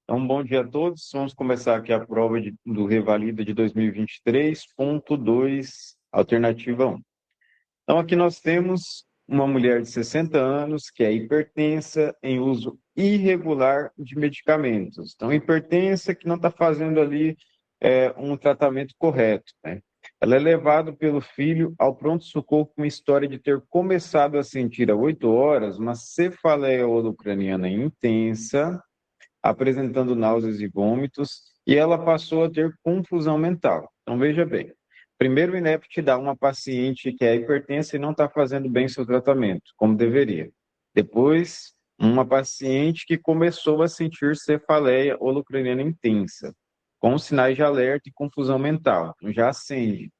Então, bom dia a todos. Vamos começar aqui a prova do Revalida de 2023.2, alternativa 1. Então, aqui nós temos uma mulher de 60 anos que é hipertensa em uso irregular de medicamentos. Então, hipertensa que não está fazendo ali um tratamento correto, né? Ela é levada pelo filho ao pronto-socorro com história de ter começado a sentir há 8 horas uma cefaleia holocraniana intensa, apresentando náuseas e vômitos, e ela passou a ter confusão mental. Então, veja bem. Primeiro, o INEP dá uma paciente que é hipertensa e não está fazendo bem seu tratamento, como deveria. Depois, uma paciente que começou a sentir cefaleia holocraniana intensa, com sinais de alerta e confusão mental. Então, já acende.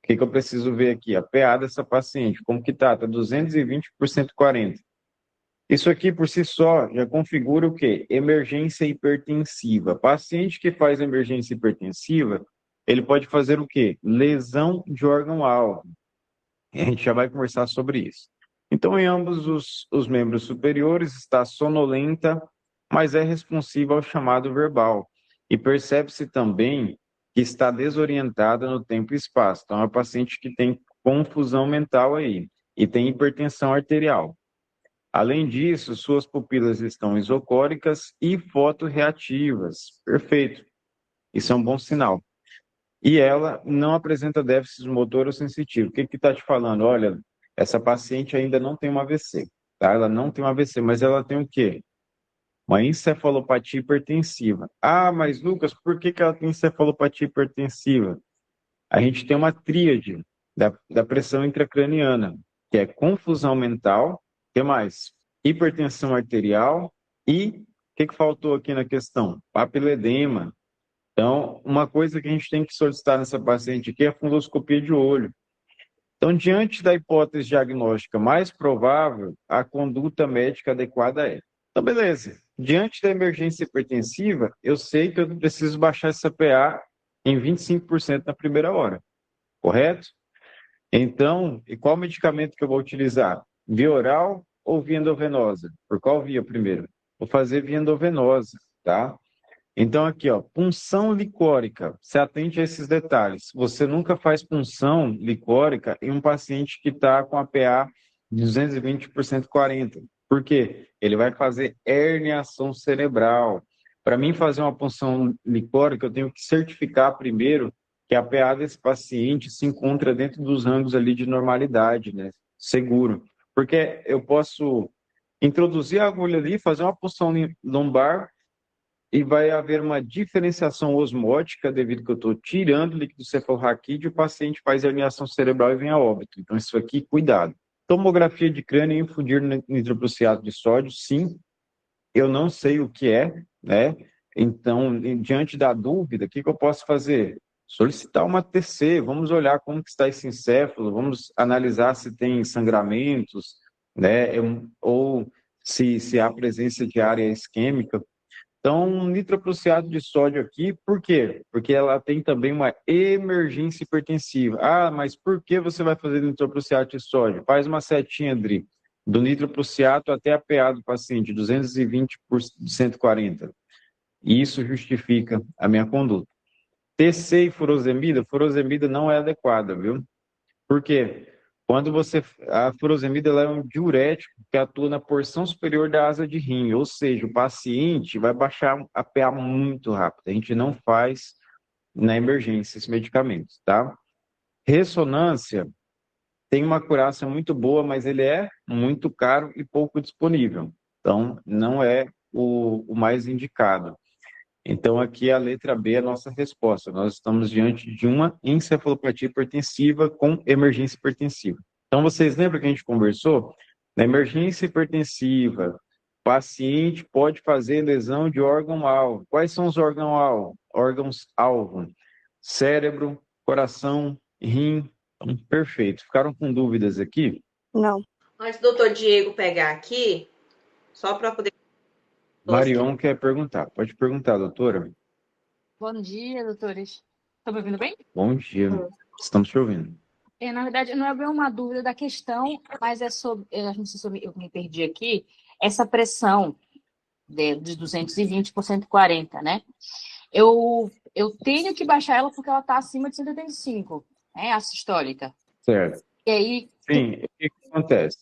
O que eu preciso ver aqui? A PA dessa paciente, como que está? Está 220 por 140. Isso aqui, por si só, já configura o quê? Emergência hipertensiva. Paciente que faz emergência hipertensiva, ele pode fazer o quê? Lesão de órgão-alvo. E a gente já vai conversar sobre isso. Então, em ambos os membros superiores, está sonolenta, mas é responsiva ao chamado verbal. E percebe-se também que está desorientada no tempo e espaço. Então, é uma paciente que tem confusão mental aí e tem hipertensão arterial. Além disso, suas pupilas estão isocóricas e fotorreativas. Perfeito. Isso é um bom sinal. E ela não apresenta déficit motor ou sensitivo. O que está te falando? Olha, essa paciente ainda não tem uma AVC, tá? Ela não tem uma AVC, mas ela tem o quê? Uma encefalopatia hipertensiva. Ah, mas Lucas, por que ela tem encefalopatia hipertensiva? A gente tem uma tríade da pressão intracraniana, que é confusão mental, o que mais? Hipertensão arterial e o que faltou aqui na questão? Papiledema. Então, uma coisa que a gente tem que solicitar nessa paciente aqui é a fundoscopia de olho. Então, diante da hipótese diagnóstica mais provável, a conduta médica adequada é. Então, beleza. Diante da emergência hipertensiva, eu sei que eu preciso baixar essa PA em 25% na primeira hora, correto? Então, e qual medicamento que eu vou utilizar? Via oral ou via endovenosa? Por qual via primeiro? Vou fazer via endovenosa, tá? Então, aqui, ó, punção licórica. Se atente a esses detalhes. Você nunca faz punção licórica em um paciente que está com a PA de 220 por 140. Por quê? Ele vai fazer herniação cerebral. Para mim fazer uma punção licórica, eu tenho que certificar primeiro que a PA desse paciente se encontra dentro dos rangos ali de normalidade, né? Seguro. Porque eu posso introduzir a agulha ali, fazer uma punção lombar e vai haver uma diferenciação osmótica devido que eu estou tirando o líquido cefalorraquídeo e o paciente faz herniação cerebral e vem a óbito. Então, isso aqui, cuidado. Tomografia de crânio e infundir nitroprusiato de sódio, sim. Eu não sei o que é, né? Então, diante da dúvida, o que eu posso fazer? Solicitar uma TC, vamos olhar como que está esse encéfalo, vamos analisar se tem sangramentos, né? Ou se há presença de área isquêmica. Então, nitroprusiato de sódio aqui, por quê? Porque ela tem também uma emergência hipertensiva. Ah, mas por que você vai fazer nitroprusiato de sódio? Faz uma setinha, Adri, do nitroprusiato até a PA do paciente, 220 por 140. E isso justifica a minha conduta. TC e furosemida não é adequada, viu? Por quê? Quando você. A furosemida ela é um diurético que atua na porção superior da asa de rim, ou seja, o paciente vai baixar a PA muito rápido. A gente não faz na emergência esses medicamentos, tá? Ressonância tem uma acurácia muito boa, mas ele é muito caro e pouco disponível. Então, não é o mais indicado. Então, aqui a letra B é a nossa resposta. Nós estamos diante de uma encefalopatia hipertensiva com emergência hipertensiva. Então, vocês lembram que a gente conversou? Na emergência hipertensiva, paciente pode fazer lesão de órgão-alvo. Quais são os órgãos-alvo? Cérebro, coração, rim. Então, perfeito. Ficaram com dúvidas aqui? Não. Antes do doutor Diego pegar aqui, só para poder. Marion quer perguntar. Pode perguntar, doutora. Bom dia, doutores. Estão me ouvindo bem? Bom dia. Estamos te ouvindo. Na verdade, não é bem uma dúvida da questão, mas é sobre. Eu não sei se eu me perdi aqui. Essa pressão de 220 por 140, né? Eu tenho que baixar ela porque ela está acima de 185, né? A sistólica. Certo. E aí, Sim, o que que acontece?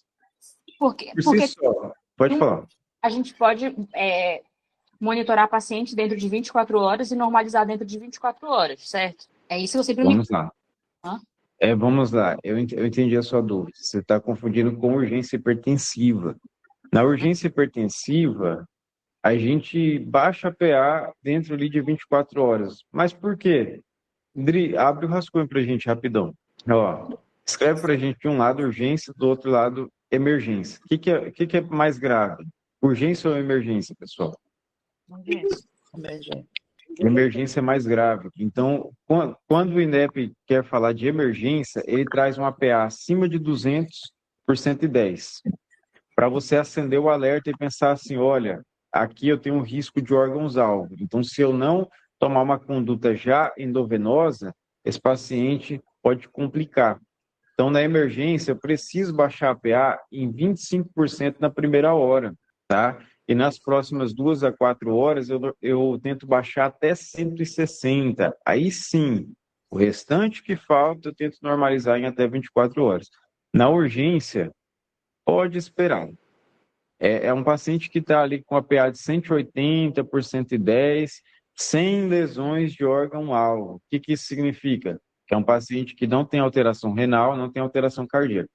Por si porque só, pode falar. a gente pode monitorar a paciente dentro de 24 horas e normalizar dentro de 24 horas, certo? É isso que eu sempre me... Vamos lá. Hã? Vamos lá, eu entendi a sua dúvida. Você está confundindo com urgência hipertensiva. Na urgência hipertensiva, a gente baixa a PA dentro ali de 24 horas. Mas por quê? Dri, abre o rascunho para a gente rapidão. Ó, escreve para a gente de um lado urgência, do outro lado emergência. O que que é mais grave? Urgência ou emergência, pessoal? Emergência é mais grave. Então, quando o INEP quer falar de emergência, ele traz uma PA acima de 200 por 110, para você acender o alerta e pensar assim, olha, aqui eu tenho um risco de órgãos-alvo. Então, se eu não tomar uma conduta já endovenosa, esse paciente pode complicar. Então, na emergência, eu preciso baixar a PA em 25% na primeira hora, tá? E nas próximas 2 a 4 horas, eu tento baixar até 160. Aí sim, o restante que falta, eu tento normalizar em até 24 horas. Na urgência, pode esperar. É um paciente que está ali com a PA de 180 por 110, sem lesões de órgão-alvo. O que que isso significa? Que é um paciente que não tem alteração renal, não tem alteração cardíaca.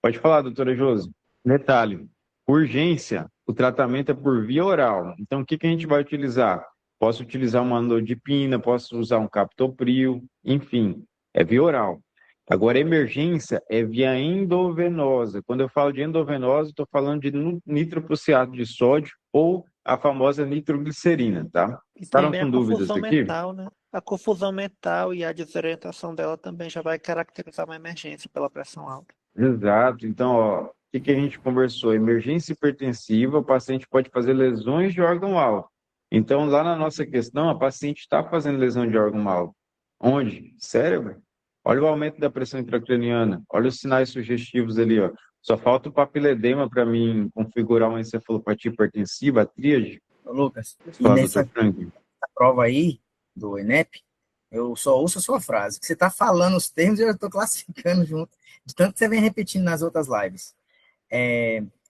Pode falar, doutora Josi. Detalhe, urgência, o tratamento é por via oral. Então, o que que a gente vai utilizar? Posso utilizar uma amlodipina, posso usar um captopril, enfim, é via oral. Agora, emergência é via endovenosa. Quando eu falo de endovenosa, estou falando de nitroprusiato de sódio ou a famosa nitroglicerina, tá? E Ficaram também a com dúvidas confusão aqui? mental, né? A confusão mental e a desorientação dela também já vai caracterizar uma emergência pela pressão alta. Exato. Então, ó, o que que a gente conversou? Emergência hipertensiva, o paciente pode fazer lesões de órgão-alvo. Então, lá na nossa questão, a paciente está fazendo lesão de órgão-alvo. Onde? Cérebro. Olha o aumento da pressão intracraniana. Olha os sinais sugestivos ali, ó. Só falta o papiledema para mim configurar uma encefalopatia hipertensiva, a tríade. Ô, Lucas, e Fala, nessa doutor Frank. prova aí do INEP, eu só ouço a sua frase. Que você está falando os termos e eu estou classificando junto, de tanto que você vem repetindo nas outras lives.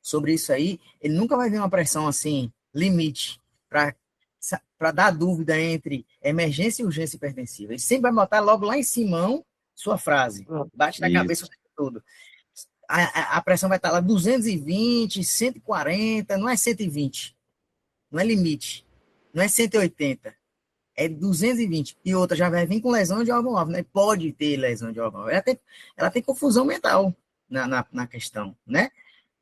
Sobre isso aí, ele nunca vai ver uma pressão assim, limite, para dar dúvida entre emergência e urgência hipertensiva. Ele sempre vai botar logo lá em cima sua frase. Bate na cabeça o tempo todo. A pressão vai estar lá 220, 140, não é 120. Não é limite. Não é 180. É 220. E outra já vai vir com lesão de órgão-alvo, né? Pode ter lesão de órgão-alvo. Ela tem confusão mental na questão, né?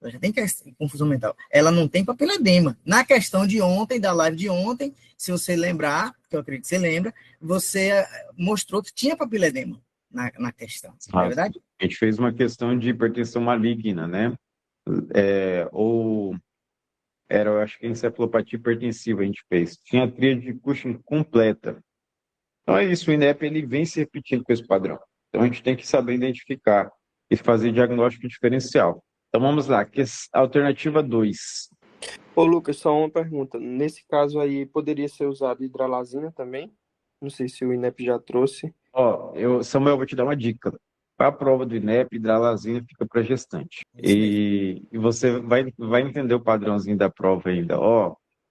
Ela já tem confusão mental. Ela não tem papiledema. Na questão de ontem, da live de ontem, se você lembrar, que eu acredito que você lembra, você mostrou que tinha papiledema na questão. Não é verdade? A gente fez uma questão de hipertensão maligna, né? Ou eu acho que encefalopatia hipertensiva a gente fez. Tinha a tríade de Cushing completa. Então é isso, o INEP ele vem se repetindo com esse padrão. Então a gente tem que saber identificar e fazer diagnóstico diferencial. Então vamos lá, alternativa 2. Ô, Lucas, só uma pergunta. Nesse caso aí, poderia ser usado hidralazina também? Não sei se o INEP já trouxe. Samuel, vou te dar uma dica. Para a prova do INEP, hidralazina fica para gestante. E você vai entender o padrãozinho da prova ainda.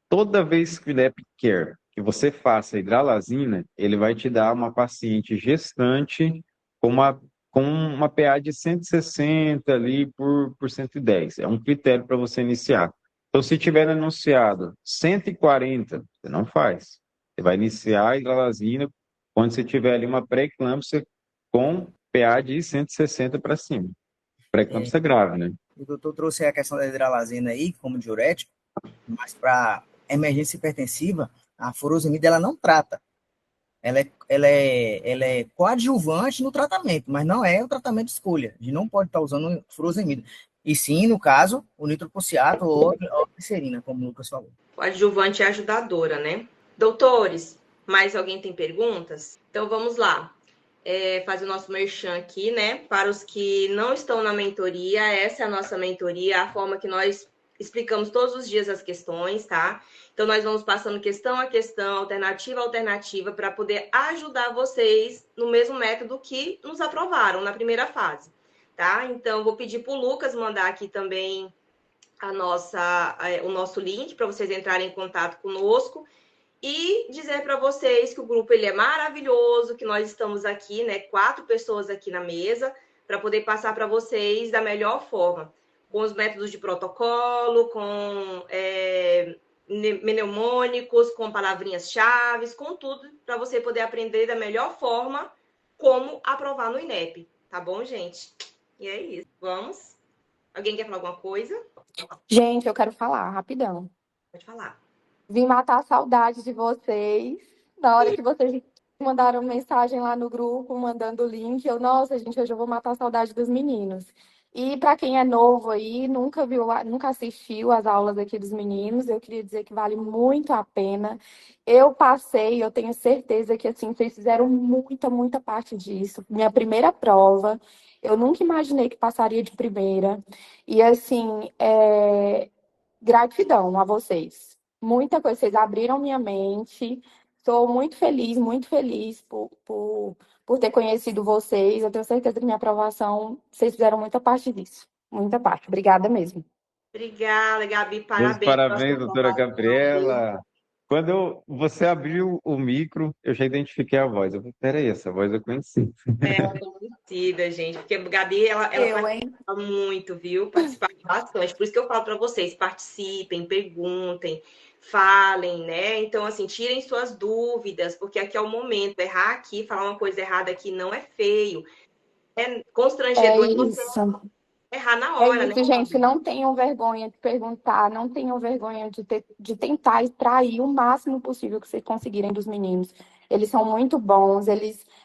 Toda vez que o INEP quer que você faça hidralazina, ele vai te dar uma paciente gestante com uma PA de 160 ali por 110. É um critério para você iniciar. Então, se tiver anunciado 140, você não faz. Você vai iniciar a hidralazina quando você tiver ali uma pré-eclâmpsia com PA de 160 para cima. Pré-eclâmpsia grave, né? O doutor trouxe a questão da hidralazina aí como diurético, mas para emergência hipertensiva, a furosemida ela não trata. Ela é coadjuvante no tratamento, mas não é o tratamento de escolha. A gente não pode estar usando furosemida. E sim, no caso, o nitroprusiato ou a glicerina, como o Lucas falou. O adjuvante é ajudadora, né? Doutores, mais alguém tem perguntas? Então vamos lá. Fazer o nosso merchan aqui, né? Para os que não estão na mentoria, essa é a nossa mentoria, a forma que nós explicamos todos os dias as questões, tá? Então, nós vamos passando questão a questão, alternativa a alternativa, para poder ajudar vocês no mesmo método que nos aprovaram na primeira fase, tá? Então, vou pedir para o Lucas mandar aqui também o nosso link para vocês entrarem em contato conosco e dizer para vocês que o grupo ele é maravilhoso, que nós estamos aqui, né, 4 pessoas aqui na mesa, para poder passar para vocês da melhor forma, com os métodos de protocolo, com mnemônicos, com palavrinhas-chave, com tudo, para você poder aprender da melhor forma como aprovar no INEP. Tá bom, gente? E é isso. Vamos? Alguém quer falar alguma coisa? Gente, eu quero falar rapidão. Pode falar. Vim matar a saudade de vocês. Na hora que vocês mandaram mensagem lá no grupo, mandando o link, nossa, gente, hoje eu vou matar a saudade dos meninos. E para quem é novo aí, nunca assistiu às aulas aqui dos meninos, eu queria dizer que vale muito a pena. Eu passei, eu tenho certeza que assim, vocês fizeram muita parte disso. Minha primeira prova, eu nunca imaginei que passaria de primeira. E assim, gratidão a vocês. Muita coisa, vocês abriram minha mente. Estou muito feliz por ter conhecido vocês. Eu tenho certeza que minha aprovação, vocês fizeram muita parte disso. Muita parte. Obrigada mesmo. Obrigada, Gabi. Meus Parabéns. parabéns, doutora Gabriela. Quando você abriu o micro, eu já identifiquei a voz. Eu falei, peraí, essa voz eu conheci. É conhecida, gente, porque a Gabi, ela participa muito, viu? Participa bastante. Por isso que eu falo para vocês, participem, perguntem, falem, né? Então, assim, tirem suas dúvidas, porque aqui é o momento. Errar aqui, falar uma coisa errada aqui não é feio. É constrangedor você errar na hora, isso, né? gente, não tenham vergonha de perguntar, não tenham vergonha de tentar extrair o máximo possível que vocês conseguirem dos meninos. Eles são muito bons,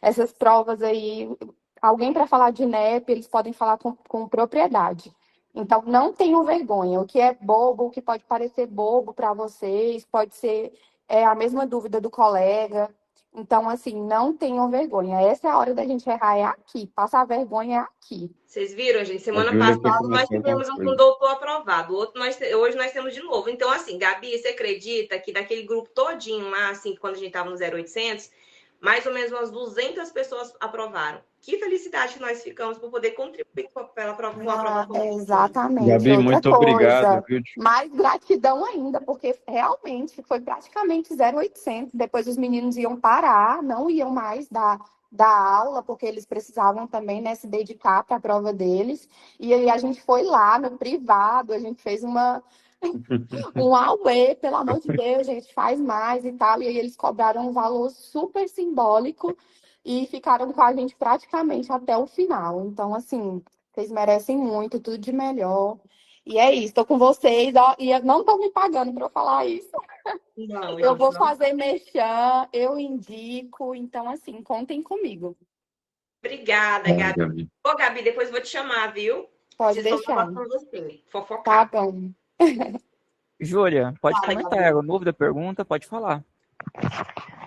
essas provas aí, alguém para falar de INEP, eles podem falar com propriedade. Então, não tenham vergonha. O que é bobo, o que pode parecer bobo para vocês, pode ser a mesma dúvida do colega. Então, assim, não tenham vergonha. Essa é a hora da gente errar, é aqui. Passar vergonha é aqui. Vocês viram, gente? Semana Júlia passada nós começou tivemos com um doutor aprovado. Hoje nós temos de novo. Então, assim, Gabi, você acredita que daquele grupo todinho lá, assim, quando a gente estava no 0800, mais ou menos umas 200 pessoas aprovaram. Que felicidade que nós ficamos por poder contribuir com a aprovação. Exatamente. Gabi, Outra muito coisa, obrigado, viu? mais gratidão ainda, porque realmente foi praticamente 0800. Depois os meninos iam parar, não iam mais dar aula, porque eles precisavam também, né, se dedicar para a prova deles. E aí a gente foi lá no privado, a gente fez um auê, pelo amor de Deus, gente, faz mais e tal. E aí eles cobraram um valor super simbólico e ficaram com a gente praticamente até o final. Então, assim, vocês merecem muito, tudo de melhor. E é isso, tô com vocês, ó, e não estão me pagando para eu falar isso. Não, Eu vou fazer merchan, eu indico, então, assim, contem comigo. Obrigada, Gabi. Ô, Gabi, depois eu vou te chamar, viu? Pode deixar. Fofocar. Tá bom. Júlia, pode comentar. Dúvida, pergunta, pode falar.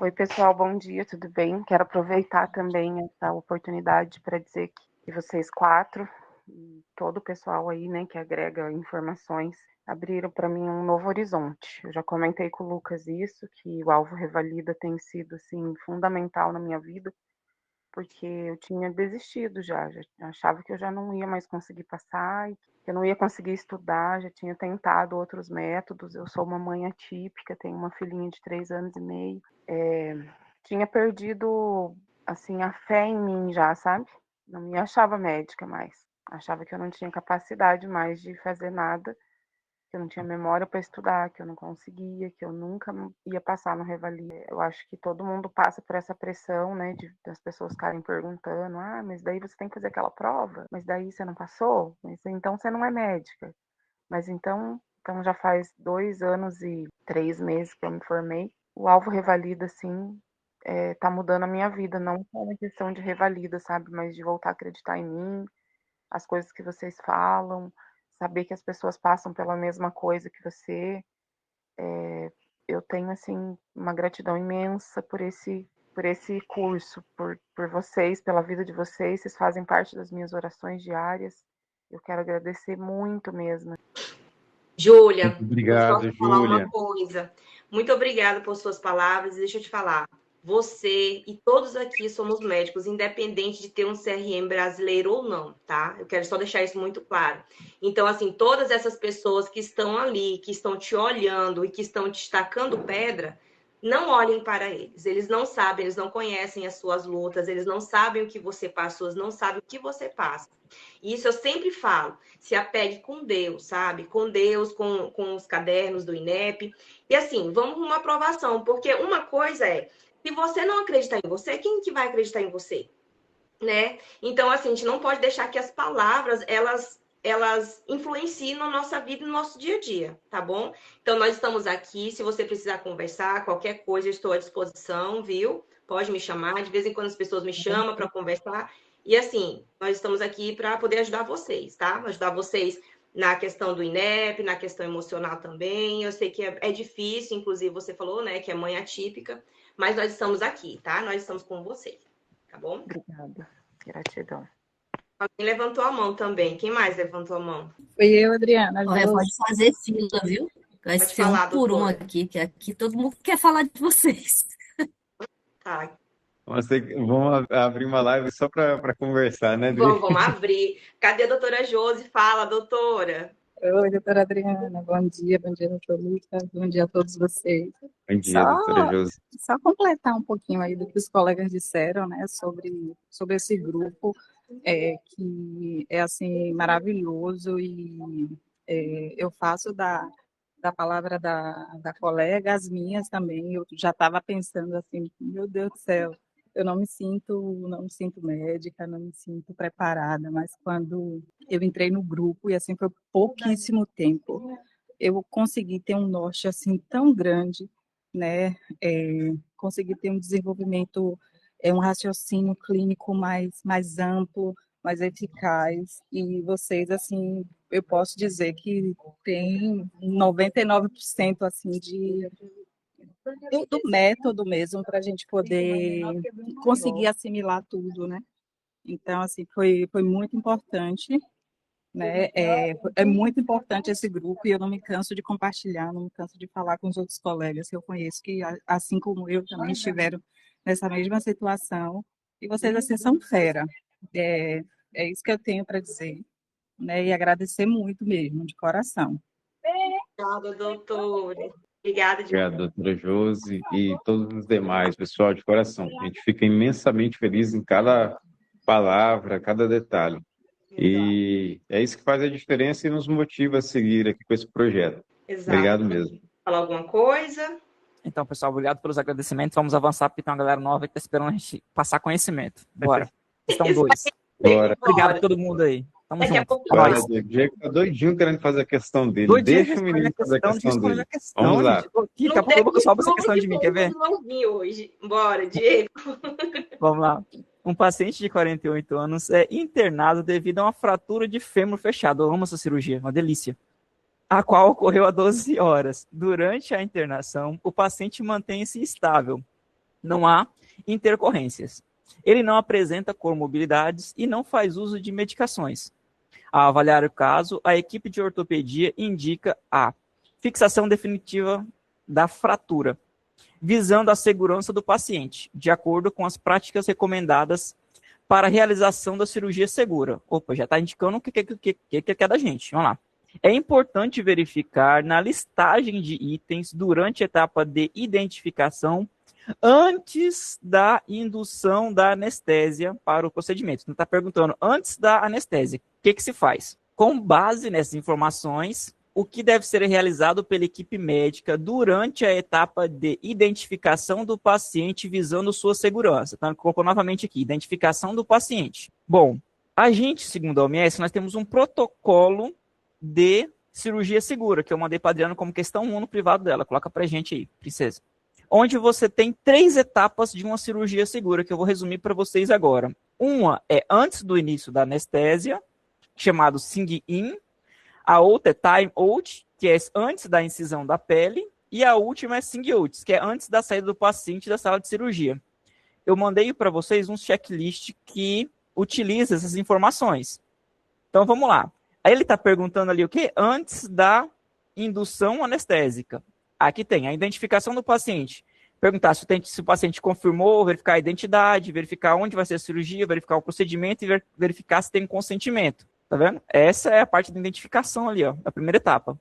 Oi, pessoal, bom dia, tudo bem? Quero aproveitar também essa oportunidade para dizer que vocês 4 e todo o pessoal aí, né, que agrega informações, abriram para mim um novo horizonte. Eu já comentei com o Lucas isso, que o Alvo Revalida tem sido, assim, fundamental na minha vida, porque eu tinha desistido já achava que eu já não ia mais conseguir passar, que eu não ia conseguir estudar, já tinha tentado outros métodos. Eu sou uma mãe atípica, tenho uma filhinha de 3 anos e meio, tinha perdido, assim, a fé em mim já, sabe? Não me achava médica mais, achava que eu não tinha capacidade mais de fazer nada, que eu não tinha memória para estudar, que eu não conseguia, que eu nunca ia passar no Revalida. Eu acho que todo mundo passa por essa pressão, né, das pessoas ficarem perguntando, mas daí você tem que fazer aquela prova, mas daí você não passou, mas então você não é médica. Mas então já faz 2 anos e 3 meses que eu me formei. O Alvo Revalida, assim, tá mudando a minha vida, não só na questão de Revalida, sabe, mas de voltar a acreditar em mim, as coisas que vocês falam, saber que as pessoas passam pela mesma coisa que você. Eu tenho, assim, uma gratidão imensa por esse curso, por vocês, pela vida de vocês. Vocês fazem parte das minhas orações diárias. Eu quero agradecer muito mesmo. Júlia, Muito eu só obrigado, falar uma Júlia. coisa. Muito obrigada por suas palavras. Deixa eu te falar. Você e todos aqui somos médicos, independente de ter um CRM brasileiro ou não, tá? Eu quero só deixar isso muito claro. Então, assim, todas essas pessoas que estão ali, que estão te olhando e que estão te estacando pedra, não olhem para eles. Eles não sabem, eles não conhecem as suas lutas, eles não sabem o que você passou, eles não sabem o que você passa. E isso eu sempre falo. Se apegue com Deus, sabe? Com Deus, com os cadernos do INEP. E assim, vamos com uma aprovação, porque uma coisa é, se você não acreditar em você, quem que vai acreditar em você? Né? Então, assim, a gente não pode deixar que as palavras, elas influenciem na nossa vida e no nosso dia a dia, tá bom? Então, nós estamos aqui, se você precisar conversar, qualquer coisa, eu estou à disposição, viu? Pode me chamar, de vez em quando as pessoas me chamam para conversar. E assim, nós estamos aqui para poder ajudar vocês, tá? Ajudar vocês na questão do INEP, na questão emocional também. Eu sei que é difícil, inclusive você falou, né, que é mãe atípica, mas nós estamos aqui, tá? Nós estamos com vocês, tá bom? Obrigada. Gratidão. Alguém levantou a mão também. Quem mais levantou a mão? Foi eu, Adriana. Olha, Josi. pode fazer fila, viu? Vai Pode ser falar, um por um doutora. aqui, que aqui todo mundo quer falar de vocês. Tá. Vamos abrir uma live só para conversar, né, Adri? Vamos abrir. Cadê a doutora Josi? Fala, doutora. Oi, doutora Adriana. Bom dia, doutora Luta. Bom dia a todos vocês. Bom dia, doutora Josi. Só completar um pouquinho aí do que os colegas disseram, né, sobre esse grupo, que é, assim, maravilhoso e eu faço da palavra da colega as minhas também. Eu já estava pensando assim, meu Deus do céu, eu não me sinto médica, não me sinto preparada, mas quando eu entrei no grupo, e assim foi pouquíssimo tempo, eu consegui ter um norte assim tão grande, né? Consegui ter um desenvolvimento, um raciocínio clínico mais amplo, mais eficaz, e vocês, assim, eu posso dizer que tem 99% assim do método mesmo para a gente poder conseguir assimilar tudo, né? Então, assim, foi muito importante, né? É muito importante esse grupo e eu não me canso de compartilhar, não me canso de falar com os outros colegas que eu conheço que, assim como eu, também estiveram nessa mesma situação. E vocês, assim, são fera. É isso que eu tenho para dizer, né? E agradecer muito mesmo, de coração. Obrigada, doutora. Obrigada demais. Obrigado, doutora Josi e todos os demais, pessoal, de coração. A gente fica imensamente feliz em cada palavra, cada detalhe. E é isso que faz a diferença e nos motiva a seguir aqui com esse projeto. Exato. Obrigado mesmo. Falar alguma coisa? Então, pessoal, obrigado pelos agradecimentos. Vamos avançar, porque tem uma galera nova que está esperando a gente passar conhecimento. Bora. Questão 2. Bora. Obrigado a todo mundo aí. Tamo Daqui a junto. pouco Bora, Nós. Diego tá doidinho querendo fazer a questão dele. Doidinho Deixa o menino fazer a questão responder dele. a questão, Vamos lá. gente. Aqui, daqui a pouco eu vou só fazer a questão de mim, quer ver? Não vi hoje. Bora, Diego. Vamos lá. Um paciente de 48 anos é internado devido a uma fratura de fêmur fechado. Eu amo essa cirurgia, uma delícia. A qual ocorreu há 12 horas. Durante a internação, o paciente mantém-se estável. Não há intercorrências. Ele não apresenta comorbilidades e não faz uso de medicações. Ao avaliar o caso, a equipe de ortopedia indica a fixação definitiva da fratura, visando a segurança do paciente, de acordo com as práticas recomendadas para a realização da cirurgia segura. Opa, já está indicando o que é da gente. Vamos lá. É importante verificar na listagem de itens durante a etapa de identificação antes da indução da anestésia para o procedimento. Então, está perguntando, antes da anestésia, o que se faz? Com base nessas informações, o que deve ser realizado pela equipe médica durante a etapa de identificação do paciente visando sua segurança. Então, colocou novamente aqui, identificação do paciente. Bom, a gente, segundo a OMS, nós temos um protocolo de cirurgia segura, que eu mandei para a Adriana como questão 1 no privado dela. Coloca para a gente aí, princesa. Onde você tem 3 etapas de uma cirurgia segura, que eu vou resumir para vocês agora. Uma é antes do início da anestésia, chamado Sing-In. A outra é Time-Out, que é antes da incisão da pele. E a última é Sing-Out, que é antes da saída do paciente da sala de cirurgia. Eu mandei para vocês um checklist que utiliza essas informações. Então, vamos lá. Aí ele está perguntando ali o quê? Antes da indução anestésica. Aqui tem a identificação do paciente. Perguntar se o paciente confirmou, verificar a identidade, verificar onde vai ser a cirurgia, verificar o procedimento e verificar se tem consentimento. Tá vendo? Essa é a parte da identificação ali, ó, a primeira etapa.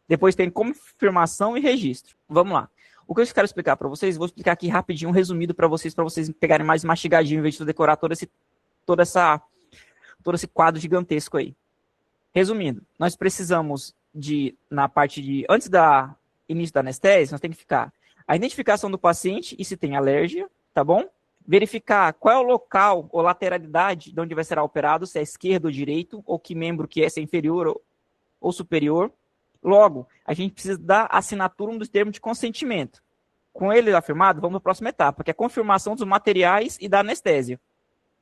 Depois tem confirmação e registro. Vamos lá. O que eu quero explicar para vocês, vou explicar aqui rapidinho, resumido para vocês pegarem mais mastigadinho, em vez de decorar todo esse quadro gigantesco aí. Resumindo, nós precisamos na parte de, antes da início da anestesia, nós temos que ficar a identificação do paciente e se tem alergia, tá bom? Verificar qual é o local ou lateralidade de onde vai ser operado, se é esquerdo ou direito, ou que membro que é, se é inferior ou superior. Logo, a gente precisa dar assinatura dos termos de consentimento. Com ele afirmado, vamos para a próxima etapa, que é a confirmação dos materiais e da anestesia.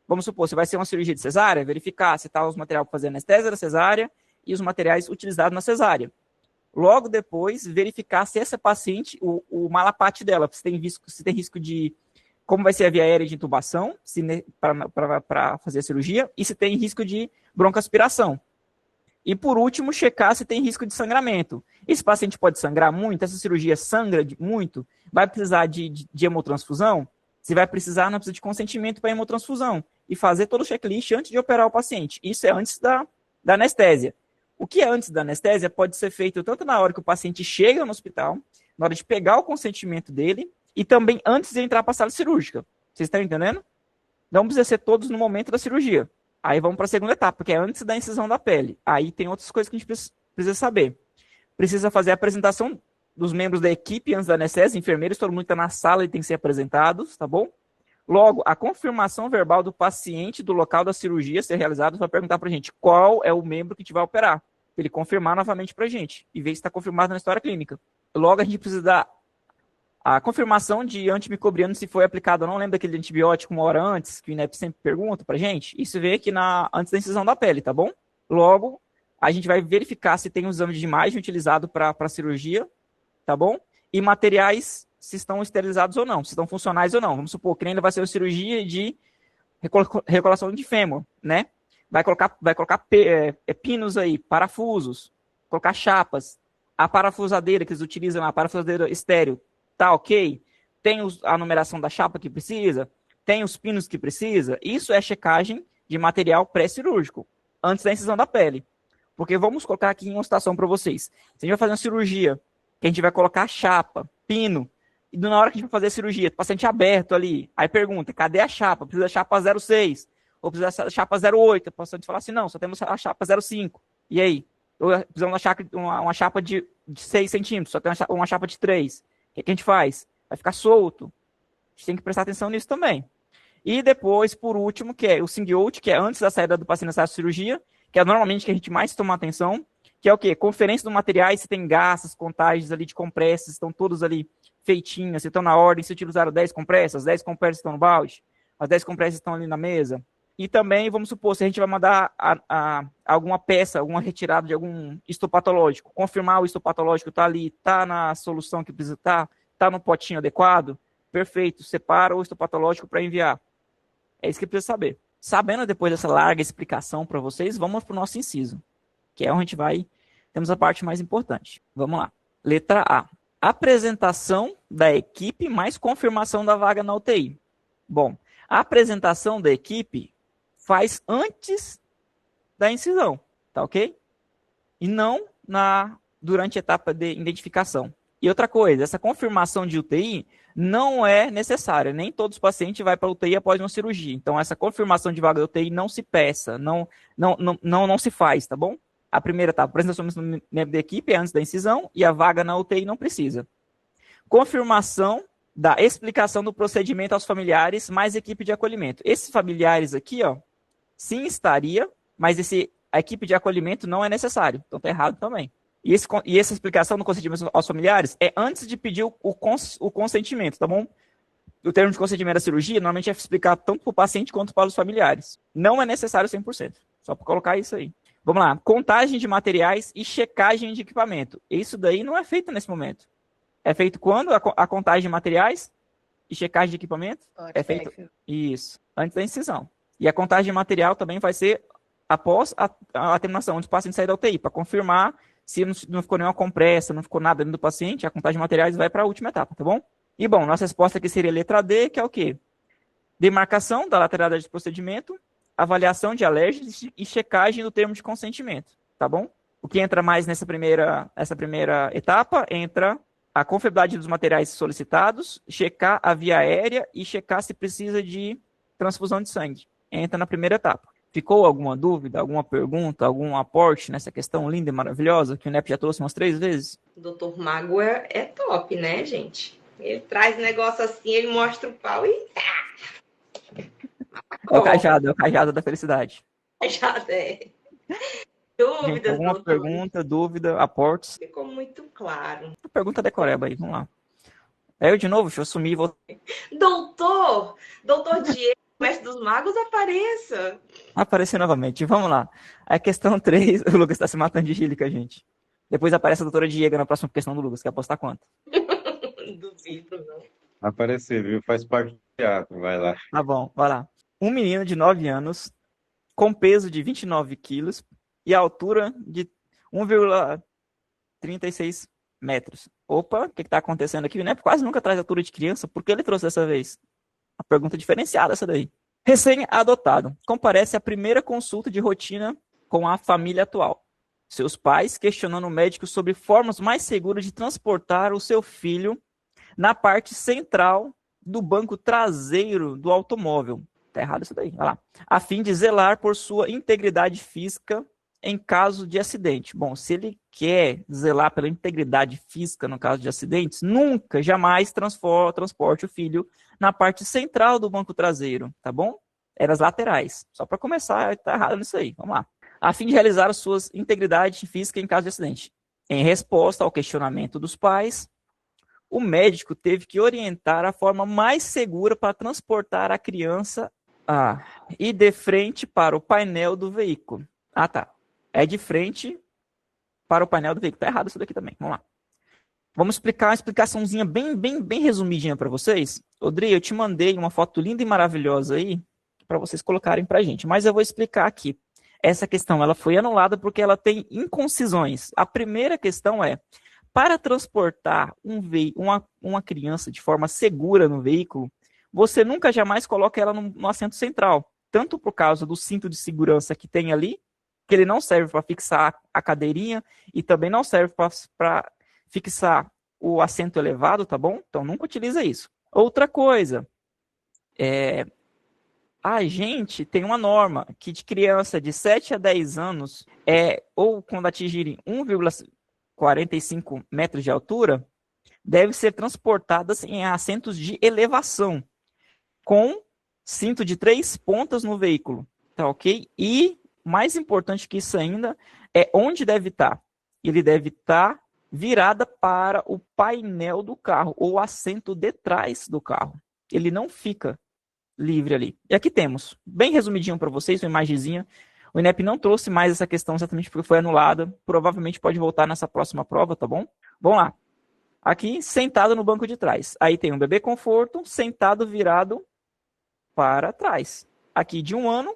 Vamos supor, se vai ser uma cirurgia de cesárea, verificar se está os materiais para fazer anestesia da cesárea e os materiais utilizados na cesárea. Logo depois, verificar se essa paciente, o malapate dela, se tem risco de, como vai ser a via aérea de intubação para fazer a cirurgia, e se tem risco de broncoaspiração. E por último, checar se tem risco de sangramento. Esse paciente pode sangrar muito, essa cirurgia sangra muito, vai precisar de hemotransfusão? Se vai precisar, não precisa de consentimento para hemotransfusão. E fazer todo o checklist antes de operar o paciente. Isso é antes da anestesia. O que é antes da anestesia pode ser feito tanto na hora que o paciente chega no hospital, na hora de pegar o consentimento dele, e também antes de entrar para a sala cirúrgica. Vocês estão entendendo? Não precisa ser todos no momento da cirurgia. Aí vamos para a segunda etapa, que é antes da incisão da pele. Aí tem outras coisas que a gente precisa saber. Precisa fazer a apresentação dos membros da equipe antes da anestesia, enfermeiros, todo mundo que está na sala e tem que ser apresentados, tá bom? Logo, a confirmação verbal do paciente do local da cirurgia ser realizada vai perguntar para a gente qual é o membro que a gente vai operar. Para ele confirmar novamente para a gente e ver se está confirmado na história clínica. Logo, a gente precisa dar a confirmação de antimicrobiano se foi aplicado ou não. Lembra daquele antibiótico uma hora antes, que o INEP sempre pergunta para a gente? Isso vê aqui antes da incisão da pele, tá bom? Logo, a gente vai verificar se tem um exame de imagem utilizado para a cirurgia, tá bom? E materiais, se estão esterilizados ou não, se estão funcionais ou não. Vamos supor que ainda vai ser uma cirurgia de recolocação de fêmur, né? Vai colocar pinos aí, parafusos, colocar chapas. A parafusadeira que eles utilizam, a parafusadeira estéreo, tá ok? Tem a numeração da chapa que precisa? Tem os pinos que precisa? Isso é checagem de material pré-cirúrgico, antes da incisão da pele. Porque vamos colocar aqui em uma situação para vocês. Se a gente vai fazer uma cirurgia, que a gente vai colocar chapa, pino, e na hora que a gente vai fazer a cirurgia, o paciente aberto ali, aí pergunta, cadê a chapa? Precisa da chapa 06, ou precisa da chapa 08. O paciente fala assim, não, só temos a chapa 05. E aí? Ou precisamos de uma chapa de 6 centímetros, só tem uma chapa de 3. O que a gente faz? Vai ficar solto. A gente tem que prestar atenção nisso também. E depois, por último, que é o sing-out, que é antes da saída do paciente na sala de cirurgia, que é normalmente que a gente mais toma atenção, que é o quê? Conferência dos materiais, se tem gasas, contagens ali de compressas, estão todos ali feitinhas, se estão na ordem, se utilizaram 10 compressas, 10 compressas estão no balde, as 10 compressas estão ali na mesa. E também, vamos supor, se a gente vai mandar alguma peça, alguma retirada de algum histopatológico, confirmar o histopatológico está ali, está na solução que precisa estar, está no potinho adequado, perfeito, separa o histopatológico para enviar. É isso que precisa saber. Sabendo depois dessa larga explicação para vocês, vamos para o nosso inciso, que é onde a gente vai, temos a parte mais importante. Vamos lá. Letra A. Apresentação da equipe mais confirmação da vaga na UTI. Bom, a apresentação da equipe faz antes da incisão, tá ok? E não durante a etapa de identificação. E outra coisa, essa confirmação de UTI não é necessária. Nem todos os pacientes vão para a UTI após uma cirurgia. Então, essa confirmação de vaga da UTI não se peça, não se faz, tá bom? A primeira etapa, apresentação do membro da equipe é antes da incisão e a vaga na UTI não precisa. Confirmação da explicação do procedimento aos familiares mais equipe de acolhimento. Esses familiares aqui, ó, sim estaria, mas a equipe de acolhimento não é necessário. Então tá errado também. E essa explicação do consentimento aos familiares é antes de pedir o consentimento, tá bom? O termo de consentimento da cirurgia normalmente é explicado tanto para o paciente quanto para os familiares. Não é necessário 100%. Só para colocar isso aí. Vamos lá. Contagem de materiais e checagem de equipamento. Isso daí não é feito nesse momento. É feito quando? A contagem de materiais e checagem de equipamento? É feito isso, antes da incisão. E a contagem de material também vai ser após a terminação, onde o paciente sair da UTI, para confirmar Se não ficou nenhuma compressa, não ficou nada dentro do paciente, a contagem de materiais vai para a última etapa, tá bom? E, bom, nossa resposta aqui seria letra D, que é o quê? Demarcação da lateralidade do procedimento, avaliação de alérgicos e checagem do termo de consentimento, tá bom? O que entra mais nessa primeira etapa, entra a confiabilidade dos materiais solicitados, checar a via aérea e checar se precisa de transfusão de sangue. Entra na primeira etapa. Ficou alguma dúvida, alguma pergunta, algum aporte nessa questão linda e maravilhosa que o INEP já trouxe umas 3 vezes? O Dr. Mago é top, né, gente? Ele traz negócio assim, ele mostra o pau e É o cajado da felicidade. já é. Gente, Dúvidas, alguma doutor? pergunta, dúvida, aportes? Ficou muito claro. Pergunta decoreba aí, vamos lá. Eu de novo, deixa eu sumir. Doutor Diego, mestre dos magos, apareça. Aparecer novamente, vamos lá. A questão 3, o Lucas está se matando de rir com a gente. Depois aparece a doutora Diego na próxima questão do Lucas, quer apostar quanto? Duvido, não. Aparecer, viu? Faz parte do teatro, vai lá. Tá bom, vai lá. Um menino de 9 anos, com peso de 29 quilos e altura de 1,36 metros. Opa, o que está acontecendo aqui? O INEP quase nunca traz altura de criança. Por que ele trouxe dessa vez? Uma pergunta diferenciada essa daí. Recém-adotado. Comparece à primeira consulta de rotina com a família atual. Seus pais questionando o médico sobre formas mais seguras de transportar o seu filho na parte central do banco traseiro do automóvel. Tá errado isso daí, vai lá. A fim de zelar por sua integridade física em caso de acidente. Bom, se ele quer zelar pela integridade física no caso de acidentes, nunca, jamais transporte o filho na parte central do banco traseiro, tá bom? Era as laterais. Só para começar, tá errado nisso aí. Vamos lá. A fim de realizar as suas integridade física em caso de acidente. Em resposta ao questionamento dos pais, o médico teve que orientar a forma mais segura para transportar a criança e de frente para o painel do veículo. Ah, tá. É de frente para o painel do veículo. Tá errado isso daqui também. Vamos lá. Vamos explicar uma explicaçãozinha bem resumidinha para vocês. Odri, eu te mandei uma foto linda e maravilhosa aí para vocês colocarem para a gente. Mas eu vou explicar aqui. Essa questão ela foi anulada porque ela tem inconcisões. A primeira questão é: para transportar uma criança de forma segura no veículo, você nunca jamais coloca ela no assento central. Tanto por causa do cinto de segurança que tem ali, que ele não serve para fixar a cadeirinha e também não serve para fixar o assento elevado, tá bom? Então nunca utiliza isso. Outra coisa, a gente tem uma norma que de criança de 7 a 10 anos, ou quando atingirem 1,45 metros de altura, deve ser transportadas em assentos de elevação, com cinto de 3 pontas no veículo, tá ok? E, mais importante que isso ainda, é onde deve estar. Ele deve estar virada para o painel do carro, ou assento de trás do carro. Ele não fica livre ali. E aqui temos, bem resumidinho para vocês, uma imagenzinha. O INEP não trouxe mais essa questão exatamente porque foi anulada. Provavelmente pode voltar nessa próxima prova, tá bom? Vamos lá. Aqui, sentado no banco de trás. Aí tem um bebê conforto, sentado virado para trás. Aqui de 1 ano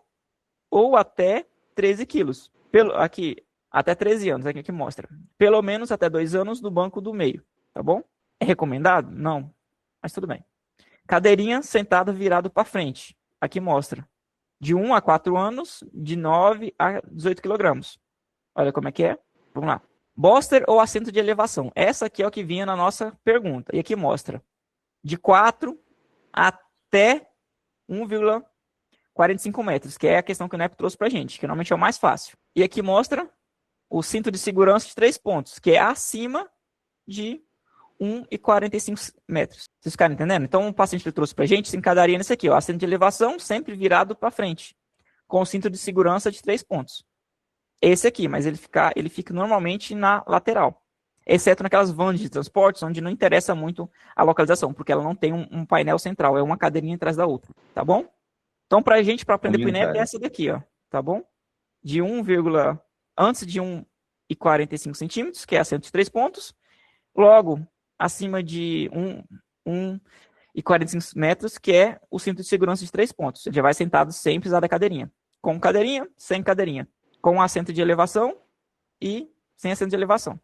ou até 13 quilos. Aqui, até 13 anos, aqui que mostra. Pelo menos até 2 anos no banco do meio, tá bom? É recomendado? Não, mas tudo bem. Cadeirinha, sentado virado para frente. Aqui mostra. De 1 a 4 anos, de 9 a 18 quilogramas. Olha como é que é. Vamos lá. Bolster ou assento de elevação. Essa aqui é o que vinha na nossa pergunta. E aqui mostra. De 4 até 1,45 metros, que é a questão que o NEP trouxe para a gente, que normalmente é o mais fácil. E aqui mostra o cinto de segurança de 3 pontos, que é acima de 1,45 metros. Vocês ficaram entendendo? Então, o paciente que trouxe para a gente se encadaria nesse aqui, ó, assento de elevação sempre virado para frente, com o cinto de segurança de 3 pontos. Esse aqui, mas ele fica normalmente na lateral, exceto naquelas vans de transportes, onde não interessa muito a localização, porque ela não tem um painel central, é uma cadeirinha atrás da outra, tá bom? Então, para a gente, para aprender pro INEP, é essa daqui, ó, tá bom? De antes de 1,45 centímetros, que é assento de 3 pontos, logo acima de 1,45 metros, que é o cinto de segurança de 3 pontos. Ele já vai sentado sem precisar da cadeirinha. Com cadeirinha, sem cadeirinha. Com assento de elevação e sem acento de elevação.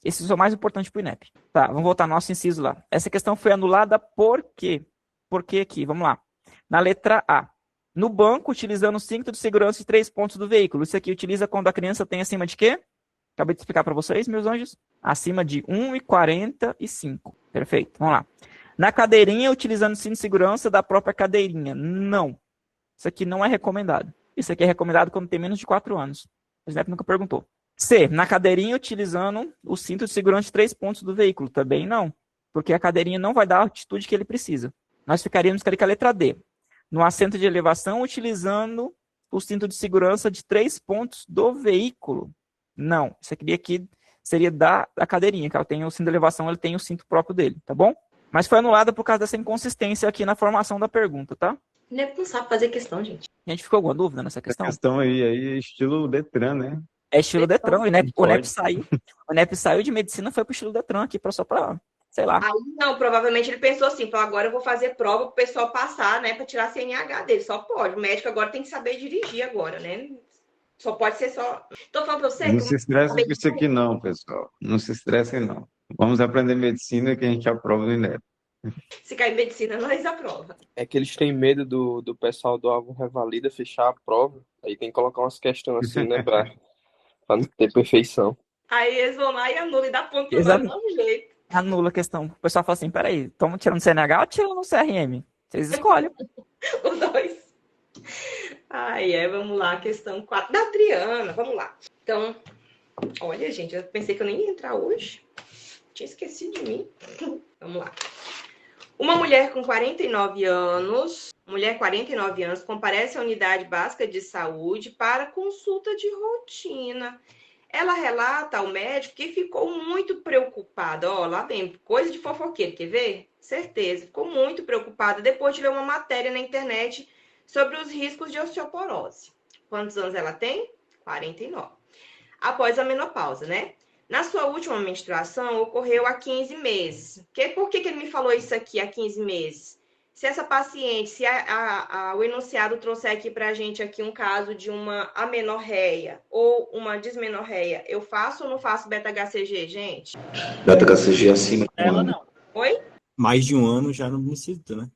Esse é o mais importante para o INEP. Tá, vamos voltar ao nosso inciso lá. Essa questão foi anulada por quê? Por que aqui? Vamos lá. Na letra A. No banco, utilizando o cinto de segurança de 3 pontos do veículo. Isso aqui utiliza quando a criança tem acima de quê? Acabei de explicar para vocês, meus anjos. Acima de 1,45. Perfeito, vamos lá. Na cadeirinha, utilizando o cinto de segurança da própria cadeirinha. Não. Isso aqui não é recomendado. Isso aqui é recomendado quando tem menos de 4 anos. O Snap nunca perguntou. C. Na cadeirinha, utilizando o cinto de segurança de 3 pontos do veículo. Também não. Porque a cadeirinha não vai dar a altitude que ele precisa. Nós ficaríamos com a letra D. No assento de elevação, utilizando o cinto de segurança de 3 pontos do veículo. Não. Isso aqui seria da cadeirinha, que ela tem o cinto de elevação, ele tem o cinto próprio dele, tá bom? Mas foi anulada por causa dessa inconsistência aqui na formação da pergunta, tá? O INEP não sabe fazer questão, gente. A gente ficou alguma dúvida nessa questão? A questão aí é estilo Detran, né? É estilo Detran. O INEP saiu de medicina, foi pro estilo Detran aqui, só pra, sei lá. Aí não, provavelmente ele pensou assim, falou, agora eu vou fazer prova pro pessoal passar, né, pra tirar a CNH dele, só pode. O médico agora tem que saber dirigir agora, né? Só pode ser só... Tô falando pra você... Não se estressem com isso aqui não, pessoal. Não se estressem não. Vamos aprender medicina que a gente aprova no INEP. Se cair em medicina, nós aprova. É que eles têm medo do pessoal do Alvo Revalida fechar a prova. Aí tem que colocar umas questões assim, né, pra não ter perfeição. Aí eles vão lá e anulam e dá ponto do Exato. mesmo jeito. Anula a questão. O pessoal fala assim, peraí, estamos tirando CNH ou tirando no CRM? Vocês escolhem. Os dois. Vamos lá, questão 4. Da Adriana, vamos lá. Então, olha, gente, eu pensei que eu nem ia entrar hoje. Tinha esquecido de mim. Vamos lá. Uma mulher com 49 anos, comparece à unidade básica de saúde para consulta de rotina. Ela relata ao médico que ficou muito preocupada. Ó, lá vem, coisa de fofoqueiro, quer ver? Certeza, ficou muito preocupada depois de ler uma matéria na internet sobre os riscos de osteoporose. Quantos anos ela tem? 49. Após a menopausa, né? Na sua última menstruação, ocorreu há 15 meses. Por que ele me falou isso aqui há 15 meses? Se essa paciente, se o enunciado trouxer aqui para a gente aqui um caso de uma amenorreia ou uma dismenorreia, eu faço ou não faço beta-HCG, gente? Beta-HCG acima de um Ela ano. não. Oi? Mais de um ano já não necessita, né?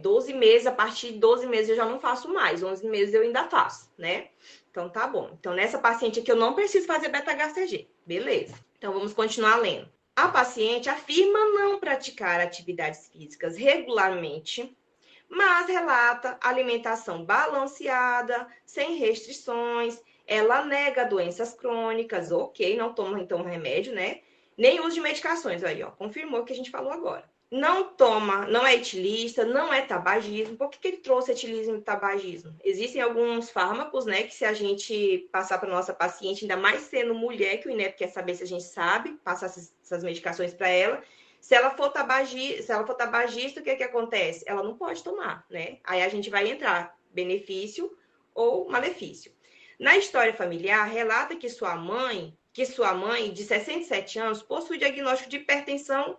12 meses, a partir de 12 meses eu já não faço mais, 11 meses eu ainda faço, né? Então tá bom. Então nessa paciente aqui eu não preciso fazer beta-HCG, beleza. Então vamos continuar lendo. A paciente afirma não praticar atividades físicas regularmente, mas relata alimentação balanceada, sem restrições. Ela nega doenças crônicas, ok, não toma então remédio, né? Nem uso de medicações, aí, ó, confirmou o que a gente falou agora. Não toma, não é etilista, não é tabagismo. Por que ele trouxe etilismo e tabagismo? Existem alguns fármacos, né, que se a gente passar para nossa paciente, ainda mais sendo mulher, que o INEP quer saber se a gente sabe, passar essas medicações para ela. Se ela for tabagista, o que acontece? Ela não pode tomar, né? Aí a gente vai entrar benefício ou malefício. Na história familiar, relata que sua mãe, de 67 anos, possui diagnóstico de hipertensão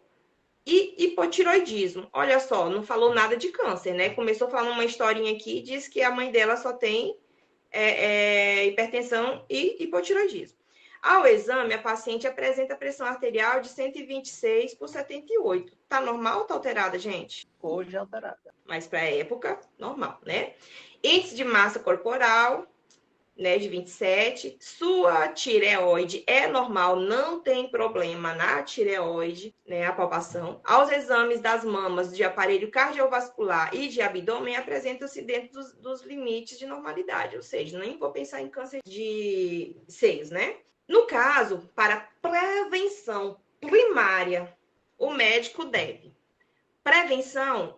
e hipotiroidismo. Olha só, não falou nada de câncer, né? Começou falando uma historinha aqui e disse que a mãe dela só tem hipertensão e hipotiroidismo. Ao exame, a paciente apresenta pressão arterial de 126 por 78. Tá normal ou tá alterada, gente? Hoje é alterada. Mas para a época, normal, né? Índice de massa corporal, né, de 27. Sua tireoide é normal, não tem problema na tireoide, né, a palpação. Aos exames das mamas de aparelho cardiovascular e de abdômen apresentam-se dentro dos limites de normalidade, ou seja, nem vou pensar em câncer de seios, né? No caso, para prevenção primária, o médico deve. Prevenção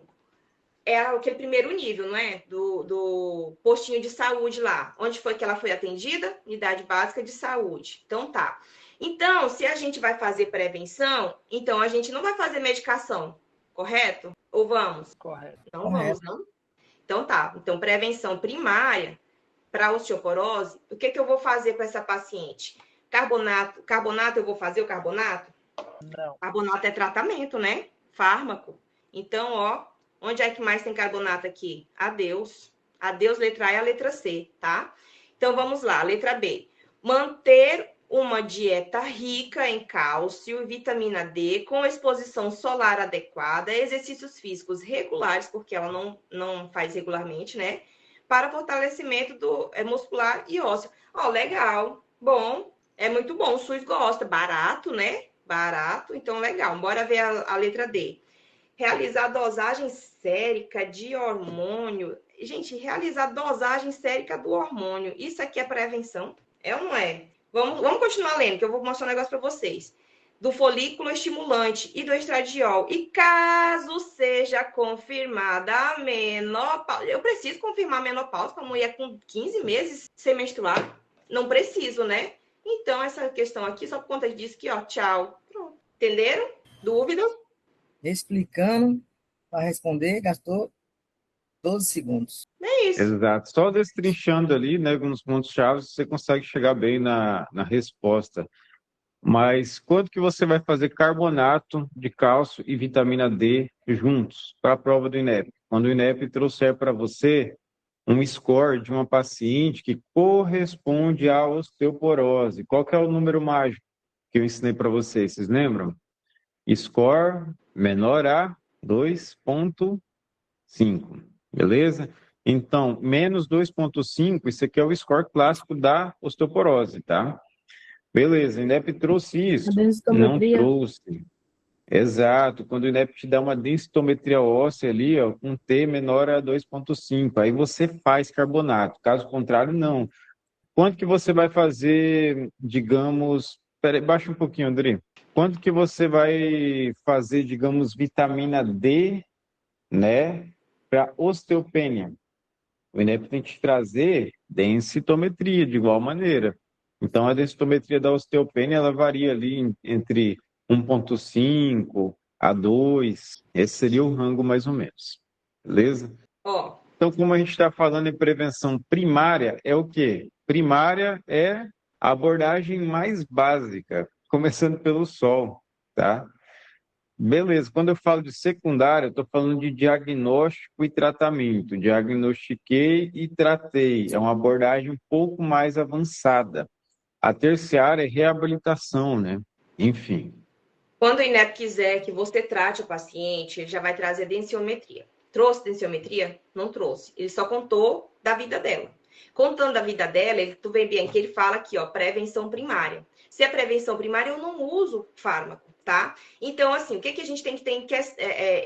é aquele primeiro nível, não é? Do postinho de saúde lá. Onde foi que ela foi atendida? Unidade básica de saúde. Então, tá. Então, se a gente vai fazer prevenção, então a gente não vai fazer medicação, correto? Ou vamos? Correto. Não vamos, não? Então, tá. Então, prevenção primária para osteoporose, o que eu vou fazer com essa paciente? Carbonato, eu vou fazer o carbonato? Não. Carbonato é tratamento, né? Fármaco. Então, ó, onde é que mais tem carbonato aqui? Adeus. Adeus, letra A e a letra C, tá? Então, vamos lá. Letra B. Manter uma dieta rica em cálcio e vitamina D, com exposição solar adequada, exercícios físicos regulares, porque ela não faz regularmente, né? Para fortalecimento muscular e ósseo. Ó, legal, bom, é muito bom, o SUS gosta, barato, né? Barato, então legal. Bora ver a letra D. Realizar dosagem sérica de hormônio. Gente, realizar dosagem sérica do hormônio. Isso aqui é prevenção? É ou não é? Vamos continuar lendo, que eu vou mostrar um negócio para vocês. Do folículo estimulante e do estradiol. E caso seja confirmada a menopausa... Eu preciso confirmar a menopausa para a mulher com 15 meses sem menstruar? Não preciso, né? Então, essa questão aqui, só por conta disso que, ó, tchau. Pronto. Entenderam? Dúvidas? Explicando, para responder, gastou 12 segundos. É isso. Exato. Só destrinchando ali, né, alguns pontos-chave, você consegue chegar bem na resposta. Mas quanto que você vai fazer carbonato de cálcio e vitamina D juntos para a prova do INEP? Quando o INEP trouxer para você um score de uma paciente que corresponde à osteoporose. Qual que é o número mágico que eu ensinei para vocês? Vocês lembram? Score menor a 2,5. Beleza? Então, menos 2,5, isso aqui é o score clássico da osteoporose, tá? Beleza, o INEP trouxe isso? Não trouxe. Exato, quando o INEP te dá uma densitometria óssea ali, ó, um T menor a 2,5, aí você faz carbonato, caso contrário, não. Quanto que você vai fazer, digamos... Peraí, baixa um pouquinho, André. Quanto que você vai fazer, digamos, vitamina D, né, para osteopenia? O INEP tem que te trazer densitometria de igual maneira. Então, a densitometria da osteopenia, ela varia ali entre 1,5 a 2. Esse seria o rango mais ou menos. Beleza? Ó, Então, como a gente está falando em prevenção primária, é o quê? Primária é a abordagem mais básica, começando pelo sol, tá? Beleza, quando eu falo de secundária, eu estou falando de diagnóstico e tratamento. Diagnostiquei e tratei. É uma abordagem um pouco mais avançada. A terciária é reabilitação, né? Enfim. quando o INEP quiser que você trate o paciente, ele já vai trazer densiometria. Trouxe densiometria? Não trouxe. Ele só contou da vida dela. Contando da vida dela, tu vê bem que ele fala aqui, ó, prevenção primária. Se é prevenção primária, eu não uso fármaco, tá? Então, assim, o que a gente tem que ter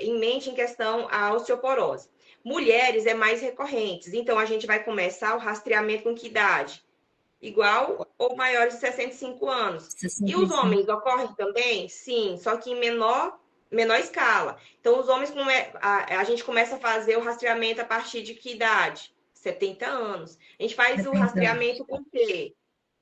em mente em questão à osteoporose? Mulheres é mais recorrentes, então a gente vai começar o rastreamento com que idade? Igual ou maiores de 65 anos. 65. E os homens ocorrem também? Sim, só que em menor escala. Então, os homens, a gente começa a fazer o rastreamento a partir de que idade? 70 anos. A gente faz o rastreamento com quê?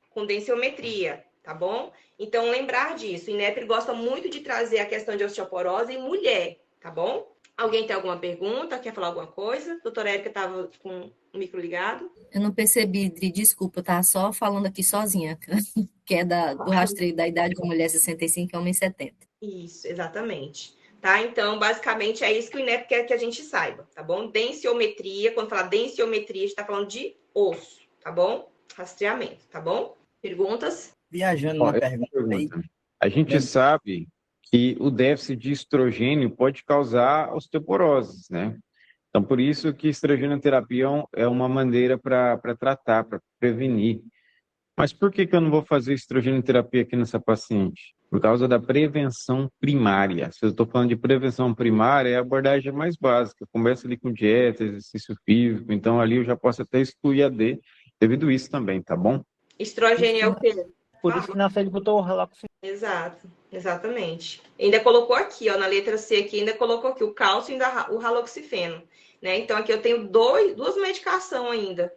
Com densiometria, tá bom? Então, lembrar disso. O INEP gosta muito de trazer a questão de osteoporose em mulher, tá bom? Alguém tem alguma pergunta? Quer falar alguma coisa? Doutora Érica estava com o micro ligado. Eu não percebi, Dri, desculpa, eu tava só falando aqui sozinha, que é do rastreio da idade com mulher 65 e homem 70. Isso, exatamente. Tá? Então, basicamente, é isso que o INEP quer que a gente saiba, tá bom? Densiometria, quando fala densiometria, a gente está falando de osso, tá bom? Rastreamento, tá bom? Perguntas? Viajando uma pergunta aí. A gente sabe que o déficit de estrogênio pode causar osteoporose, né? Então, por isso que estrogenoterapia é uma maneira para tratar, para prevenir. Mas por que eu não vou fazer estrogenoterapia aqui nessa paciente? Por causa da prevenção primária. Se eu estou falando de prevenção primária, é a abordagem mais básica. Começa ali com dieta, exercício físico. Então, ali eu já posso até excluir a D devido a isso também, tá bom? Estrogênio é o quê? Por isso que na ele botou o raloxifeno. Exato, exatamente. Ainda colocou aqui, ó, na letra C aqui, ainda colocou aqui o cálcio e o raloxifeno, né? Então, aqui eu tenho duas medicações ainda,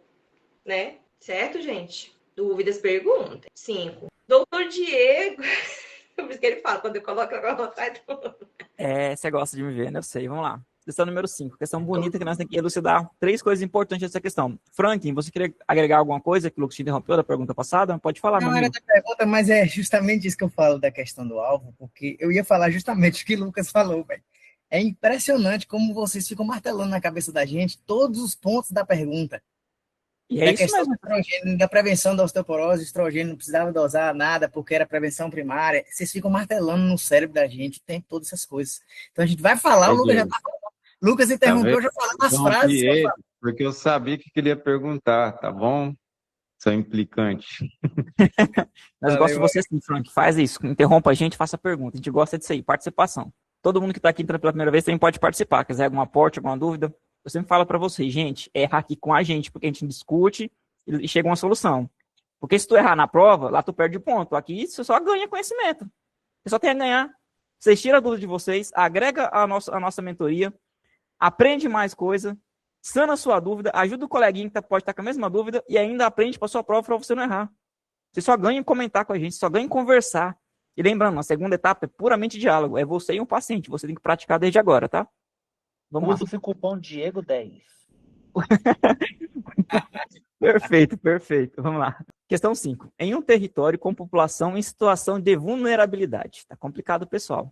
né? Certo, gente? Dúvidas, perguntas. 5. Doutor Diego... Por isso que ele fala, quando eu coloco agora sai tudo. Você gosta de me ver, né? Eu sei. Vamos lá. Questão número 5. Questão bonita que nós temos que elucidar 3 coisas importantes dessa questão. Franklin, você queria agregar alguma coisa que o Lucas te interrompeu da pergunta passada? Pode falar, meu Não amigo. era da pergunta, mas é justamente isso que eu falo da questão do alvo, porque eu ia falar justamente o que o Lucas falou, velho. É impressionante como vocês ficam martelando na cabeça da gente todos os pontos da pergunta. E Da é isso questão do mesmo. estrogênio, da prevenção da osteoporose, o estrogênio não precisava dosar nada porque era prevenção primária. Vocês ficam martelando no cérebro da gente o tempo todo essas coisas. Então a gente vai falar, o Aí, Lucas já Diego, tá falando. Lucas tá vendo? interrompeu, já falando as Interrompi frases que eu ele falo. porque eu sabia que ele ia perguntar, tá bom? Seu implicante. Mas eu gosto de Valeu, você sim, Frank. Faz isso. Interrompa a gente, faça pergunta. A gente gosta disso aí, participação. Todo mundo que está aqui entrando pela primeira vez também pode participar. Quiser algum aporte, alguma dúvida, eu sempre falo para vocês, gente, erra aqui com a gente, porque a gente discute e chega a uma solução. Porque se tu errar na prova, lá tu perde ponto. Aqui você só ganha conhecimento. Você só tem a ganhar. Vocês tiram a dúvida de vocês, agrega a nossa mentoria, aprende mais coisa, sana a sua dúvida, ajuda o coleguinha que pode estar com a mesma dúvida e ainda aprende para sua prova para você não errar. Você só ganha em comentar com a gente, só ganha em conversar. E lembrando, a segunda etapa é puramente diálogo. É você e um paciente. Você tem que praticar desde agora, tá? Vamos lá. Use o cupom Diego10. Perfeito, perfeito. Vamos lá. Questão 5. Em um território com população em situação de vulnerabilidade. Tá complicado, pessoal.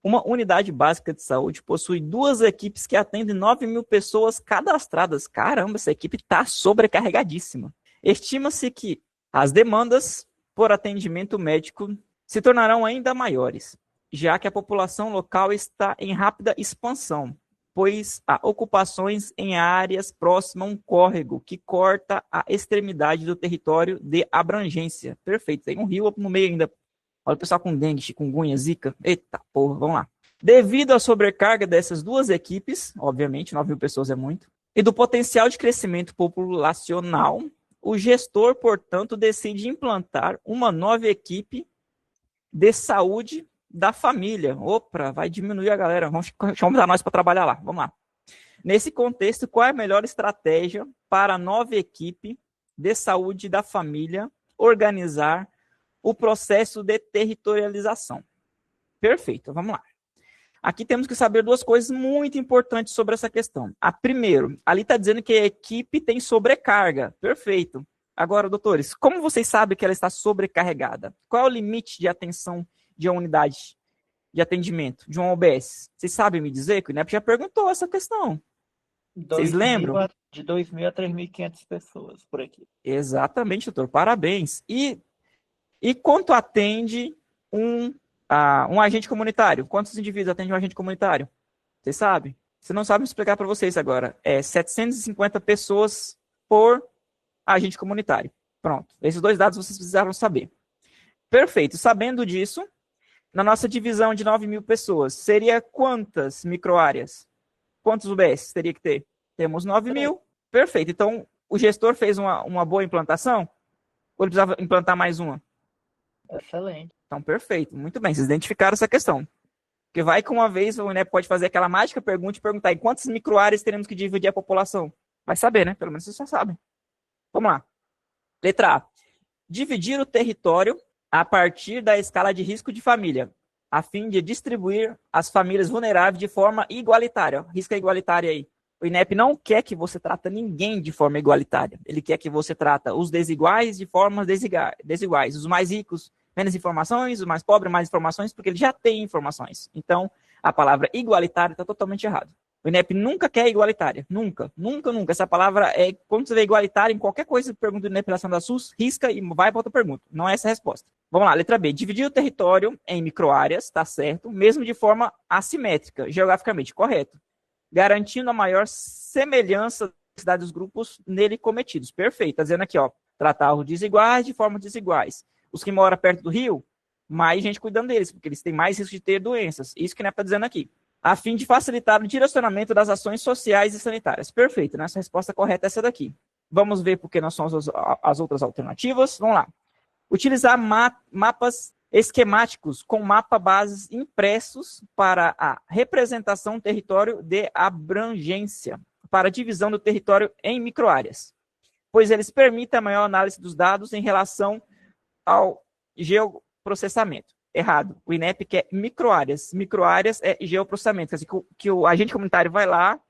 Uma unidade básica de saúde possui 2 equipes que atendem 9.000 pessoas cadastradas. Caramba, essa equipe está sobrecarregadíssima. Estima-se que as demandas por atendimento médico se tornarão ainda maiores, já que a população local está em rápida expansão, pois há ocupações em áreas próximas a um córrego que corta a extremidade do território de abrangência. Perfeito, tem um rio no meio ainda. Olha o pessoal com dengue, chikungunya, zika. Eita porra, vamos lá. Devido à sobrecarga dessas 2 equipes, obviamente, 9.000 pessoas é muito, e do potencial de crescimento populacional, o gestor, portanto, decide implantar uma nova equipe de saúde da família. Opa, vai diminuir a galera. Vamos chamar nós para trabalhar lá. Vamos lá. Nesse contexto, qual é a melhor estratégia para a nova equipe de saúde da família organizar o processo de territorialização? Perfeito, vamos lá. Aqui temos que saber 2 coisas muito importantes sobre essa questão. A primeiro, ali está dizendo que a equipe tem sobrecarga. Perfeito. Agora, doutores, como vocês sabem que ela está sobrecarregada? Qual é o limite de atenção de uma unidade de atendimento, de uma OBS? Vocês sabem me dizer? Que o INEP já perguntou essa questão. Vocês lembram? De 2.000 a 3.500 pessoas por aqui. Exatamente, doutor. Parabéns. E quanto atende um agente comunitário? Quantos indivíduos atende um agente comunitário? Vocês sabem? Se não sabem, vou explicar para vocês agora. É 750 pessoas por agente comunitário. Pronto. Esses 2 dados vocês precisaram saber. Perfeito. Sabendo disso, na nossa divisão de 9.000 pessoas, seria quantas microáreas? Quantos UBS teria que ter? Temos 9.000. Perfeito. Então, o gestor fez uma boa implantação? Ou ele precisava implantar mais uma? Excelente. Então, perfeito. Muito bem, vocês identificaram essa questão. Porque vai que uma vez o INEP pode fazer aquela mágica pergunta e perguntar em quantas microáreas teremos que dividir a população? Vai saber, né? Pelo menos vocês já sabem. Vamos lá. Letra A. Dividir o território a partir da escala de risco de família, a fim de distribuir as famílias vulneráveis de forma igualitária. Risca igualitária aí. O INEP não quer que você trata ninguém de forma igualitária. Ele quer que você trata os desiguais de formas desiguais. Os mais ricos, menos informações, os mais pobres, mais informações, porque ele já tem informações. Então, a palavra igualitária está totalmente errada. O INEP nunca quer igualitária. Nunca, nunca, nunca. Essa palavra é, quando você vê igualitária, em qualquer coisa que pergunta do INEP relação da SUS, risca e vai para outra pergunta. Não é essa a resposta. Vamos lá, letra B. Dividir o território em microáreas, tá certo, mesmo de forma assimétrica, geograficamente, correto. Garantindo a maior semelhança dos grupos nele cometidos. Perfeito. Está dizendo aqui, ó, tratar os desiguais de forma desiguais. Os que moram perto do rio, mais gente cuidando deles, porque eles têm mais risco de ter doenças. Isso que o INEP está dizendo aqui. A fim de facilitar o direcionamento das ações sociais e sanitárias. Perfeito, né? Essa resposta correta é essa daqui. Vamos ver porque nós somos as outras alternativas. Vamos lá. Utilizar mapas esquemáticos com mapa bases impressos para a representação do território de abrangência, para a divisão do território em microáreas, pois eles permitem a maior análise dos dados em relação ao geoprocessamento. Errado. O INEP quer microáreas. Microáreas é geoprocessamento. Quer dizer, que o agente comunitário vai lá,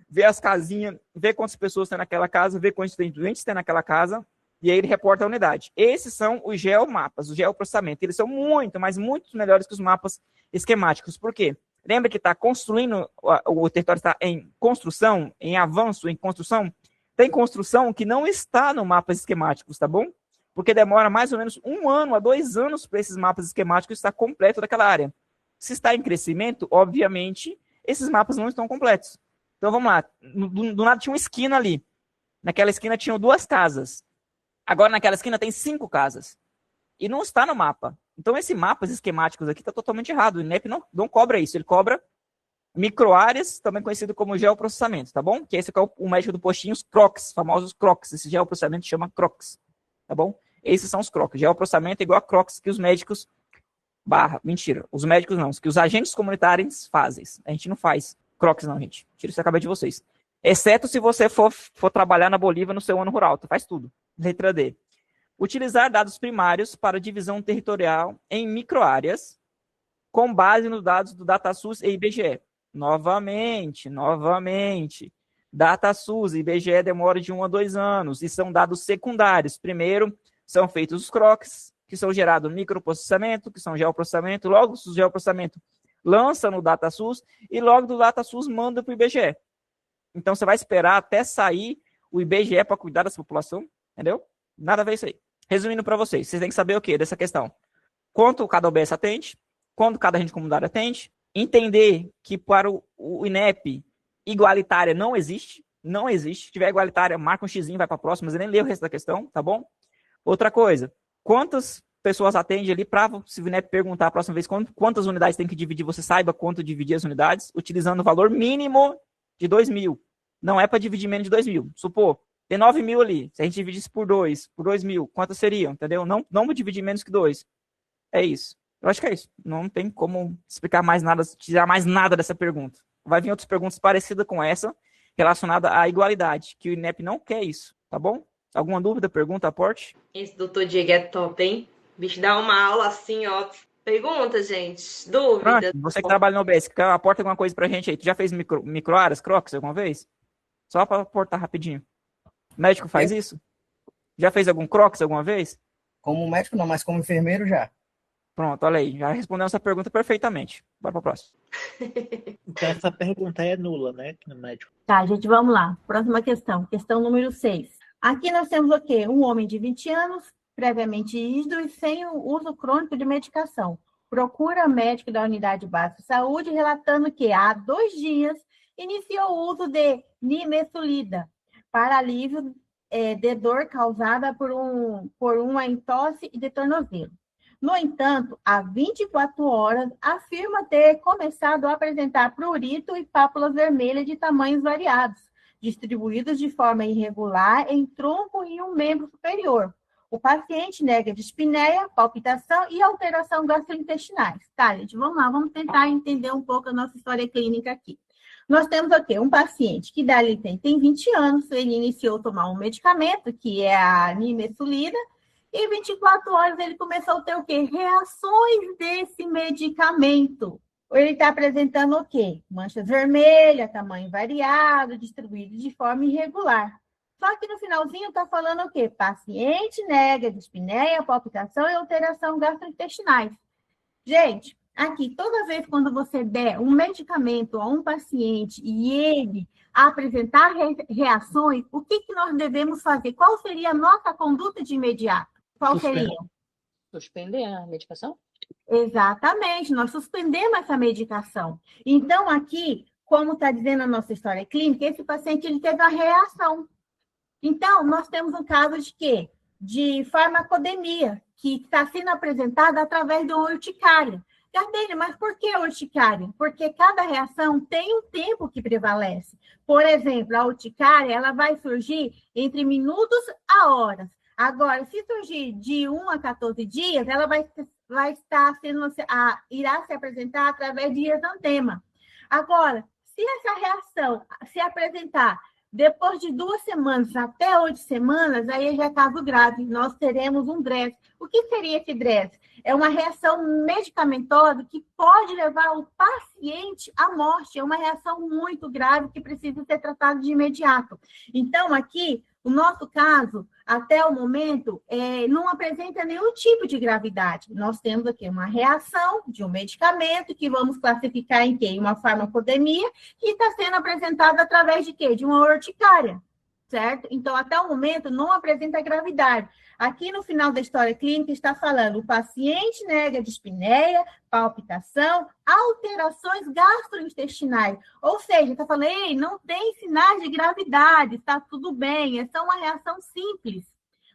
vê as casinhas, vê quantas pessoas tem naquela casa, vê quantos doentes tem naquela casa, e aí ele reporta a unidade. Esses são os geomapas, o geoprocessamento. Eles são muito, mas muito melhores que os mapas esquemáticos. Por quê? Lembra que está construindo, o território está em construção, em avanço, em construção? tem construção que não está no mapas esquemáticos, tá bom? Porque demora mais ou menos 1 ano a 2 anos para esses mapas esquemáticos estar completo daquela área. Se está em crescimento, obviamente, esses mapas não estão completos. Então, vamos lá. Do nada tinha uma esquina ali. Naquela esquina tinham 2 casas. Agora, naquela esquina tem 5 casas. E não está no mapa. Então, esses mapas esquemáticos aqui está totalmente errado. O INEP não cobra isso. Ele cobra microáreas, também conhecido como geoprocessamento, tá bom? Que esse aqui é o médico do postinho, os CROCs, famosos CROCs. Esse geoprocessamento chama CROCs, tá bom? Esses são os CROCs. Geoprocessamento é igual a CROCs que os médicos... Mentira. Os médicos não. Os que os agentes comunitários fazem. A gente não faz CROCs não, gente. Tira isso da cabeça de vocês. Exceto se você for trabalhar na Bolívia no seu ano rural. Tu faz tudo. Letra D. Utilizar dados primários para divisão territorial em microáreas com base nos dados do DataSUS e IBGE. Novamente. DataSUS e IBGE demora de 1 a 2 anos e são dados secundários. Primeiro, são feitos os CROCs, que são gerados no microprocessamento, que são geoprocessamento. Logo, o geoprocessamento lança no DataSUS e logo do DataSUS manda para o IBGE. Então, você vai esperar até sair o IBGE para cuidar dessa população, entendeu? Nada a ver isso aí. Resumindo para vocês têm que saber o quê dessa questão? Quanto cada OBS atende, quanto cada agente comunitário atende, entender que para o INEP igualitária não existe. Se tiver igualitária, marca um xizinho, vai para a próxima, mas eu nem leio o resto da questão, tá bom? Outra coisa, quantas pessoas atende ali para, se o INEP perguntar a próxima vez quantas unidades tem que dividir, você saiba quanto dividir as unidades, utilizando o valor mínimo de 2.000. Não é para dividir menos de 2.000. Supor, tem 9.000 ali. Se a gente dividisse por 2.000, quantas seriam? Entendeu? Não vou dividir menos que 2. É isso. Eu acho que é isso. Não tem como explicar mais nada, tirar mais nada dessa pergunta. Vai vir outras perguntas parecidas com essa, relacionada à igualdade, que o INEP não quer isso, tá bom? Alguma dúvida, pergunta, aporte? Esse doutor Diego é top, hein? Bicho, dá uma aula assim, ó. Pergunta, gente. Dúvida. Pronto, você que trabalha no OBS, aporta alguma coisa pra gente aí. Tu já fez microáreas, CROCs alguma vez? Só para aportar rapidinho. O médico faz isso? Já fez algum CROCs alguma vez? Como médico não, mas como enfermeiro já. Pronto, olha aí. Já respondeu essa pergunta perfeitamente. Bora pra próxima. Então essa pergunta é nula, né? No médico. Tá, gente, vamos lá. Próxima questão. Questão número 6. Aqui nós temos o quê? Um homem de 20 anos, previamente rígido e sem o uso crônico de medicação. Procura médico da Unidade Básica de Saúde relatando que há 2 dias iniciou o uso de nimesulida para alívio de dor causada por uma entorse de tornozelo. No entanto, há 24 horas, afirma ter começado a apresentar prurito e pápulas vermelhas de tamanhos variados, distribuídos de forma irregular em tronco e um membro superior. O paciente nega dispneia, palpitação e alteração gastrointestinais. Tá, gente, vamos lá, vamos tentar entender um pouco a nossa história clínica aqui. Nós temos aqui um paciente que dali tem 20 anos, ele iniciou a tomar um medicamento, que é a nimesulida, e 24 horas ele começou a ter o quê? Reações desse medicamento. Ele está apresentando o quê? Manchas vermelhas, tamanho variado, distribuído de forma irregular. Só que no finalzinho está falando o quê? Paciente nega dispneia, palpitação e alteração gastrointestinais. Gente, aqui, toda vez quando você der um medicamento a um paciente e ele apresentar reações, o que nós devemos fazer? Qual seria a nossa conduta de imediato? Qual seria? Suspender a medicação? Exatamente, nós suspendemos essa medicação. Então, aqui, como está dizendo a nossa história clínica, esse paciente ele teve uma reação. Então, nós temos um caso de quê? De farmacodemia, que está sendo apresentada através de uma urticária. Gardênia, mas por que urticária? Porque cada reação tem um tempo que prevalece. Por exemplo, a urticária ela vai surgir entre minutos a horas. Agora, se surgir de 1 a 14 dias, ela irá se apresentar através de exantema. Agora, se essa reação se apresentar depois de 2 semanas até 8 semanas, aí já é caso grave. Nós teremos um DRESS. O que seria esse DRESS? É uma reação medicamentosa que pode levar o paciente à morte. É uma reação muito grave que precisa ser tratada de imediato. Então, aqui, o nosso caso, até o momento, não apresenta nenhum tipo de gravidade. Nós temos aqui uma reação de um medicamento que vamos classificar em quê? Uma farmacodemia que está sendo apresentada através de quê? De uma urticária. certo? Então, até o momento, não apresenta gravidade. Aqui no final da história clínica está falando, o paciente nega dispneia, palpitação, alterações gastrointestinais. Ou seja, está falando, ei, não tem sinais de gravidade, está tudo bem, é só uma reação simples.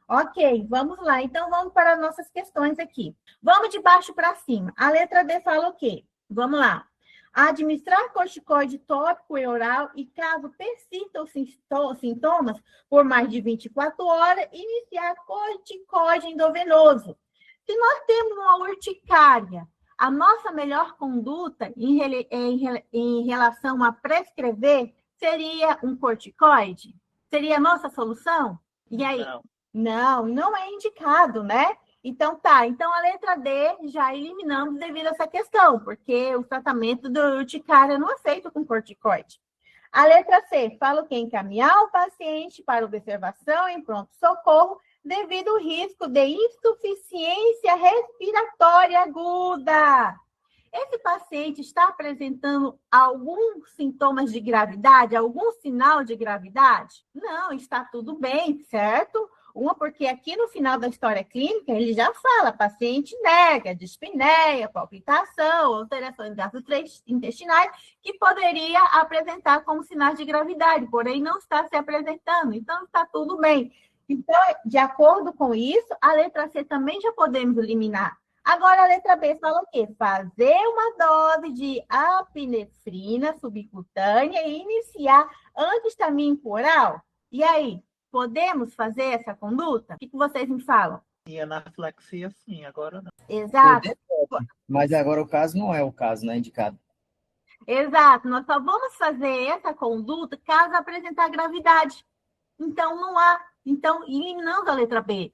Ok, vamos lá. Então, vamos para as nossas questões aqui. Vamos de baixo para cima. A letra D fala o quê? Vamos lá. Administrar corticoide tópico e oral e, caso persistam os sintomas por mais de 24 horas, iniciar corticoide endovenoso. Se nós temos uma urticária, a nossa melhor conduta em relação a prescrever seria um corticoide? Seria a nossa solução? E aí? Não é indicado, né? Então, tá. Então, a letra D já eliminamos devido a essa questão, porque o tratamento da urticária não é feito com corticoide. A letra C fala o quê? Encaminhar o paciente para observação em pronto-socorro devido ao risco de insuficiência respiratória aguda. Esse paciente está apresentando alguns sintomas de gravidade, algum sinal de gravidade? Não, está tudo bem, certo? Porque aqui no final da história clínica, ele já fala, paciente nega, dispneia, palpitação, alterações gastrointestinais, que poderia apresentar como sinais de gravidade, porém não está se apresentando, então está tudo bem. Então, de acordo com isso, a letra C também já podemos eliminar. Agora, a letra B fala o quê? Fazer uma dose de apinefrina subcutânea e iniciar antihistamínico oral? E aí? Podemos fazer essa conduta? O que vocês me falam? E anafilaxia, sim, agora não. Exato. Mas agora o caso não é o caso, né, indicado. Exato. Nós só vamos fazer essa conduta caso apresentar gravidade. Então, não há. Então, eliminando a letra B.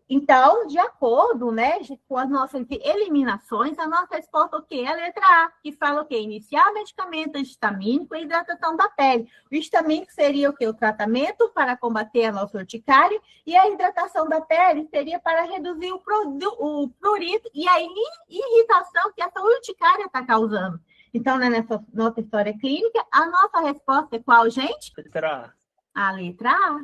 Então, de acordo, né, com as nossas eliminações, a nossa resposta é o quê? A letra A, que fala o quê? Iniciar medicamento antihistamínico e hidratação da pele. O histamínico seria o quê? O tratamento para combater a nossa urticária e a hidratação da pele seria para reduzir o prurito e a irritação que essa urticária está causando. Então, né, nessa nossa história clínica, a nossa resposta é qual, gente? Letra A letra A.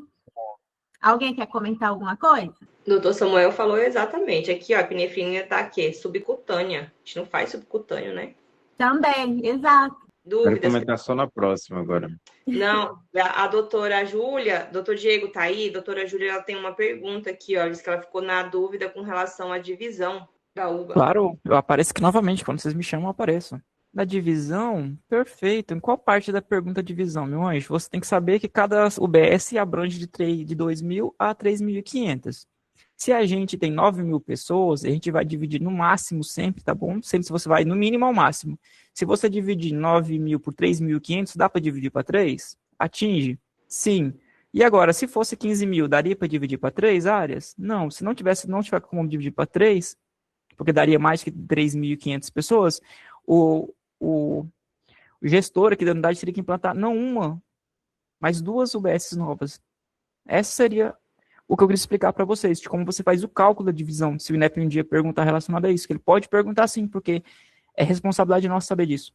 Alguém quer comentar alguma coisa? Doutor Samuel falou exatamente. Aqui, ó, a epinefrina está aqui, subcutânea. A gente não faz subcutâneo, né? Também, exato. Quero Dúvidas? comentar só na próxima agora. Não, a doutora Júlia, doutor Diego tá aí, doutora Júlia, ela tem uma pergunta aqui, ó, ela disse que ela ficou na dúvida com relação à divisão da uva. Claro, eu apareço aqui novamente. Quando vocês me chamam, eu apareço. Da divisão, perfeito. Em qual parte da pergunta divisão, meu anjo? Você tem que saber que cada UBS abrange de 2.000 a 3.500. Se a gente tem 9.000 pessoas, a gente vai dividir no máximo sempre, tá bom? Sempre se você vai no mínimo ao máximo. Se você dividir 9.000 por 3.500, dá para dividir para 3? Atinge? Sim. E agora, se fosse 15.000, daria para dividir para 3 áreas? Não. Se não tiver como dividir para 3, porque daria mais que 3.500 pessoas, o gestor aqui da unidade teria que implantar não uma, mas 2 UBS novas. Essa seria o que eu queria explicar para vocês, de como você faz o cálculo da divisão. Se o INEP um dia perguntar relacionado a isso, que ele pode perguntar sim, porque é responsabilidade nossa saber disso.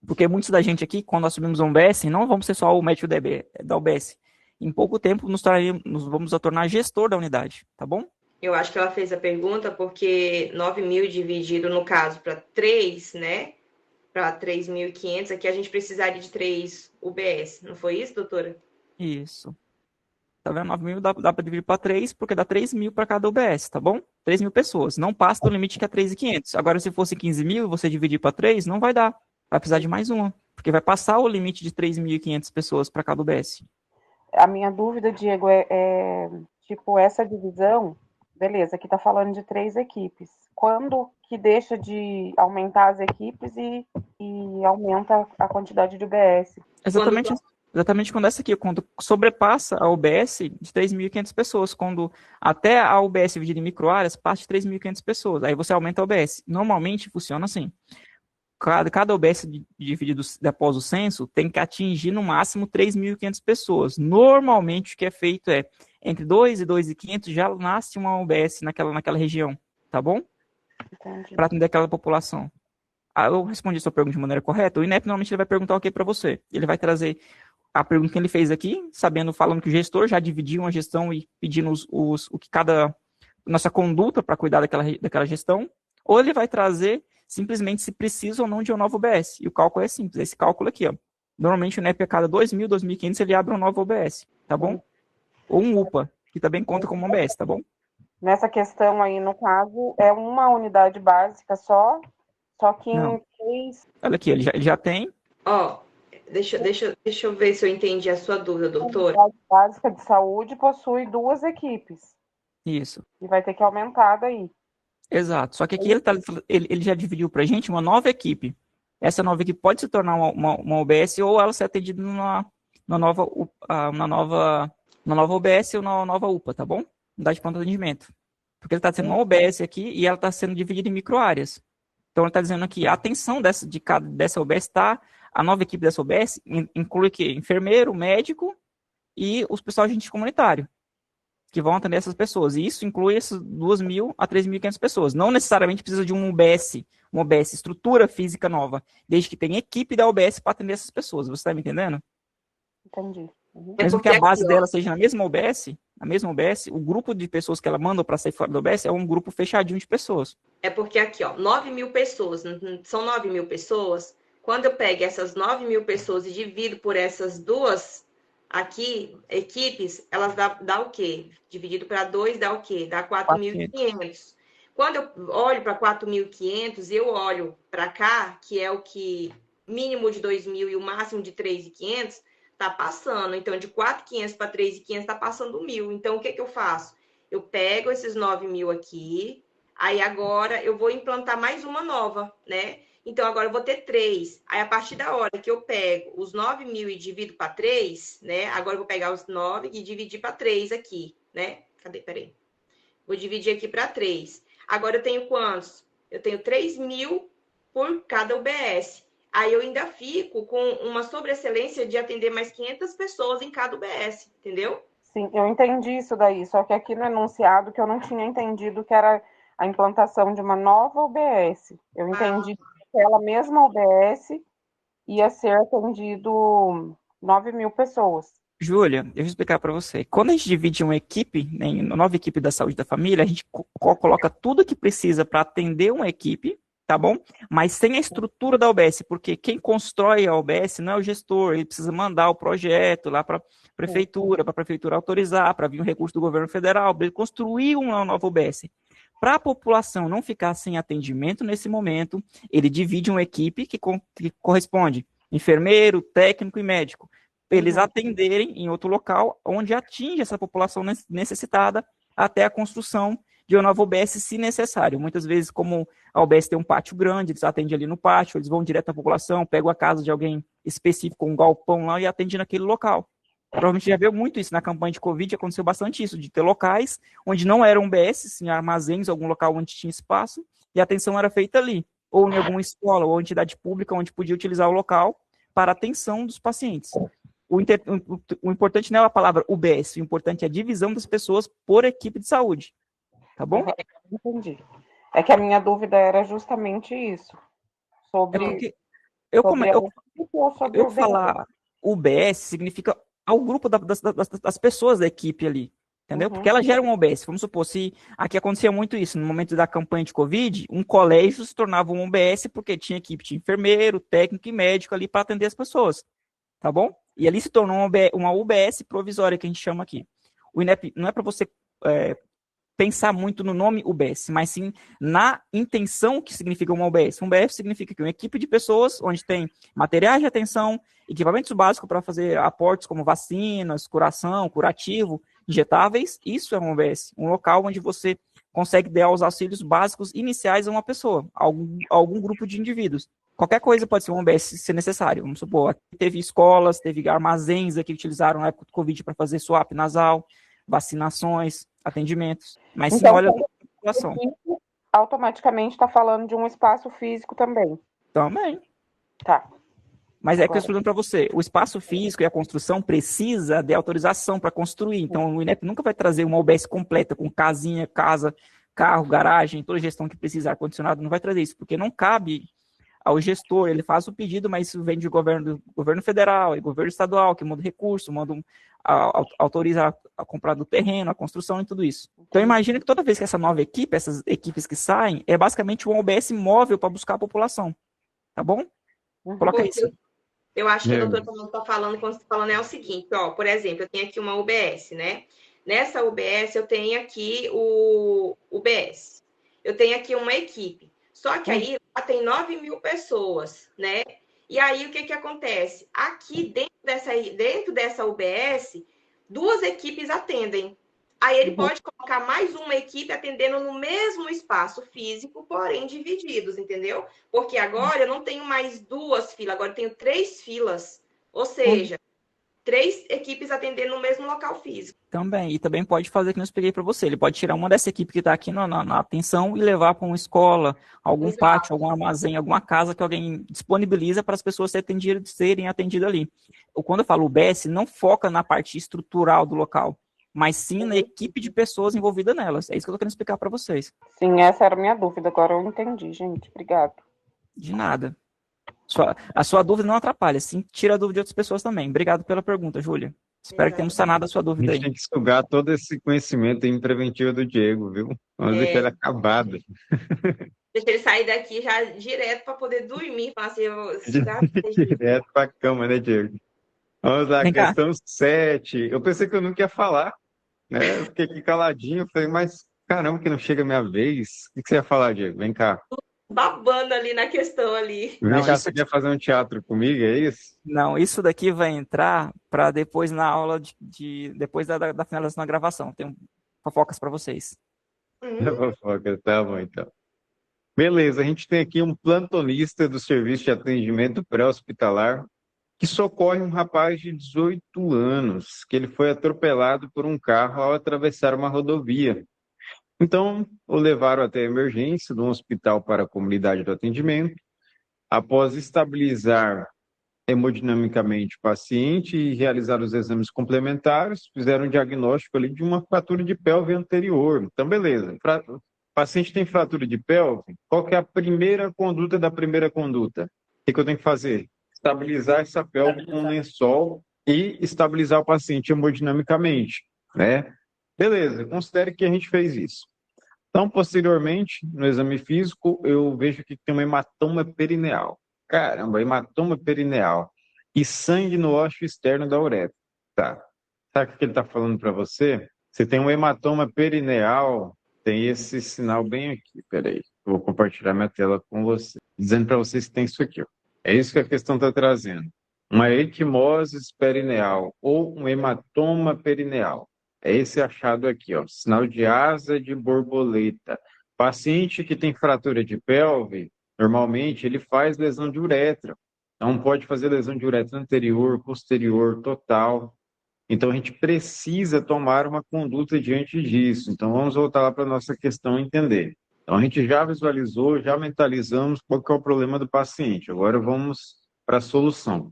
Porque muitos da gente aqui, quando assumimos um UBS, não vamos ser só o médico da UBS. Em pouco tempo, nos vamos a tornar gestor da unidade, tá bom? Eu acho que ela fez a pergunta porque 9.000 dividido, no caso, para 3, né? Para 3.500, aqui a gente precisaria de 3 UBS. Não foi isso, doutora? Isso. Tá vendo? 9.000 dá para dividir para 3, porque dá 3.000 para cada UBS, tá bom? 3.000 pessoas. Não passa do limite que é 3.500. Agora, se fosse 15.000 e você dividir para 3, não vai dar. Vai precisar de mais uma. Porque vai passar o limite de 3.500 pessoas para cada UBS. A minha dúvida, Diego, tipo, essa divisão, beleza, aqui tá falando de 3 equipes. Quando que deixa de aumentar as equipes e aumenta a quantidade de UBS? Exatamente quando essa aqui, quando sobrepassa a UBS de 3.500 pessoas, quando até a UBS dividida em microáreas passa de 3.500 pessoas, aí você aumenta a UBS. Normalmente funciona assim. Cada UBS dividido após o censo tem que atingir no máximo 3.500 pessoas. Normalmente o que é feito é, entre 2 e 2.500 já nasce uma UBS naquela região, tá bom? Para atender aquela população. Eu respondi a sua pergunta de maneira correta. O INEP normalmente ele vai perguntar o que para você? Ele vai trazer a pergunta que ele fez aqui, falando que o gestor já dividiu uma gestão e pedindo o que cada nossa conduta para cuidar daquela gestão, ou ele vai trazer simplesmente se precisa ou não de uma nova OBS. E o cálculo é simples, esse cálculo aqui, ó. Normalmente o INEP a cada 2.000, 2.500 ele abre uma nova OBS, tá bom? Ou um UPA, que também conta como OBS, tá bom? Nessa questão aí, no caso, é uma unidade básica só que Não. em 3... Olha aqui, ele já tem. Ó, deixa eu ver se eu entendi a sua dúvida, doutora. A unidade básica de saúde possui 2 equipes. Isso. E vai ter que aumentar daí. Exato. Só que aqui ele já dividiu pra gente uma nova equipe. Essa nova equipe pode se tornar uma OBS ou ela ser atendida numa nova OBS ou na nova UPA, tá bom? Unidade de pronto atendimento. Porque ele está sendo uma OBS aqui e ela está sendo dividida em microáreas. Então ele está dizendo aqui, a atenção dessa OBS a nova equipe dessa OBS inclui que enfermeiro, médico e os pessoal de agente comunitário, que vão atender essas pessoas. E isso inclui essas 2.000 a 3.500 pessoas. Não necessariamente precisa de uma OBS, estrutura física nova, desde que tenha equipe da OBS para atender essas pessoas. Você está me entendendo? Entendi. Mesmo que a base dela seja na mesma OBS, o grupo de pessoas que ela manda para sair fora da OBS é um grupo fechadinho de pessoas. É porque aqui, ó, 9.000 pessoas, são 9.000 pessoas. Quando eu pego essas 9.000 pessoas e divido por essas duas aqui, equipes, elas dá o quê? Dividido para 2 dá o quê? Dá 4.500. Quando eu olho para 4.500, eu olho para cá, que é o que mínimo de 2.000 e o máximo de 3.500, tá passando. Então, de 4.500 para 3.500 tá passando 1.000. Então, o que eu faço? Eu pego esses 9.000 aqui, aí agora eu vou implantar mais uma nova, né? Então, agora eu vou ter 3. Aí, a partir da hora que eu pego os 9.000 e divido para 3, né? Agora eu vou pegar os 9 e dividir para 3 aqui, né? Cadê? Peraí. Vou dividir aqui para 3. Agora eu tenho quantos? Eu tenho 3.000 por cada UBS. Aí eu ainda fico com uma sobreexcelência de atender mais 500 pessoas em cada UBS, entendeu? Sim, eu entendi isso daí, só que aqui no enunciado que eu não tinha entendido que era a implantação de uma nova UBS. Eu entendi que aquela mesma UBS ia ser atendido 9.000 pessoas. Júlia, deixa eu explicar para você. Quando a gente divide uma equipe, né, uma nova equipe da saúde da família, a gente coloca tudo que precisa para atender uma equipe, tá bom? Mas sem a estrutura da OBS, porque quem constrói a OBS não é o gestor, ele precisa mandar o projeto lá para a prefeitura autorizar, para vir um recurso do governo federal, para ele construir uma nova OBS. Para a população não ficar sem atendimento nesse momento, ele divide uma equipe que corresponde enfermeiro, técnico e médico, para eles atenderem em outro local onde atinge essa população necessitada até a construção de uma nova OBS, se necessário. Muitas vezes, como a OBS tem um pátio grande, eles atendem ali no pátio, eles vão direto à população, pegam a casa de alguém específico, um galpão lá, e atendem naquele local. Provavelmente já viu muito isso na campanha de Covid, aconteceu bastante isso, de ter locais onde não eram OBS, sim, armazéns, algum local onde tinha espaço, e a atenção era feita ali, ou em alguma escola, ou entidade pública, onde podia utilizar o local para a atenção dos pacientes. O importante não é a palavra UBS, o importante é a divisão das pessoas por equipe de saúde. Tá bom? Entendi. É que a minha dúvida era justamente isso. Sobre. Eu falar UBS significa ao grupo das pessoas da equipe ali. Entendeu? Porque ela gera um OBS. Vamos supor, se aqui acontecia muito isso, no momento da campanha de Covid, um colégio se tornava um OBS porque tinha equipe de enfermeiro, técnico e médico ali para atender as pessoas. Tá bom? E ali se tornou uma UBS provisória, que a gente chama aqui. O INEP não é para você pensar muito no nome UBS, mas sim na intenção que significa uma UBS. Um UBS significa que uma equipe de pessoas onde tem materiais de atenção, equipamentos básicos para fazer aportes como vacinas, curação, curativo, injetáveis. Isso é um UBS, um local onde você consegue dar os auxílios básicos iniciais a uma pessoa, a algum grupo de indivíduos. Qualquer coisa pode ser um UBS se necessário. Vamos supor, teve escolas, teve armazéns que utilizaram na época do Covid para fazer swab nasal, vacinações, atendimentos. Mas então, se olha a população. Automaticamente está falando de um espaço físico também. Também. Tá. Mas é que eu estou falando para você, o espaço físico e a construção precisa de autorização para construir. Então, o INEP nunca vai trazer uma UBS completa com casinha, casa, carro, garagem, toda a gestão que precisa, ar-condicionado, não vai trazer isso, porque não cabe ao gestor, ele faz o pedido, mas isso vem de governo federal e governo estadual, que manda recurso, autoriza a compra do terreno, a construção e tudo isso. Então imagina que toda vez que essa nova equipe, essas equipes que saem, é basicamente um OBS móvel para buscar a população. Tá bom? Coloca isso. Eu acho que a doutora está falando, quando você está falando, é o seguinte, ó, por exemplo, eu tenho aqui uma UBS, né? Nessa UBS, eu tenho aqui o UBS. Eu tenho aqui uma equipe. Só que aí lá tem 9.000 pessoas, né? E aí, o que acontece? Aqui, dentro dessa UBS, 2 equipes atendem. Aí ele pode colocar mais uma equipe atendendo no mesmo espaço físico, porém divididos, entendeu? Porque agora eu não tenho mais 2 filas, agora eu tenho 3 filas. Ou seja, 3 equipes atendendo no mesmo local físico. Também. E também pode fazer que eu expliquei para você. Ele pode tirar uma dessa equipe que está aqui na atenção e levar para uma escola, algum pátio, algum armazém, alguma casa que alguém disponibiliza para as pessoas serem atendidas ali. Quando eu falo UBS, não foca na parte estrutural do local, mas sim na equipe de pessoas envolvidas nelas. É isso que eu estou querendo explicar para vocês. Sim, essa era a minha dúvida. Agora eu entendi, gente. Obrigada. De nada. A sua dúvida não atrapalha, sim, tira a dúvida de outras pessoas também. Obrigado pela pergunta, Júlia. Espero que tenhamos sanado a sua dúvida aí. A gente tem que sugar todo esse conhecimento em preventivo do Diego, viu? Vamos deixar ele acabado. Deixa ele sair daqui já direto para poder dormir. Falar assim, direto para a cama, né, Diego? Vamos lá, questão 7. Eu pensei que eu nunca ia falar, né? Eu fiquei aqui caladinho, falei, mas caramba, que não chega a minha vez. O que você ia falar, Diego? Vem cá. Babando ali na questão ali. Vem cá, você quer fazer um teatro comigo, é isso? Não, isso daqui vai entrar para depois na aula depois da finalização da gravação. Tem fofocas para vocês. Fofoca, tá bom, então. Beleza, a gente tem aqui um plantonista do Serviço de Atendimento Pré-Hospitalar que socorre um rapaz de 18 anos, que ele foi atropelado por um carro ao atravessar uma rodovia. Então, o levaram até a emergência de um hospital para a comunidade do atendimento. Após estabilizar hemodinamicamente o paciente e realizar os exames complementares, fizeram um diagnóstico ali de uma fratura de pelve anterior. Então, beleza. O paciente tem fratura de pelve, qual que é a primeira conduta da primeira conduta? O que eu tenho que fazer? Estabilizar essa pelve com um lençol e estabilizar o paciente hemodinamicamente, né? Beleza, considere que a gente fez isso. Então, posteriormente, no exame físico, eu vejo que tem um hematoma perineal. Caramba, hematoma perineal. E sangue no ósseo externo da uretra. Tá. Sabe o que ele está falando para você? Você tem um hematoma perineal, tem esse sinal bem aqui. Peraí, eu vou compartilhar minha tela com você. Dizendo para vocês que tem isso aqui. Ó. É isso que a questão está trazendo. Uma equimose perineal ou um hematoma perineal. É esse achado aqui, ó, sinal de asa de borboleta. Paciente que tem fratura de pelve, normalmente ele faz lesão de uretra. Não pode fazer lesão de uretra anterior, posterior, total. Então a gente precisa tomar uma conduta diante disso. Então vamos voltar lá para a nossa questão e entender. Então a gente já visualizou, já mentalizamos qual que é o problema do paciente. Agora vamos para a solução.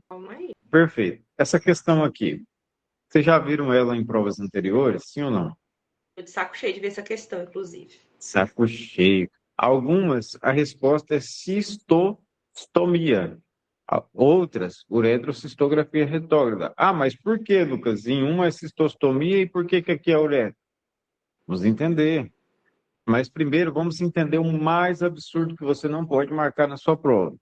Perfeito. Essa questão aqui, vocês já viram ela em provas anteriores, sim ou não? Tô de saco cheio de ver essa questão, inclusive. Saco cheio. Algumas, a resposta é cistostomia. Outras, uretrocistografia retrógrada. Ah, mas por que, Lucas? Em uma é cistostomia e por que aqui é uretra? Vamos entender. Mas primeiro vamos entender o mais absurdo que você não pode marcar na sua prova.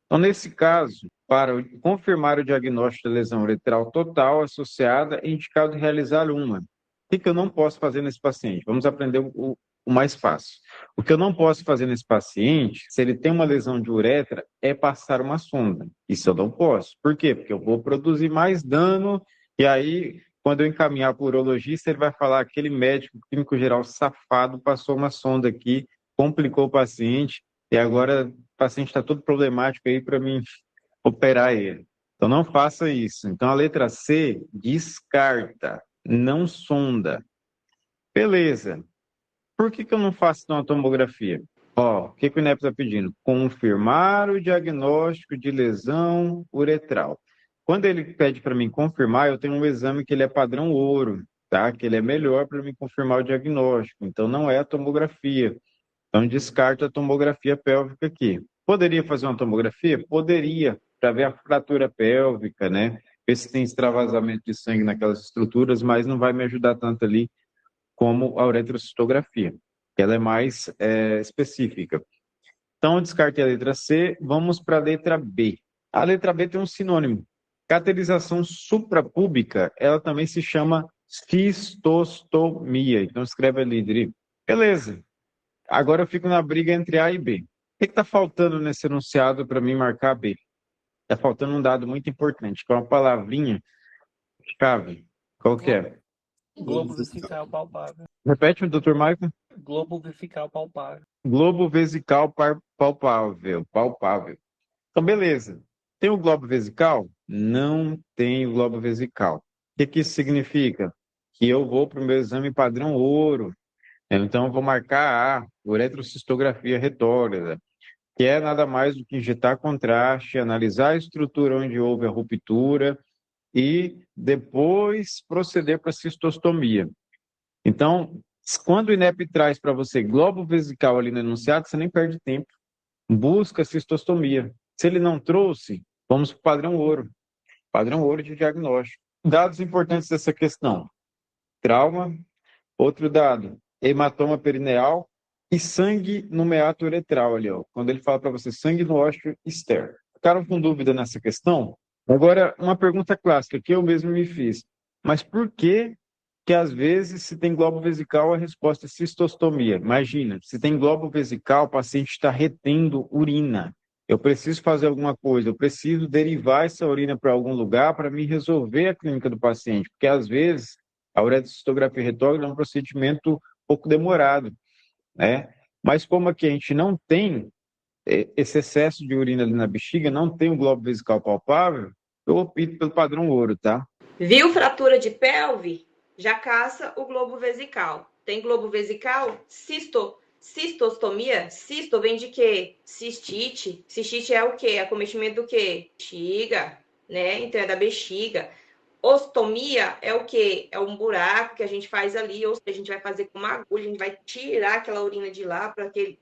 Então, nesse caso, para confirmar o diagnóstico de lesão uretral total associada, é indicado realizar uma. O que eu não posso fazer nesse paciente? Vamos aprender o mais fácil. O que eu não posso fazer nesse paciente, se ele tem uma lesão de uretra, é passar uma sonda. Isso eu não posso. Por quê? Porque eu vou produzir mais dano e aí, quando eu encaminhar para o urologista, ele vai falar aquele médico clínico geral safado passou uma sonda aqui, complicou o paciente e agora o paciente está todo problemático aí para mim operar ele. Então não faça isso. Então a letra C descarta, não sonda. Beleza. Por que eu não faço uma tomografia? Ó, o que o INEP está pedindo? Confirmar o diagnóstico de lesão uretral. Quando ele pede para mim confirmar, eu tenho um exame que ele é padrão ouro, tá? Que ele é melhor para me confirmar o diagnóstico. Então não é a tomografia. Então descarta a tomografia pélvica aqui. Poderia fazer uma tomografia? Poderia, para ver a fratura pélvica, né? Ver se tem extravasamento de sangue naquelas estruturas, mas não vai me ajudar tanto ali como a uretrocistografia, que ela é mais específica. Então, eu descartei a letra C, vamos para a letra B. A letra B tem um sinônimo. Cateterização suprapúbica, ela também se chama cistostomia. Então, escreve ali, Dri. Beleza. Agora eu fico na briga entre A e B. O que está faltando nesse enunciado para mim marcar B? Está faltando um dado muito importante, que é uma palavrinha chave. Qual que é? Globo vesical palpável. Repete, doutor Maicon. Globo vesical palpável. Globo vesical palpável. Então, beleza. Tem o globo vesical? Não tem o globo vesical. O que isso significa? Que eu vou para o meu exame padrão ouro. Então, eu vou marcar a uretrocistografia retrógrada, que é nada mais do que injetar contraste, analisar a estrutura onde houve a ruptura e depois proceder para a cistostomia. Então, quando o INEP traz para você globo vesical ali no enunciado, você nem perde tempo. Busca a cistostomia. Se ele não trouxe, vamos para o padrão ouro de diagnóstico. Dados importantes dessa questão: trauma, outro dado, hematoma perineal e sangue no meato uretral ali, ó. Quando ele fala para você sangue no ósseo externo. Ficaram com dúvida nessa questão? Agora, uma pergunta clássica que eu mesmo me fiz. Mas por que às vezes, se tem globo vesical, a resposta é cistostomia? Imagina, se tem globo vesical, o paciente está retendo urina. Eu preciso fazer alguma coisa, eu preciso derivar essa urina para algum lugar para me resolver a clínica do paciente, porque às vezes a uretrocistografia retrógrada é um procedimento um pouco demorado, né? Mas como aqui a gente não tem esse excesso de urina ali na bexiga, não tem o globo vesical palpável, eu opto pelo padrão ouro, tá? Viu fratura de pelve? Já caça o globo vesical. Tem globo vesical? Cistostomia? Cisto vem de quê? Cistite. Cistite é o quê? Acometimento do quê? Bexiga, né? Então é da bexiga. Ostomia é o quê? É um buraco que a gente faz ali, ou seja, a gente vai fazer com uma agulha, a gente vai tirar aquela urina de lá para aquele.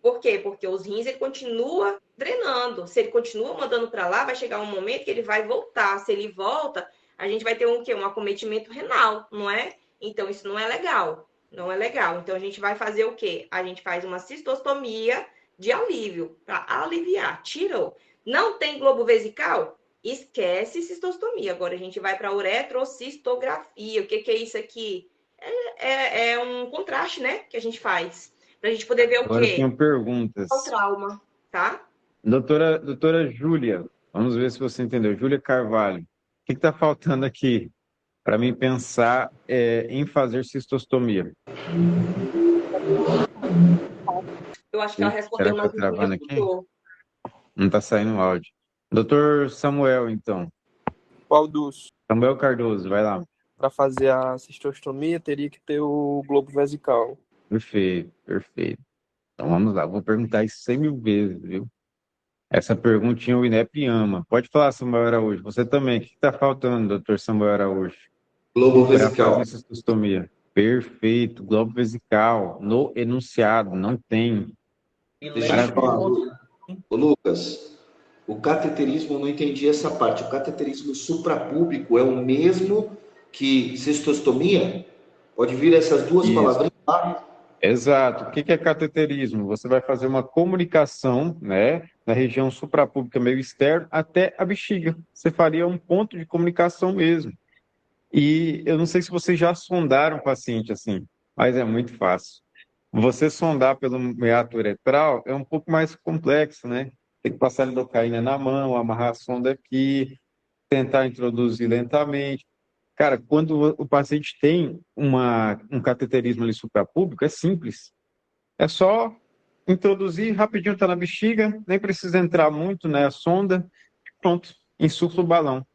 Por quê? Porque os rins ele continua drenando. Se ele continua mandando para lá, vai chegar um momento que ele vai voltar. Se ele volta, a gente vai ter um quê? Um acometimento renal, não é? Então, isso não é legal. Não é legal. Então, a gente vai fazer o quê? A gente faz uma cistostomia de alívio, para aliviar. Tirou. Não tem globo vesical? Esquece cistostomia. Agora, a gente vai para uretrocistografia. O que é isso aqui? É um contraste, né? Que a gente faz. Para a gente poder ver o Agora quê? eu tenho perguntas. O trauma, tá? Doutora Júlia, vamos ver se você entendeu. Júlia Carvalho. O que está faltando aqui para mim pensar em fazer cistostomia? Eu acho que ela respondeu Será que mais está travando aqui? do Não está saindo o áudio. Doutor Samuel, então. Qual dos? Samuel Cardoso, vai lá. Para fazer a cistostomia, teria que ter o globo vesical. Perfeito, perfeito. Então vamos lá, vou perguntar isso 100 mil vezes, viu? Essa perguntinha o INEP ama. Pode falar, Samuel Araújo. Você também. O que está faltando, doutor Samuel Araújo? Globo Para vesical. fazer cistostomia. Perfeito. Globo vesical. No enunciado. Não tem. Deixa eu te falar. Ô, Lucas, o cateterismo, eu não entendi essa parte. O cateterismo suprapúbico é o mesmo que cistostomia? Pode vir essas duas Isso. palavrinhas lá? Exato. O que é cateterismo? Você vai fazer uma comunicação, né, na região suprapúbica meio externo até a bexiga. Você faria um ponto de comunicação mesmo. E eu não sei se vocês já sondaram o paciente assim, mas é muito fácil. Você sondar pelo meato uretral é um pouco mais complexo, né? Tem que passar lidocaína na mão, amarrar a sonda aqui, tentar introduzir lentamente. Cara, quando o paciente tem um cateterismo ali suprapúbico, é simples. É só introduzir, rapidinho está na bexiga, nem precisa entrar muito, né? A sonda, pronto, insufla o balão.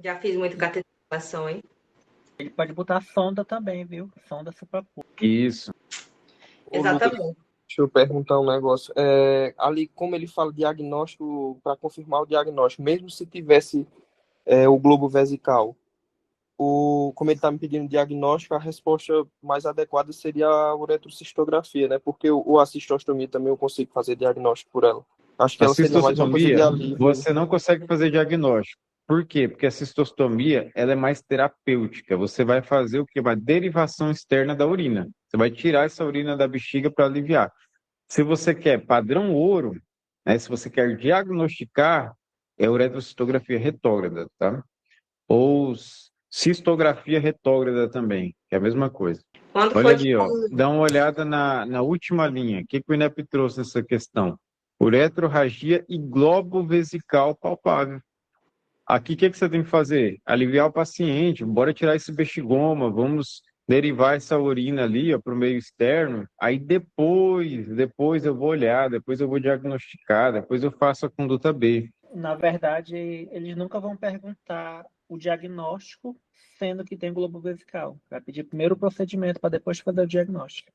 Já fiz muito cateterização, hein? Ele pode botar sonda também, viu? Sonda suprapública. Isso. Exatamente. Deixa eu perguntar um negócio. Ali, como ele fala diagnóstico, para confirmar o diagnóstico, mesmo se tivesse o globo vesical, como ele está me pedindo diagnóstico, a resposta mais adequada seria a uretrocistografia, né? Porque a cistostomia também eu consigo fazer diagnóstico por ela. Acho que A ela seria mais uma coisa de cistostomia, alívio. você não consegue fazer diagnóstico. Por quê? Porque a cistostomia, ela é mais terapêutica. Você vai fazer o quê? Uma derivação externa da urina. Você vai tirar essa urina da bexiga para aliviar. Se você quer padrão ouro, né, se você quer diagnosticar, é uretrocistografia retrógrada, tá? Ou cistografia retrógrada também, que é a mesma coisa. Quando Olha for ali, ó, dá uma olhada na última linha. O que o INEP trouxe nessa questão? Uretrorragia e globo vesical palpável. Aqui, o que você tem que fazer? Aliviar o paciente, bora tirar esse bexigoma, vamos derivar essa urina ali para o meio externo, aí depois eu vou olhar, depois eu vou diagnosticar, depois eu faço a conduta B. Na verdade, eles nunca vão perguntar o diagnóstico, sendo que tem globo vesical. Vai pedir primeiro o procedimento para depois fazer o diagnóstico.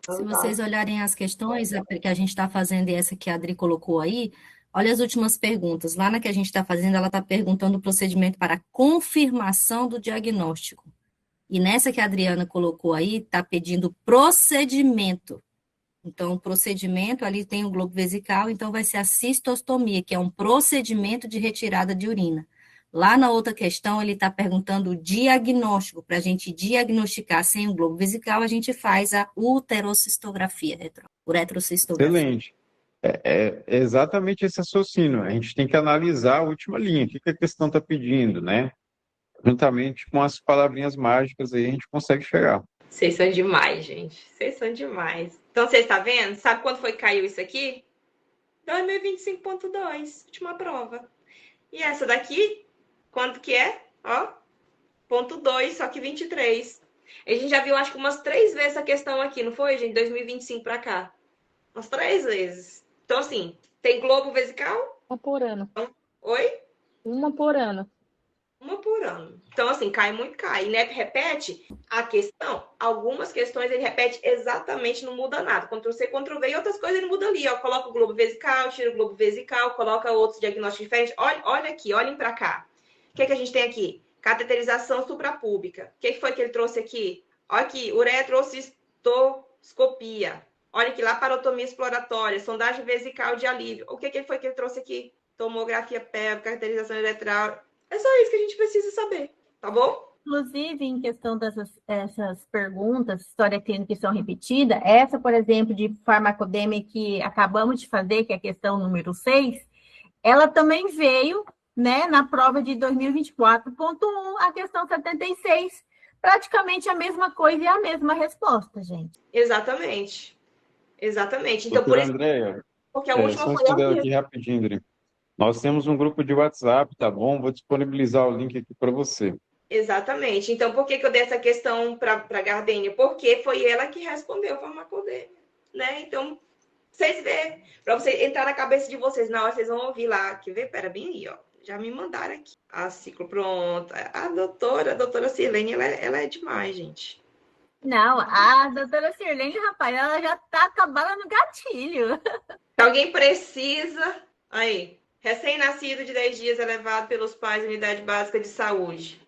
Se vocês olharem as questões que a gente está fazendo e essa que a Adri colocou aí, olha as últimas perguntas. Lá na que a gente está fazendo, ela está perguntando o procedimento para confirmação do diagnóstico. E nessa que a Adriana colocou aí, está pedindo procedimento. Então, o procedimento, ali tem o globo vesical, então vai ser a cistostomia, que é um procedimento de retirada de urina. Lá na outra questão, ele está perguntando o diagnóstico. Para a gente diagnosticar sem o globo vesical, a gente faz a uterocistografia, uretrocistografia. Excelente. É exatamente esse raciocínio. A gente tem que analisar a última linha. O que a questão está pedindo, né? Juntamente com as palavrinhas mágicas aí, a gente consegue chegar. Vocês são demais, gente. Vocês são demais. Então, vocês estão vendo? Sabe quando foi que caiu isso aqui? 2025.2, última prova. E essa daqui, quanto que é? Ó, ponto 2, só que 23. A gente já viu, acho que umas 3 vezes essa questão aqui, não foi, gente? 2025 para cá. Umas 3 vezes. Então, assim, tem globo vesical? Uma por ano. Oi? Uma por ano. Uma por ano. Então, assim, cai muito, cai. INEP repete a questão. Algumas questões ele repete exatamente, não muda nada. Ctrl-C, Ctrl-V e outras coisas ele muda ali. Ó. Coloca o globo vesical, tira o globo vesical, coloca outros diagnósticos diferentes. Olha aqui, olhem para cá. O que a gente tem aqui? Cateterização suprapúbica. O que foi que ele trouxe aqui? Olha aqui, uretrocistoscopia. Olha aqui, laparotomia exploratória, sondagem vesical de alívio. O que foi que ele trouxe aqui? Tomografia pélvica, caracterização eleitoral. É só isso que a gente precisa saber, tá bom? Inclusive, em questão essas perguntas, história clínica que são repetidas, essa, por exemplo, de farmacodemia que acabamos de fazer, que é a questão número 6, ela também veio, né, na prova de 2024.1, a questão 76. Praticamente a mesma coisa e a mesma resposta, gente. Exatamente. Exatamente. Então, Doutora Andréia, porque a última só foi a estudando aqui rapidinho, André. Nós temos um grupo de WhatsApp, tá bom? Vou disponibilizar o link aqui para você. Exatamente. Então, por que eu dei essa questão para a Gardênia? Porque foi ela que respondeu a farmacodemia, né? Então, vocês verem, para você entrar na cabeça de vocês, na hora vocês vão ouvir lá, que vê, pera bem aí, ó. Já me mandaram aqui. A ciclo pronto. A doutora Sirlene, ela é demais, gente. Não, a doutora Sirlene, rapaz, ela já tá acabando no gatilho. Se alguém precisa, aí, recém-nascido de 10 dias é levado pelos pais à unidade básica de saúde.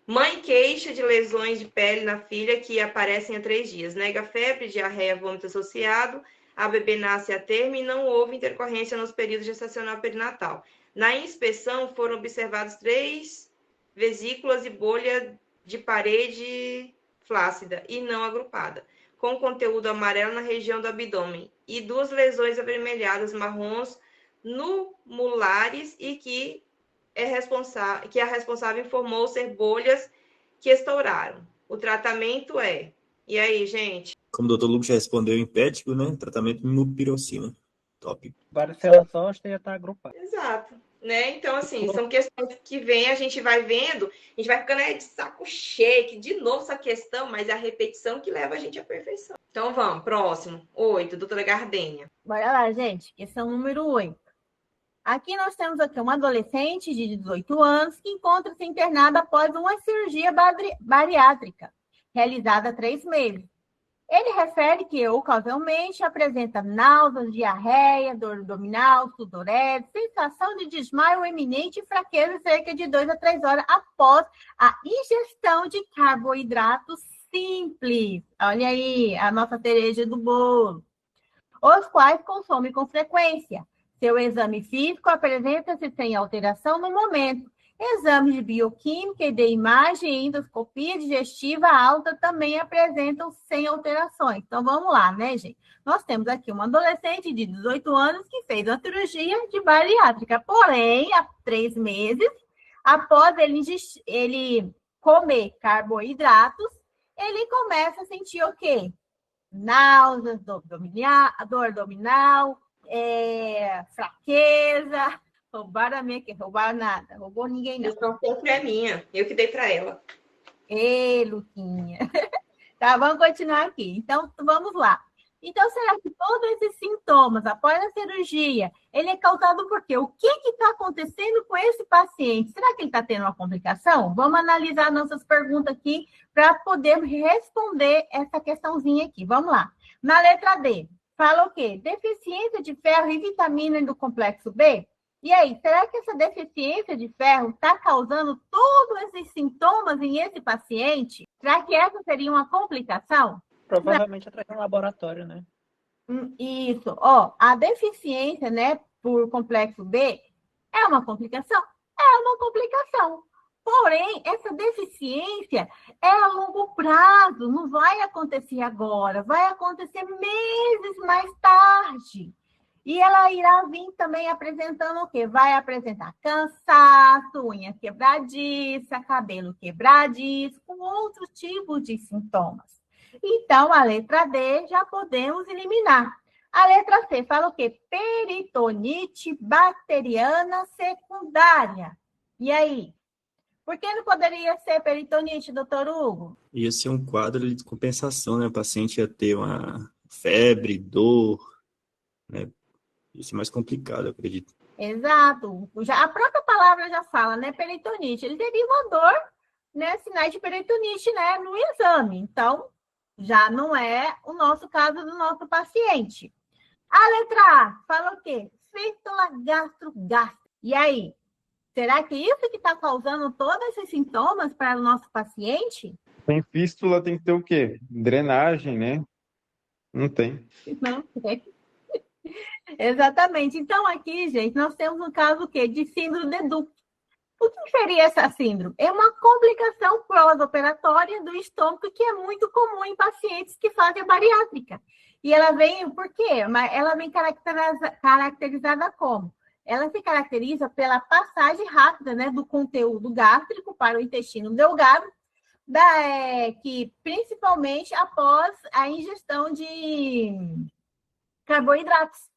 Mãe queixa de lesões de pele na filha que aparecem há 3 dias. Nega febre, diarreia, vômito associado. A bebê nasce a termo e não houve intercorrência nos períodos gestacional perinatal. Na inspeção foram observados 3 vesículas e bolha de parede flácida e não agrupada, com conteúdo amarelo na região do abdômen e 2 lesões avermelhadas marrons numulares e que a responsável informou ser bolhas que estouraram. O tratamento é... E aí, gente? Como o doutor Lucas já respondeu, empético, né? Tratamento mupirocina. Top. Varicela zoster já está agrupada. Exato. Né? Então, assim, são questões que vem, a gente vai vendo, a gente vai ficando de saco cheio, que de novo essa questão, mas é a repetição que leva a gente à perfeição. Então, vamos, próximo. 8, doutora Gardênia. Bora lá, gente. Questão número 8. Aqui nós temos aqui uma adolescente de 18 anos que encontra-se internada após uma cirurgia bariátrica, realizada há 3 meses. Ele refere que, ocasionalmente, apresenta náuseas, diarreia, dor abdominal, sudorese, sensação de desmaio eminente e fraqueza cerca de 2 a 3 horas após a ingestão de carboidratos simples. Olha aí, a nossa cereja do bolo. Os quais consome com frequência. Seu exame físico apresenta-se sem alteração no momento. Exames de bioquímica e de imagem e endoscopia digestiva alta também apresentam sem alterações. Então, vamos lá, né, gente? Nós temos aqui uma adolescente de 18 anos que fez uma cirurgia de bariátrica. Porém, há 3 meses, após ele comer carboidratos, ele começa a sentir o quê? Náuseas, dor abdominal, fraqueza. Roubaram a minha, que roubaram nada, roubou ninguém não. Essa é minha, eu que dei para ela. Ei, Luquinha. Tá, vamos continuar aqui. Então, vamos lá. Então, será que todos esses sintomas após a cirurgia, ele é causado por quê? O que está acontecendo com esse paciente? Será que ele está tendo uma complicação? Vamos analisar nossas perguntas aqui para poder responder essa questãozinha aqui. Vamos lá. Na letra D, fala o quê? Deficiência de ferro e vitamina do complexo B? E aí, será que essa deficiência de ferro está causando todos esses sintomas em esse paciente? Será que essa seria uma complicação? Provavelmente através de um laboratório, né? Isso. Ó, a deficiência, né, por complexo B é uma complicação? É uma complicação. Porém, essa deficiência é a longo prazo, não vai acontecer agora, vai acontecer meses mais tarde. E ela irá vir também apresentando o quê? Vai apresentar cansaço, unha quebradiça, cabelo quebradiço, com outros tipos de sintomas. Então, a letra D já podemos eliminar. A letra C fala o quê? Peritonite bacteriana secundária. E aí? Por que não poderia ser peritonite, doutor Hugo? Ia ser um quadro de compensação, né? O paciente ia ter uma febre, dor, né? Isso é mais complicado, eu acredito. Exato. A própria palavra já fala, né? Peritonite. Ele teria uma dor, né? Sinais de peritonite, né? No exame. Então, já não é o nosso caso do nosso paciente. A letra A fala o quê? Fístula gastrogástrica. E aí? Será que isso que está causando todos esses sintomas para o nosso paciente? Tem fístula, tem que ter o quê? Drenagem, né? Não tem. Não tem. Exatamente. Então, aqui, gente, nós temos um caso o quê? De síndrome de Duc. O que seria essa síndrome? É uma complicação pós-operatória do estômago que é muito comum em pacientes que fazem a bariátrica. E ela vem, por quê? Ela vem caracterizada como? Ela se caracteriza pela passagem rápida, né, do conteúdo gástrico para o intestino delgado, que principalmente após a ingestão de carboidratos.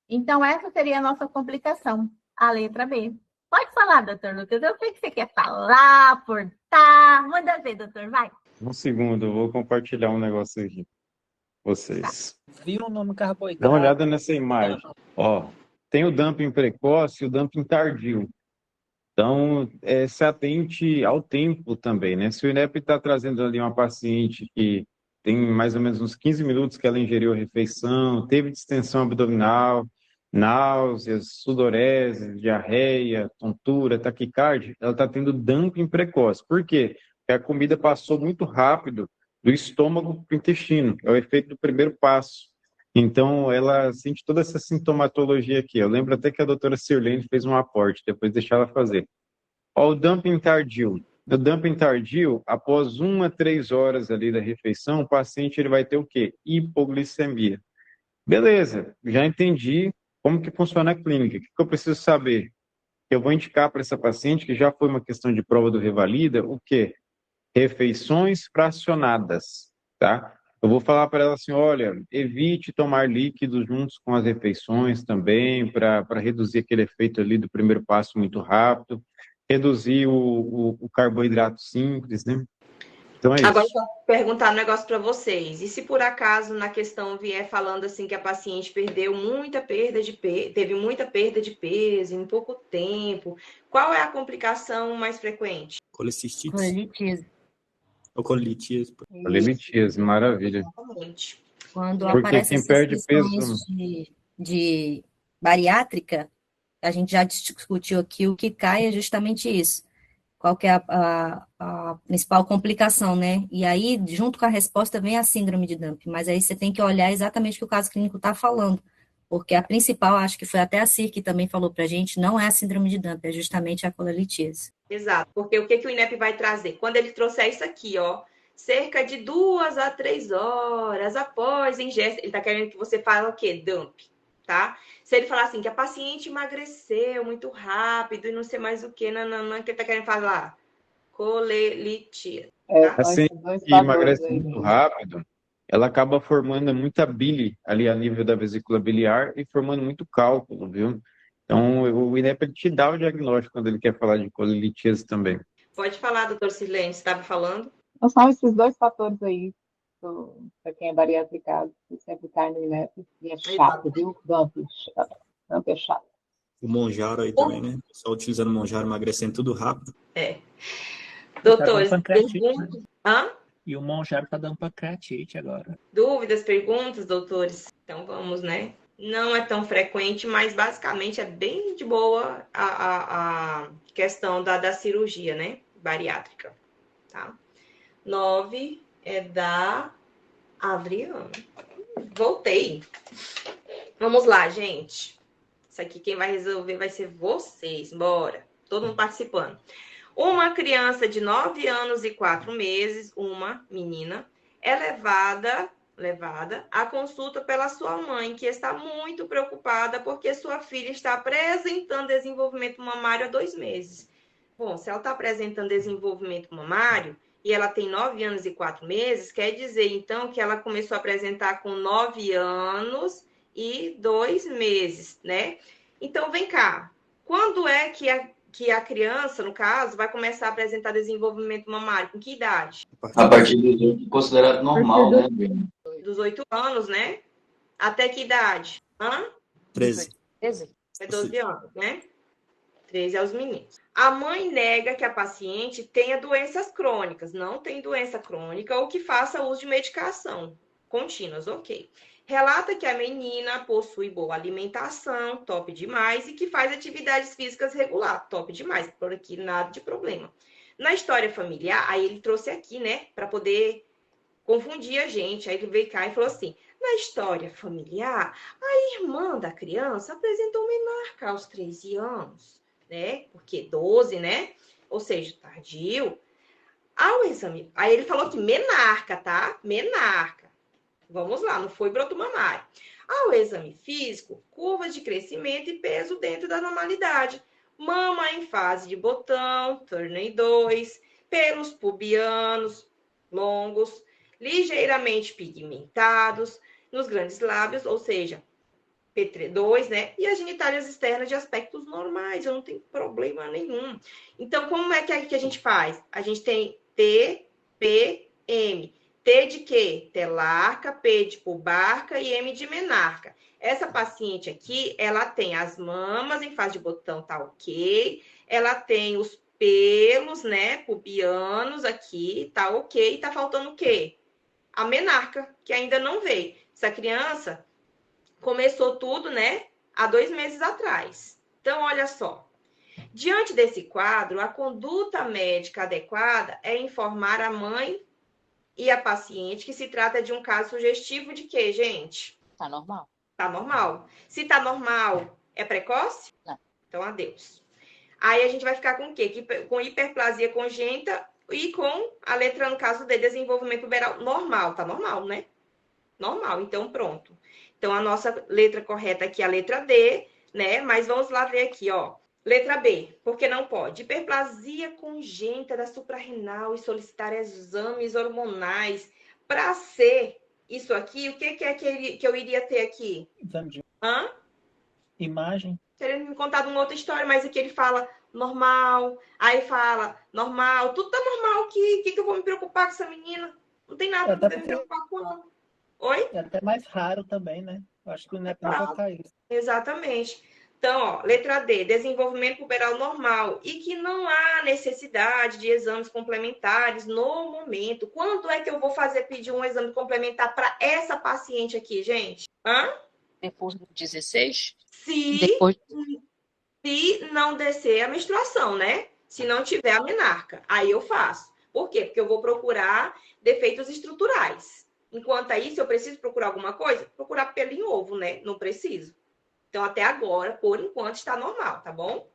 Então, essa seria a nossa complicação, a letra B. Pode falar, doutor Lucas. Eu sei que você quer falar, aportar. Manda ver, doutor, vai. Um segundo, eu vou compartilhar um negócio aqui com vocês. Viu o nome carboidrato? Dá uma olhada nessa imagem. Ó, tem o dumping precoce e o dumping tardio. Então, se atente ao tempo também, né? Se o INEP está trazendo ali uma paciente que tem mais ou menos uns 15 minutos que ela ingeriu a refeição, teve distensão abdominal, náuseas, sudorese, diarreia, tontura, taquicardia, ela está tendo dumping precoce. Por quê? Porque a comida passou muito rápido do estômago para o intestino. É o efeito do primeiro passo. Então, ela sente toda essa sintomatologia aqui. Eu lembro até que a doutora Sirlene fez um aporte, depois deixar ela fazer. Ó, o dumping tardio. No dumping tardio, após 1 a 3 horas ali da refeição, o paciente ele vai ter o quê? Hipoglicemia. Beleza, já entendi como que funciona a clínica. O que eu preciso saber? Eu vou indicar para essa paciente, que já foi uma questão de prova do Revalida, o quê? Refeições fracionadas, tá? Eu vou falar para ela assim, olha, evite tomar líquidos juntos com as refeições também, para reduzir aquele efeito ali do primeiro passo muito rápido, reduzir o carboidrato simples, né? Então é Agora, isso. eu vou perguntar um negócio para vocês. E se por acaso na questão vier falando assim que a paciente teve muita perda de peso em pouco tempo, qual é a complicação mais frequente? Colecistite. Colite. Ou colitíase. Colelitíase, maravilha. Exatamente. Quando Porque aparecem quem essas perde questões peso... de bariátrica, a gente já discutiu aqui, o que cai é justamente isso. Qual que é a principal complicação, né? E aí, junto com a resposta, vem a síndrome de Dumping. Mas aí você tem que olhar exatamente o que o caso clínico está falando. Porque a principal, acho que foi até a Cir que também falou para a gente, não é a síndrome de Dump, é justamente a colelitíase. Exato, porque o que o INEP vai trazer? Quando ele trouxer isso aqui, ó, cerca de 2 a 3 horas após ingesta, ele está querendo que você fale o quê? Dump, tá? Se ele falar assim, que a paciente emagreceu muito rápido e não sei mais o que, não, que ele está querendo falar? Colelitíase. A paciente que emagrece muito rápido, ela acaba formando muita bile ali a nível da vesícula biliar e formando muito cálculo, viu? Então, o INEP ele te dá o diagnóstico quando ele quer falar de colelitíase também. Pode falar, doutor Sirlene, você estava falando? Então, são esses dois fatores aí, para quem é bariátrico, que sempre cai no INEP. E é chato, viu? Dump é chato. O Monjaro aí também, né? O pessoal utilizando o Monjaro, emagrecendo tudo rápido. Doutores, pancreatite, hã? E o Monjaro está dando pancreatite agora. Dúvidas, perguntas, doutores? Então vamos, né? Não é tão frequente, mas basicamente é bem de boa a questão da cirurgia, né? Bariátrica, tá? 9 é da Adriana. Voltei. Vamos lá, gente. Isso aqui quem vai resolver vai ser vocês. Bora. Todo mundo participando. Uma criança de 9 anos e 4 meses, uma menina, é levada à consulta pela sua mãe, que está muito preocupada porque sua filha está apresentando desenvolvimento mamário há 2 meses. Bom, se ela está apresentando desenvolvimento mamário e ela tem 9 anos e 4 meses, quer dizer, então, que ela começou a apresentar com 9 anos e 2 meses, né? Então, vem cá. Quando é que a criança, no caso, vai começar a apresentar desenvolvimento mamário? Com que idade? A partir do considerado normal, né? Dos 8 anos, né? Até que idade? 13. É 12 anos, né? 13 aos meninos. A mãe nega que a paciente tenha doenças crônicas. Não tem doença crônica ou que faça uso de medicação contínuas, ok. Relata que a menina possui boa alimentação, top demais, e que faz atividades físicas regular, top demais. Por aqui, nada de problema. Na história familiar, aí ele trouxe aqui, né, para poder confundir a gente. Aí ele veio cá e falou assim, na história familiar, a irmã da criança apresentou menarca aos 13 anos, né, porque 12, né, ou seja, tardio. Ao exame, aí ele falou que menarca, tá? Menarca. Vamos lá, não foi broto mamário. Ao exame físico, curvas de crescimento e peso dentro da normalidade. Mama em fase de botão, Turner 2, pelos pubianos longos, ligeiramente pigmentados nos grandes lábios, ou seja, P2, né? E as genitálias externas de aspectos normais, eu não tenho problema nenhum. Então, como é que a gente faz? A gente tem T, P, M. T de quê? Telarca, P de pubarca e M de menarca. Essa paciente aqui, ela tem as mamas em fase de botão, tá ok. Ela tem os pelos, né, pubianos aqui, tá ok. Tá faltando o quê? A menarca, que ainda não veio. Essa criança começou tudo, né, há 2 meses atrás. Então, olha só. Diante desse quadro, a conduta médica adequada é informar a mãe e a paciente que se trata de um caso sugestivo de quê, gente? Tá normal. Tá normal. Se tá normal, é precoce? Não. Então, adeus. Aí a gente vai ficar com o quê? Com hiperplasia congênita e com a letra, no caso de desenvolvimento puberal normal. Tá normal, né? Normal. Então, pronto. Então, a nossa letra correta aqui é a letra D, né? Mas vamos lá ver aqui, ó. Letra B, porque não pode. Hiperplasia congênita da suprarrenal e solicitar exames hormonais. Para ser isso aqui, o que é que eu iria ter aqui? Exame de Hã? imagem. Querendo me contar de uma outra história, mas aqui ele fala normal, aí fala normal, tudo tá normal, que eu vou me preocupar com essa menina? Não tem nada para me preocupar com ela. Oi? É até mais raro também, né? Eu acho que o INEP não vai cair. Exatamente. Então, ó, letra D, desenvolvimento puberal normal e que não há necessidade de exames complementares no momento. Quando é que eu vou pedir um exame complementar para essa paciente aqui, gente? Depois do 16? Se não descer a menstruação, né? Se não tiver a menarca, aí eu faço. Por quê? Porque eu vou procurar defeitos estruturais. Enquanto aí, se eu preciso procurar alguma coisa, procurar pelo em ovo, né? Não preciso. Então, até agora, por enquanto, está normal, tá bom?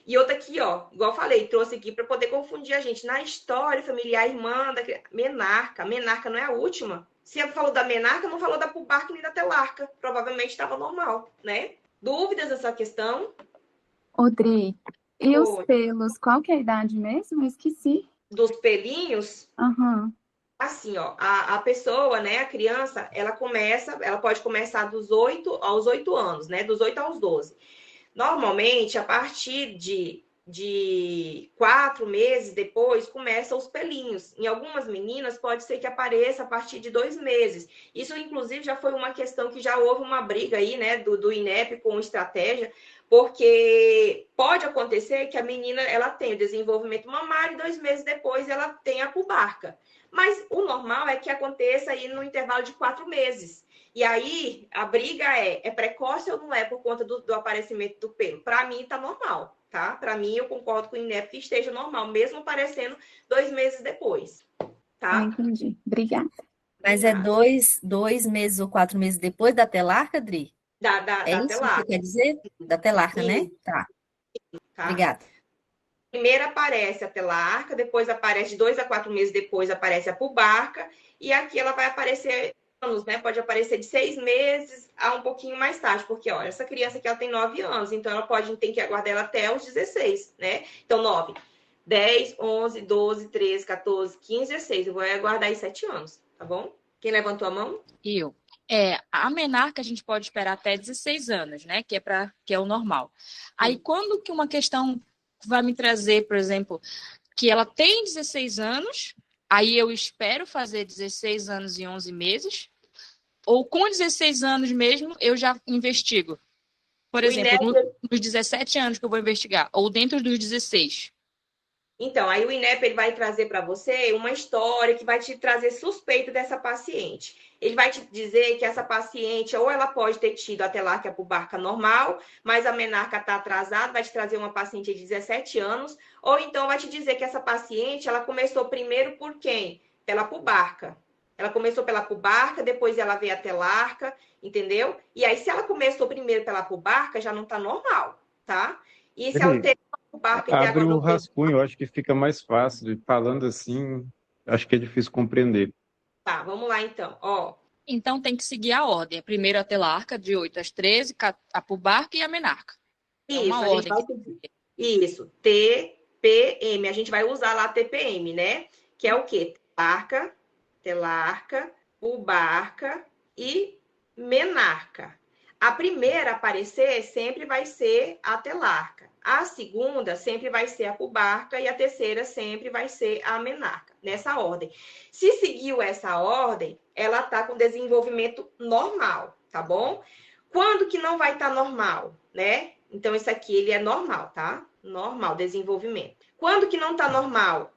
E outra aqui, ó, igual eu falei, trouxe aqui para poder confundir a gente. Na história familiar, irmã da menarca. Menarca não é a última. Se ela falou da menarca, não falou da pubarca nem da telarca. Provavelmente estava normal, né? Dúvidas dessa questão? Odri, e os Oi. pelos, qual que é a idade mesmo? Eu esqueci. Dos pelinhos, Aham. assim, ó, a pessoa, né, a criança, ela pode começar dos 8 aos 8 anos, né? Dos 8 aos 12. Normalmente, a partir de 4 meses depois, começam os pelinhos. Em algumas meninas, pode ser que apareça a partir de 2 meses. Isso, inclusive, já foi uma questão que já houve uma briga aí, né, do INEP com estratégia, porque pode acontecer que a menina, ela tem o desenvolvimento mamário e 2 meses depois ela tem a pubarca. Mas o normal é que aconteça aí no intervalo de 4 meses. E aí, a briga é precoce ou não é por conta do aparecimento do pelo? Para mim, tá normal, tá? Para mim, eu concordo com o INEP que esteja normal, mesmo aparecendo 2 meses depois, tá? Entendi. Obrigada. Mas é 2 meses ou 4 meses depois da telarca, Adri? É isso que você telarca. quer dizer? Da telarca, né? Sim. Tá. Tá? Obrigada. Primeiro aparece a telarca, depois aparece de 2 a 4 meses depois aparece a pubarca, e aqui ela vai aparecer anos, né? Pode aparecer de 6 meses a um pouquinho mais tarde, porque, olha, essa criança aqui ela tem 9 anos, então ela tem que aguardar ela até os 16, né? Então, 9, 10, 11, 12, 13, 14, 15, 16. Eu vou aguardar aí 7 anos, tá bom? Quem levantou a mão? Eu. A menarca a gente pode esperar até 16 anos, né? Que é o normal. Aí, quando que uma questão vai me trazer, por exemplo, que ela tem 16 anos, aí eu espero fazer 16 anos e 11 meses, ou com 16 anos mesmo, eu já investigo. Por exemplo, nos 17 anos que eu vou investigar, ou dentro dos 16. Então, aí o INEP ele vai trazer para você uma história que vai te trazer suspeita dessa paciente. Ele vai te dizer que essa paciente, ou ela pode ter tido a telarca pubarca normal, mas a menarca está atrasada, vai te trazer uma paciente de 17 anos, ou então vai te dizer que essa paciente, ela começou primeiro por quem? Pela pubarca. Ela começou pela pubarca, depois ela veio a telarca, entendeu? E aí, se ela começou primeiro pela pubarca, já não está normal, tá? E se ela teve abre o rascunho, eu acho que fica mais fácil. Falando assim, acho que é difícil compreender. Tá, vamos lá então. Ó. Então tem que seguir a ordem. Primeiro a telarca, de 8 às 13, a pubarca e a menarca. Isso, é uma ordem. Isso, TPM. A gente vai usar lá TPM, né? Que é o quê? Telarca, pubarca e menarca. A primeira a aparecer sempre vai ser a telarca. A segunda sempre vai ser a pubarca e a terceira sempre vai ser a menarca, nessa ordem. Se seguiu essa ordem, ela está com desenvolvimento normal, tá bom? Quando que não vai estar normal, né? Então, esse aqui, ele é normal, tá? Normal, desenvolvimento. Quando que não está normal?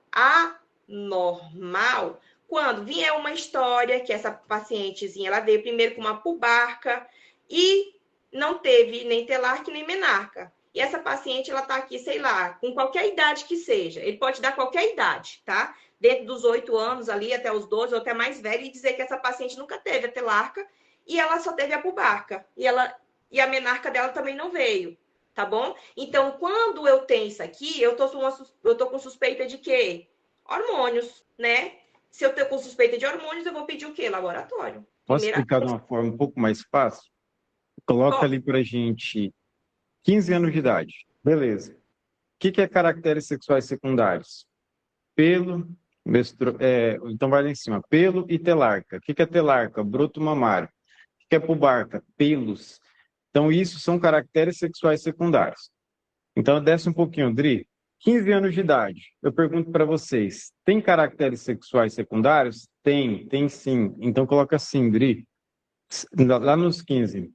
Anormal. Quando vier uma história que essa pacientezinha, ela veio primeiro com uma pubarca e não teve nem telarca nem menarca. E essa paciente, ela tá aqui, sei lá, com qualquer idade que seja. Ele pode dar qualquer idade, tá? Dentro dos 8 anos ali, até os 12, ou até mais velho, e dizer que essa paciente nunca teve a telarca e ela só teve a pubarca. E a menarca dela também não veio, tá bom? Então, quando eu tenho isso aqui, eu tô com suspeita de quê? Hormônios, né? Se eu tô com suspeita de hormônios, eu vou pedir o quê? Laboratório. Posso explicar de uma forma um pouco mais fácil? Coloca ali pra gente 15 anos de idade. Beleza. O que é caracteres sexuais secundários? Pelo, então vai lá em cima. Pelo e telarca. O que é telarca? Broto mamário. O que é pubarca? Pelos. Então, isso são caracteres sexuais secundários. Então, desce um pouquinho, Dri. 15 anos de idade. Eu pergunto para vocês, tem caracteres sexuais secundários? Tem sim. Então, coloca assim, Dri. Lá nos 15.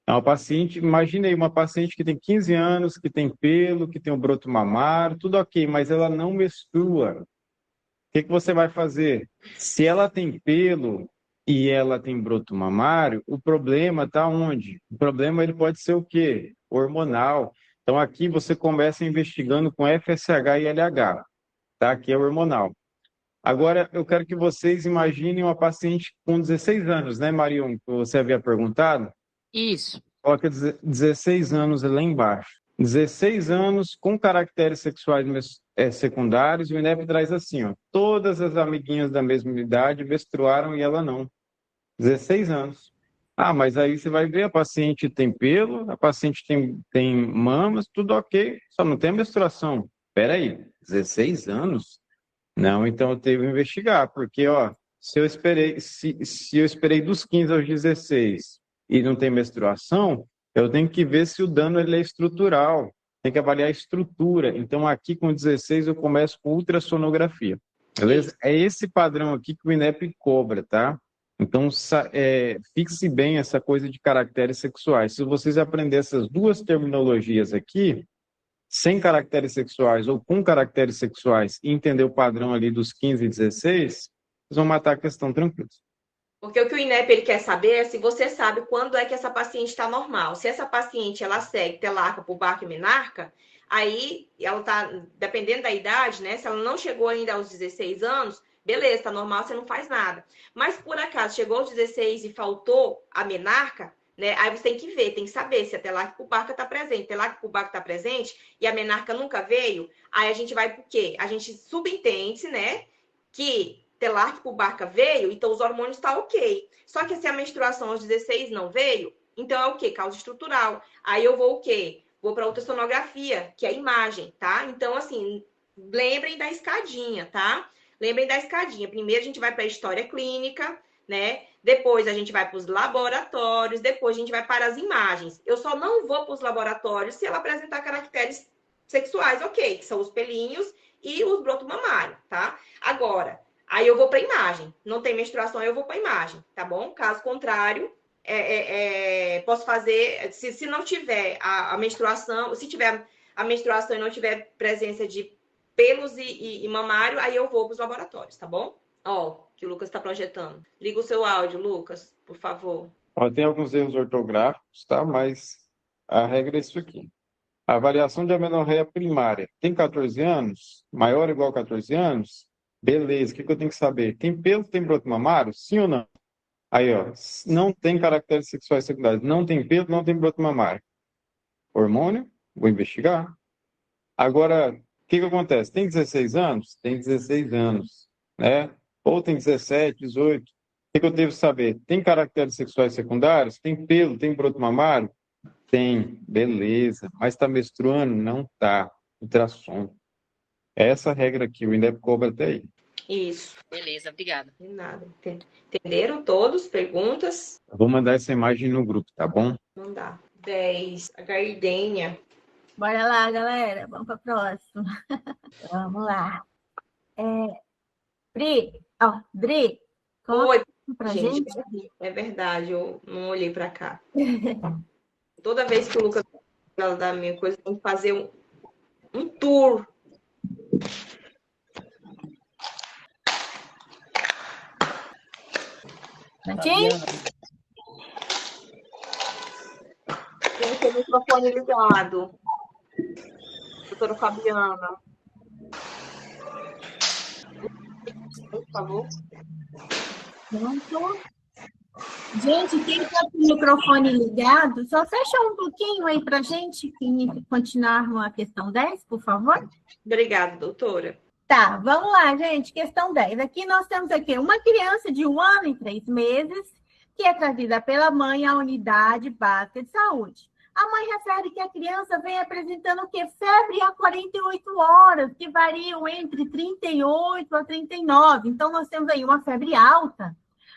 Uma paciente, imaginei uma paciente que tem 15 anos, que tem pelo, que tem o broto mamário, tudo ok, mas ela não menstrua. O que você vai fazer? Se ela tem pelo e ela tem broto mamário, o problema está onde? O problema ele pode ser o quê? Hormonal. Então aqui você começa investigando com FSH e LH, tá? Aqui é hormonal. Agora, eu quero que vocês imaginem uma paciente com 16 anos, né, Marion, que você havia perguntado? Isso. Coloca 16 anos lá embaixo. 16 anos com caracteres sexuais secundários, e o INEP traz assim, ó, todas as amiguinhas da mesma idade menstruaram e ela não. 16 anos. Ah, mas aí você vai ver, a paciente tem pelo, a paciente tem mamas, tudo ok, só não tem menstruação. Espera aí, 16 anos? Não, então eu tenho que investigar, porque, ó, se eu esperei dos 15 aos 16 e não tem menstruação, eu tenho que ver se o dano ele é estrutural, tem que avaliar a estrutura. Então, aqui com 16 eu começo com ultrassonografia, beleza? É esse padrão aqui que o INEP cobra, tá? Então, fixe bem essa coisa de caracteres sexuais. Se vocês aprenderem essas duas terminologias aqui, sem caracteres sexuais ou com caracteres sexuais, e entender o padrão ali dos 15 e 16, vocês vão matar a questão tranquilo. Porque o que o INEP ele quer saber é se você sabe quando é que essa paciente está normal. Se essa paciente ela segue telarca, pubarca e menarca, aí ela está, dependendo da idade, né? Se ela não chegou ainda aos 16 anos, beleza, tá normal, você não faz nada. Mas, por acaso, chegou aos 16 e faltou a menarca, né? Aí você tem que ver, tem que saber se a telarca e pubarca está presente. Telarca e pubarca está presente e a menarca nunca veio, aí a gente vai por quê? A gente subentende, né, que telarca e pubarca veio, então os hormônios estão ok. Só que se a menstruação aos 16 não veio, então é o quê? Causa estrutural. Aí eu vou o quê? Vou para ultrassonografia, que é a imagem, tá? Então, assim, lembrem da escadinha, tá? Lembrem da escadinha. Primeiro a gente vai para a história clínica, né? Depois a gente vai para os laboratórios, depois a gente vai para as imagens. Eu só não vou para os laboratórios se ela apresentar caracteres sexuais, ok, que são os pelinhos e os brotos mamários, tá? Agora, aí eu vou para a imagem. Não tem menstruação, eu vou para a imagem, tá bom? Caso contrário, posso fazer, se não tiver a menstruação, se tiver a menstruação e não tiver presença de pelos e mamário, aí eu vou para os laboratórios, tá bom? Ó, que o Lucas está projetando. Liga o seu áudio, Lucas, por favor. Ó, tem alguns erros ortográficos, tá? Mas a regra é isso aqui. A avaliação de amenorreia primária tem 14 anos? Maior ou igual a 14 anos? Beleza, o que eu tenho que saber? Tem pelo, tem broto mamário? Sim ou não? Aí, ó, não tem caracteres sexuais secundários, não tem pelo, não tem broto mamário. Hormônio? Vou investigar. Agora, o que acontece? Tem 16 anos? Tem 16 anos, né? Ou tem 17, 18. O que eu devo saber? Tem caracteres sexuais secundários? Tem pelo, tem broto mamário? Tem, beleza. Mas está menstruando? Não está. Ultrassom. Essa regra aqui, o INEP cobra até aí. Isso. Beleza, obrigada. De nada. Entenderam todos? Perguntas? Eu vou mandar essa imagem no grupo, tá bom? Mandar. 10. A Gardênia. Bora lá, galera. Vamos para a próxima. Vamos lá. Dri, Oi, pra gente. gente. É verdade, eu não olhei para cá. Toda vez que o Lucas fala da minha coisa, tem que fazer um tour. Prontinho? Tem que ter o microfone ligado. Doutora Fabiana. Por favor. Pronto. Gente, quem está com o microfone ligado, só fecha um pouquinho aí para a gente continuarmos a questão 10, por favor. Obrigada, doutora. Tá, vamos lá, gente. Questão 10. Aqui nós temos uma criança de 1 ano e 3 meses que é trazida pela mãe à unidade básica de saúde. A mãe refere que a criança vem apresentando o quê? Febre há 48 horas, que variam entre 38 a 39. Então, nós temos aí uma febre alta,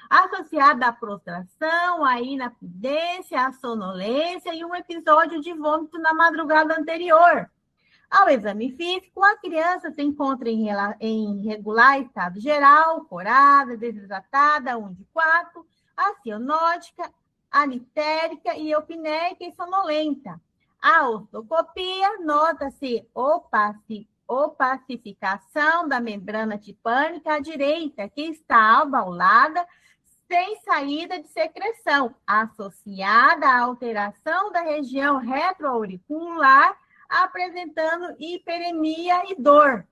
associada à prostração, à inapidência, à sonolência e um episódio de vômito na madrugada anterior. Ao exame físico, a criança se encontra em regular estado geral, corada, desidratada, 1 de 4, acianótica, anitérica e eupneica e sonolenta. A ortoscopia nota-se opacificação da membrana tipânica à direita, que está abaulada, sem saída de secreção, associada à alteração da região retroauricular, apresentando hiperemia e dor.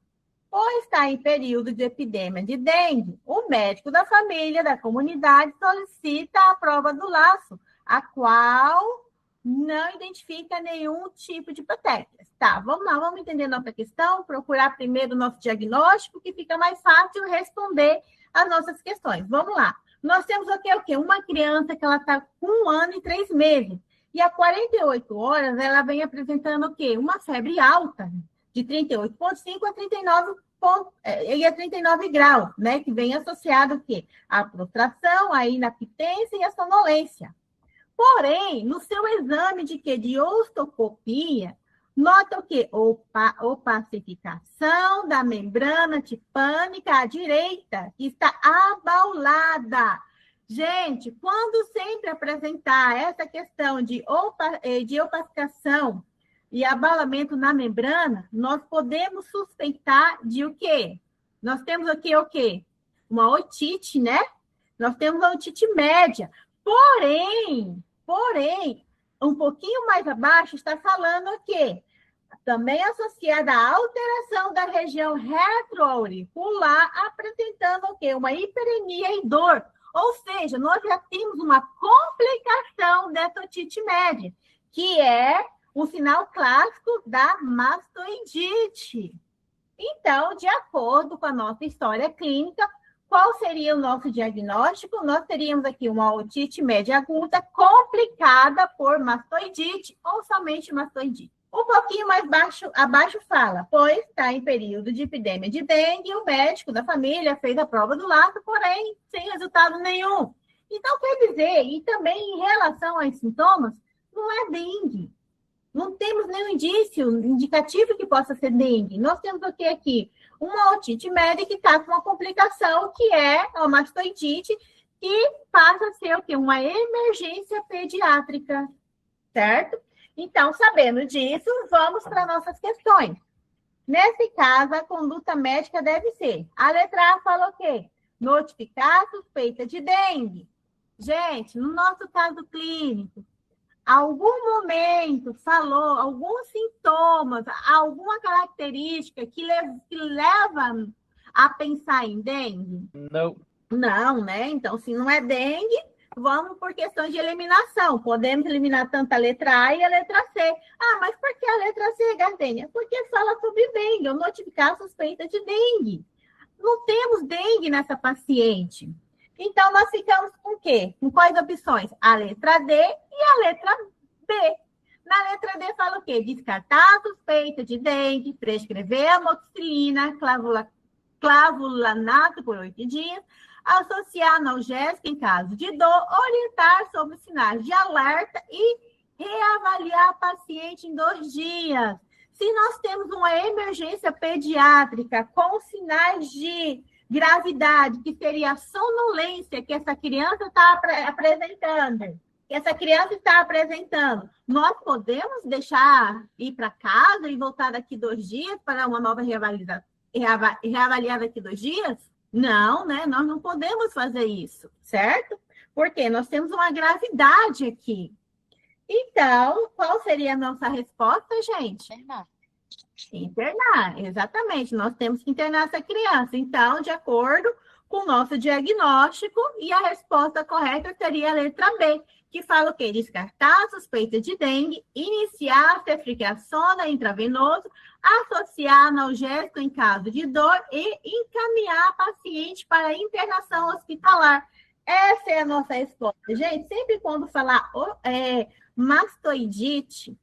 Por estar em período de epidemia de dengue, o médico da família, da comunidade, solicita a prova do laço, a qual não identifica nenhum tipo de bactérias. Tá, vamos lá, vamos entender nossa questão, procurar primeiro o nosso diagnóstico, que fica mais fácil responder as nossas questões. Vamos lá. Nós temos o quê? Uma criança que ela está com 1 ano e 3 meses. E a 48 horas, ela vem apresentando o quê? Uma febre alta, de 38,5 a 39 graus, né? Que vem associado o quê? A prostração, a inaptência e a sonolência. Porém, no seu exame de quê? De ostoscopia, nota o quê? Opacificação da membrana tipânica à direita, que está abaulada. Gente, quando sempre apresentar essa questão de opacificação e abalamento na membrana, nós podemos suspeitar de o quê? Nós temos aqui o quê? Uma otite, né? Nós temos a otite média. Porém, um pouquinho mais abaixo está falando o quê? Também associada à alteração da região retroauricular, apresentando o quê? Uma hiperemia e dor. Ou seja, nós já temos uma complicação dessa otite média, que é um sinal clássico da mastoidite. Então, de acordo com a nossa história clínica, qual seria o nosso diagnóstico? Nós teríamos aqui uma otite média aguda complicada por mastoidite ou somente mastoidite. Um pouquinho mais abaixo fala, pois está em período de epidemia de dengue, o médico da família fez a prova do laço, porém sem resultado nenhum. Então, quer dizer, e também em relação aos sintomas, não é dengue. Não temos nenhum indício indicativo que possa ser dengue. Nós temos o que aqui? Uma otite média que está com uma complicação, que é a mastoidite, que passa a ser o quê? Uma emergência pediátrica, certo? Então, sabendo disso, vamos para nossas questões. Nesse caso, a conduta médica deve ser. A letra A fala o quê? Notificar a suspeita de dengue. Gente, no nosso caso clínico, algum momento falou, alguns sintomas, alguma característica que leva a pensar em dengue? Não. Não, né? Então, se não é dengue, vamos por questão de eliminação. Podemos eliminar tanto a letra A e a letra C. Ah, mas por que a letra C, Gardênia? Porque fala sobre dengue, ou notificar a suspeita de dengue. Não temos dengue nessa paciente. Então, nós ficamos com o quê? Com quais opções? A letra D e a letra B. Na letra D fala o quê? Descartar a suspeita de dengue, prescrever amoxicilina, clavulanato por 8 dias, associar analgésico em caso de dor, orientar sobre os sinais de alerta e reavaliar a paciente em 2 dias. Se nós temos uma emergência pediátrica com sinais de gravidade, que seria a sonolência que essa criança está apresentando, nós podemos deixar ir para casa e voltar daqui 2 dias para uma nova reavaliar daqui 2 dias? Não, né? Nós não podemos fazer isso, certo? Porque nós temos uma gravidade aqui. Então, qual seria a nossa resposta, gente? Internar, exatamente. Nós temos que internar essa criança. Então, de acordo com o nosso diagnóstico, e a resposta correta seria a letra B, que fala o quê? Descartar a suspeita de dengue, iniciar a ceftriaxona intravenoso, associar analgésico em caso de dor e encaminhar a paciente para a internação hospitalar. Essa é a nossa resposta. Gente, sempre quando falar mastoidite,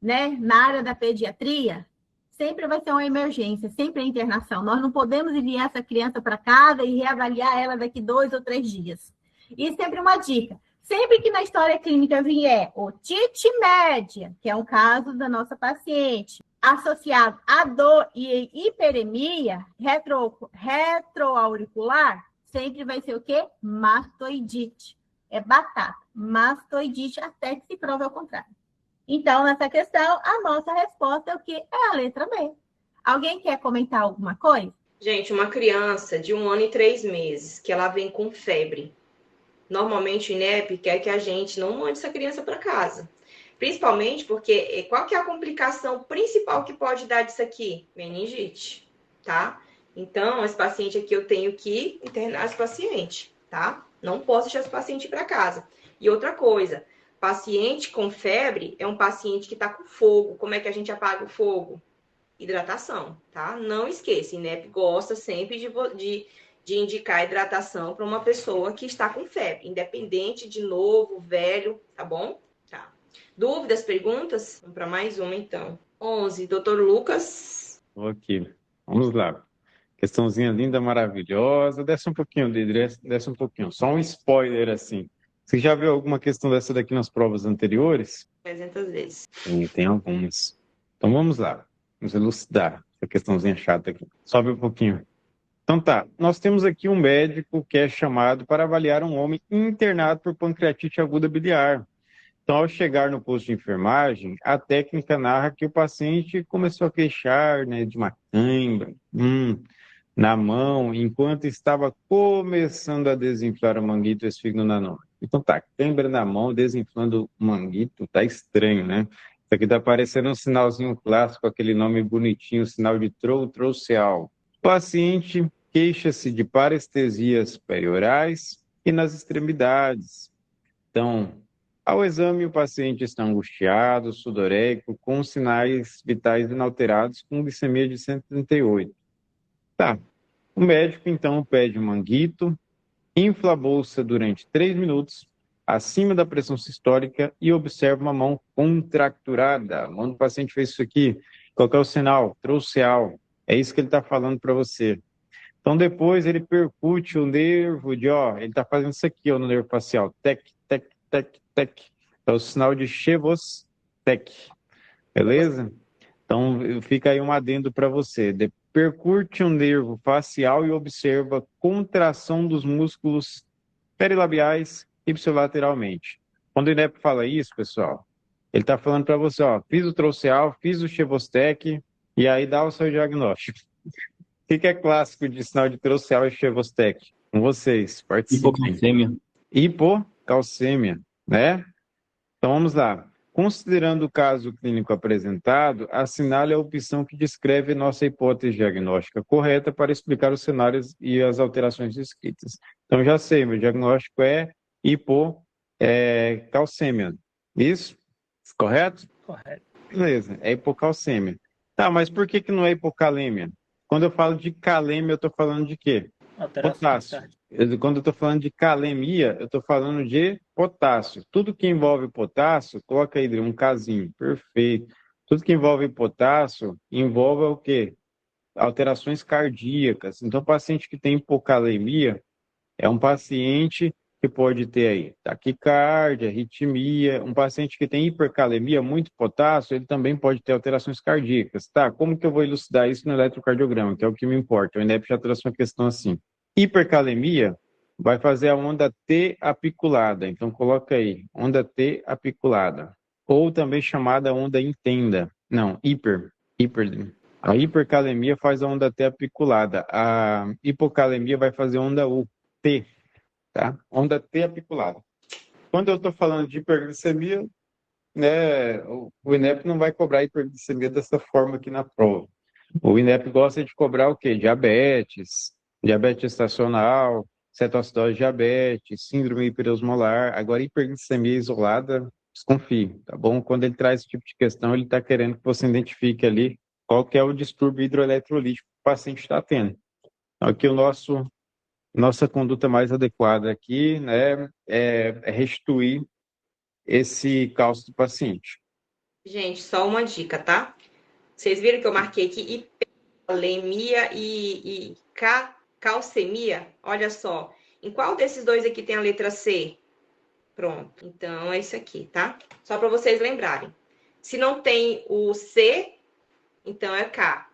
né, na área da pediatria, sempre vai ser uma emergência, sempre é internação. Nós não podemos enviar essa criança para casa e reavaliar ela daqui 2 ou 3 dias. E sempre uma dica. Sempre que na história clínica vier otite média, que é um caso da nossa paciente, associado a dor e hiperemia retroauricular, sempre vai ser o quê? Mastoidite. É batata. Mastoidite até que se prove ao contrário. Então, nessa questão, a nossa resposta é o quê? É a letra B. Alguém quer comentar alguma coisa? Gente, uma criança de 1 ano e 3 meses, que ela vem com febre, normalmente o INEP quer que a gente não mande essa criança para casa. Principalmente porque qual que é a complicação principal que pode dar disso aqui? Meningite, tá? Então, esse paciente aqui eu tenho que internar esse paciente, tá? Não posso deixar esse paciente para casa. E outra coisa, paciente com febre é um paciente que está com fogo. Como é que a gente apaga o fogo? Hidratação, tá? Não esqueça, INEP gosta sempre de indicar hidratação para uma pessoa que está com febre, independente de novo, velho, tá bom? Tá. Dúvidas, perguntas? Vamos para mais uma, então. 11, doutor Lucas. Ok, vamos lá. Questãozinha linda, maravilhosa. Desce um pouquinho, Lidre, desce um pouquinho. Só um spoiler, assim. Você já viu alguma questão dessa daqui nas provas anteriores? 300 vezes. Tem algumas. Então vamos lá. Vamos elucidar essa questãozinha chata aqui. Sobe um pouquinho. Então tá, nós temos aqui um médico que é chamado para avaliar um homem internado por pancreatite aguda biliar. Então, ao chegar no posto de enfermagem, a técnica narra que o paciente começou a queixar, né, de uma cãibra na mão, enquanto estava começando a desinflar o manguito esfignonanômico. Então tá, cãibra na mão, desinflando o manguito, tá estranho, né? Isso aqui tá parecendo um sinalzinho clássico, aquele nome bonitinho, sinal de troceal. O paciente queixa-se de parestesias periorais e nas extremidades. Então, ao exame, o paciente está angustiado, sudoreico, com sinais vitais inalterados, com glicemia de 138. Tá. O médico, então, pede um manguito, infla a bolsa durante 3 minutos, acima da pressão sistólica e observa uma mão contracturada. A mão do paciente fez isso aqui. Qual que é o sinal? Troceal. É isso que ele está falando para você. Então, depois ele percute o nervo de, ele está fazendo isso aqui, no nervo facial. Tec, tec, tec, tec. É o sinal de Chevos-Tec. Beleza? Então, fica aí um adendo para você. Percute o nervo facial e observa contração dos músculos perilabiais ipsilateralmente. Quando o INEP fala isso, pessoal, ele está falando para você, fiz o troceal, fiz o Chevos-Tec, e aí dá o seu diagnóstico. O que é clássico de sinal de troceal e Chevos-Tec? Com vocês, participem. Hipocalcemia. Hipocalcemia, né? Então vamos lá. Considerando o caso clínico apresentado, assinale a opção que descreve nossa hipótese diagnóstica correta para explicar os cenários e as alterações descritas. Então já sei, meu diagnóstico é hipocalcemia. Isso? Correto? Correto. Beleza, é hipocalcemia. Tá, mas por que não é hipocalemia? Quando eu falo de calêmia, eu estou falando de quê? Potássio. Quando eu estou falando de calemia, eu estou falando de potássio. Tudo que envolve potássio, coloca aí um casinho, perfeito. Tudo que envolve potássio, envolve o quê? Alterações cardíacas. Então, o paciente que tem hipocalemia é um paciente que pode ter aí taquicardia, arritmia. Um paciente que tem hipercalemia, muito potássio, ele também pode ter alterações cardíacas. Tá, como que eu vou elucidar isso no eletrocardiograma, que é o que me importa? O INEP já trouxe uma questão assim. Hipercalemia vai fazer a onda T apiculada. Então, coloca aí, onda T apiculada. Ou também chamada onda intenda. Não, hiper. A hipercalemia faz a onda T apiculada. A hipocalemia vai fazer onda U, T. Tá? Onda T apiculada. Quando eu estou falando de hiperglicemia, né, o INEP não vai cobrar hiperglicemia dessa forma aqui na prova. O INEP gosta de cobrar o quê? Diabetes estacional, cetoacidose diabetes, síndrome hiperosmolar. Agora, hiperglicemia isolada, desconfie, tá bom? Quando ele traz esse tipo de questão, ele está querendo que você identifique ali qual que é o distúrbio hidroeletrolítico que o paciente está tendo. Então, aqui nossa conduta mais adequada aqui, né, é restituir esse cálcio do paciente. Gente, só uma dica, tá? Vocês viram que eu marquei aqui hipercalemia e calcemia? Olha só. Em qual desses dois aqui tem a letra C? Pronto. Então, é isso aqui, tá? Só para vocês lembrarem. Se não tem o C, então é K,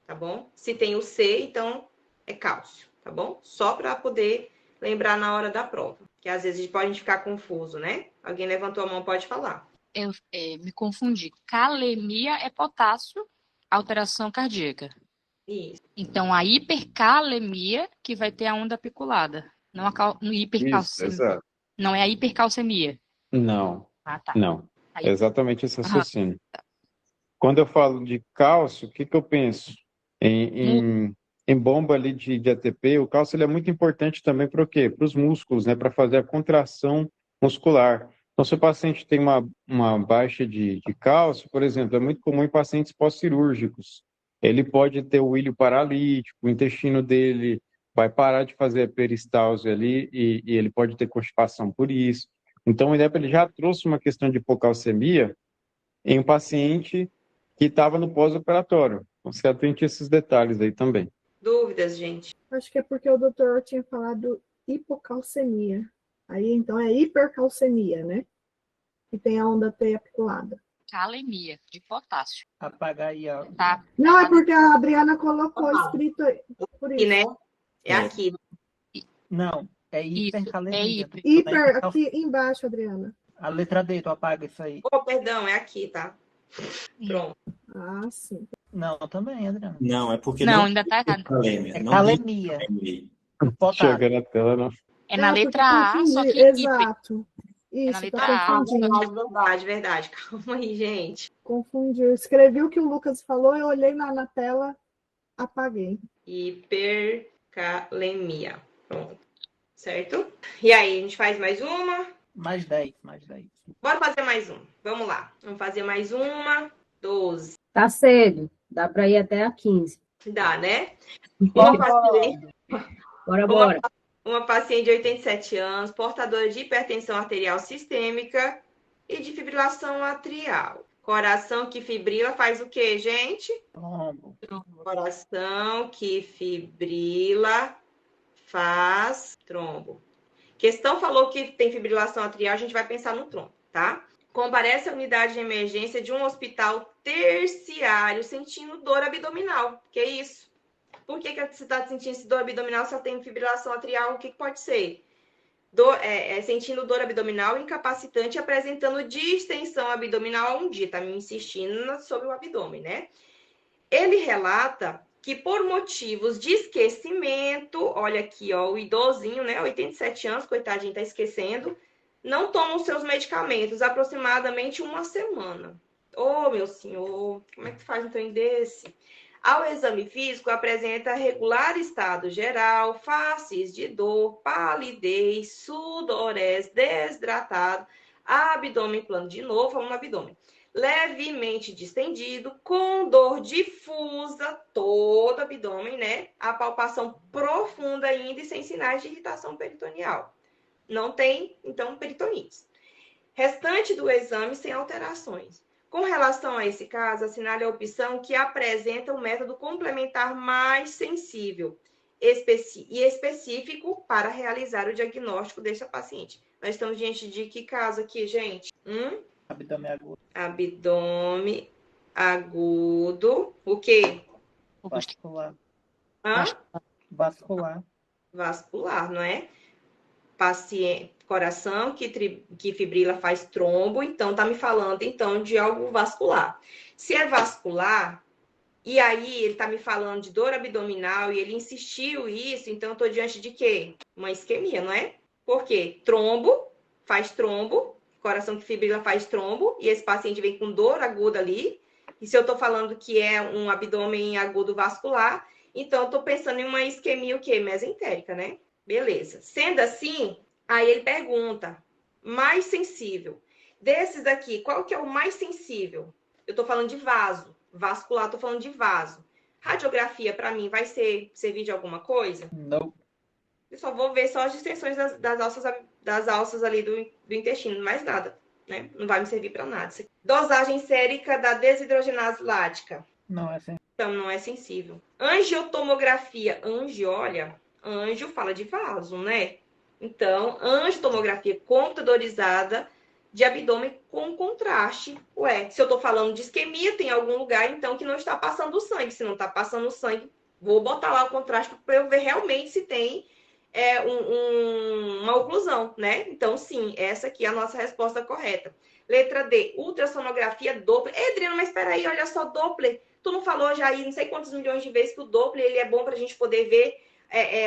tá bom? Se tem o C, então é cálcio. Tá bom? Só para poder lembrar na hora da prova. Que às vezes pode ficar confuso, né? Alguém levantou a mão, pode falar. Eu me confundi. Calemia é potássio, alteração cardíaca. Isso. Então, a hipercalemia que vai ter a onda apiculada. Não a hipercalcemia. Isso, exato. Não é a hipercalcemia. Não. Ah, tá. Não. É exatamente esse raciocínio. Tá. Quando eu falo de cálcio, o que eu penso? Em em bomba ali de ATP, o cálcio ele é muito importante também para o quê? Para os músculos, né? Para fazer a contração muscular. Então, se o paciente tem uma baixa de cálcio, por exemplo, é muito comum em pacientes pós-cirúrgicos. Ele pode ter o ilho paralítico, o intestino dele vai parar de fazer a peristalse ali e ele pode ter constipação por isso. Então, o INEP ele já trouxe uma questão de hipocalcemia em um paciente que estava no pós-operatório. Então, você atente a esses detalhes aí também. Dúvidas, gente? Acho que é porque o doutor tinha falado hipocalcemia. Aí, então, é hipercalcemia, né? Que tem a onda T apiculada. Calemia, de potássio. Apagar aí, ó. Tá. Não, é porque a Adriana colocou escrito aí, por Aqui, isso. né? É aqui. Não, é hipercalemia. Hiper, aqui embaixo, Adriana. A letra D, tu apaga isso aí. Oh, perdão, é aqui, tá? Pronto. Ah, sim. Não, também, Adriana. Não, é porque Não, ainda tá errado. Calêmia. É Não calemia. diz Chega na tela, não. É na letra A, só que Exato. É na Isso, letra tá A. confundindo. Verdade. Calma aí, gente. Confundiu. Escrevi o que o Lucas falou, eu olhei na tela, apaguei. Hipercalemia. Pronto. Certo? E aí, a gente faz mais uma? Mais 10. Bora fazer mais uma. Vamos lá. Vamos fazer mais uma. 12. Tá cedo. Dá para ir até a 15. Dá, né? Bora. Uma paciente de 87 anos, portadora de hipertensão arterial sistêmica e de fibrilação atrial. Coração que fibrila faz o quê, gente? Trombo. Coração que fibrila faz trombo. Questão falou que tem fibrilação atrial, a gente vai pensar no trombo, tá? Comparece à unidade de emergência de um hospital terciário sentindo dor abdominal. Que isso? Por que você está sentindo esse dor abdominal se ela tem fibrilação atrial? O que pode ser? Sentindo dor abdominal incapacitante, apresentando distensão abdominal há um dia. Está me insistindo sobre o abdômen, né? Ele relata que por motivos de esquecimento, olha aqui, ó, o idosinho, né, 87 anos, coitadinho, tá esquecendo, não toma os seus medicamentos aproximadamente uma semana. Ô, meu senhor, como é que faz um trem desse? Ao exame físico, apresenta regular estado geral, faces de dor, palidez, sudorese, desidratado, abdômen plano de novo, vamos no abdômen. Levemente distendido, com dor difusa, todo o abdômen, né? A palpação profunda ainda e sem sinais de irritação peritoneal. Não tem, então, peritonite. Restante do exame sem alterações. Com relação a esse caso, assinale a opção que apresenta um método complementar mais sensível e específico para realizar o diagnóstico deste paciente. Nós estamos diante de que caso aqui, gente? Abdômen agudo. Abdômen agudo. O quê? Vascular. Vascular, não é? Paciente, coração que fibrila faz trombo, então tá me falando então de algo vascular. Se é vascular, e aí ele tá me falando de dor abdominal e ele insistiu isso, então eu tô diante de quê? Uma isquemia, não é? Por quê? Trombo, faz trombo, coração que fibrila faz trombo, e esse paciente vem com dor aguda ali, e se eu tô falando que é um abdômen agudo vascular, então eu tô pensando em uma isquemia o quê? Mesentérica, né? Beleza. Sendo assim, aí ele pergunta, mais sensível. Desses aqui, qual que é o mais sensível? Eu tô falando de vaso. Vascular, tô falando de vaso. Radiografia, para mim, vai servir de alguma coisa? Não. Eu só vou ver só as distensões das alças ali do intestino, mais nada, né? Não vai me servir para nada. Dosagem sérica da desidrogenase lática. Não é sensível. Então, não é sensível. Angiotomografia. Anjo fala de vaso, né? Então, angiotomografia computadorizada de abdômen com contraste. Ué, se eu tô falando de isquemia, tem algum lugar, então, que não está passando sangue. Se não está passando sangue, vou botar lá o contraste para eu ver realmente se tem uma oclusão, né? Então, sim, essa aqui é a nossa resposta correta. Letra D, ultrassonografia Doppler. Adriana, mas espera aí, olha só, Doppler. Tu não falou já aí, não sei quantos milhões de vezes que o Doppler ele é bom para a gente poder ver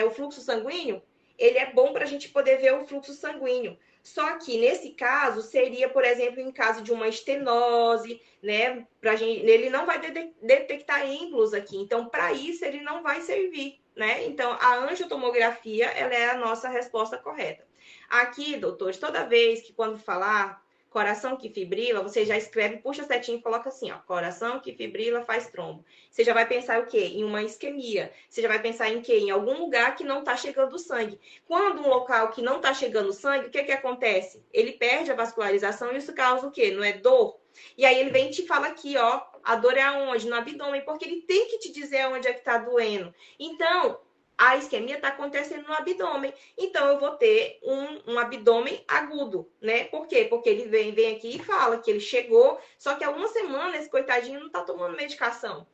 o fluxo sanguíneo? ele é bom para a gente poder ver o fluxo sanguíneo. Só que, nesse caso, seria, por exemplo, em caso de uma estenose, né? Ele não vai detectar êmbolos aqui. Então, para isso, ele não vai servir, né? Então, a angiotomografia, ela é a nossa resposta correta. Aqui, doutores, toda vez que quando falar coração que fibrila, você já escreve, puxa a setinha e coloca assim, ó, coração que fibrila faz trombo. Você já vai pensar o quê? Em uma isquemia. Você já vai pensar em quê? Em algum lugar que não está chegando sangue. Quando um local que não está chegando sangue, o que que acontece? Ele perde a vascularização e isso causa o quê? Não é dor? E aí ele vem e te fala aqui, ó, a dor é aonde? No abdômen, porque ele tem que te dizer onde é que está doendo. Então, a isquemia está acontecendo no abdômen. Então, eu vou ter um abdômen agudo, né? Por quê? Porque ele vem aqui e fala que ele chegou, só que há uma semana esse coitadinho não está tomando medicação.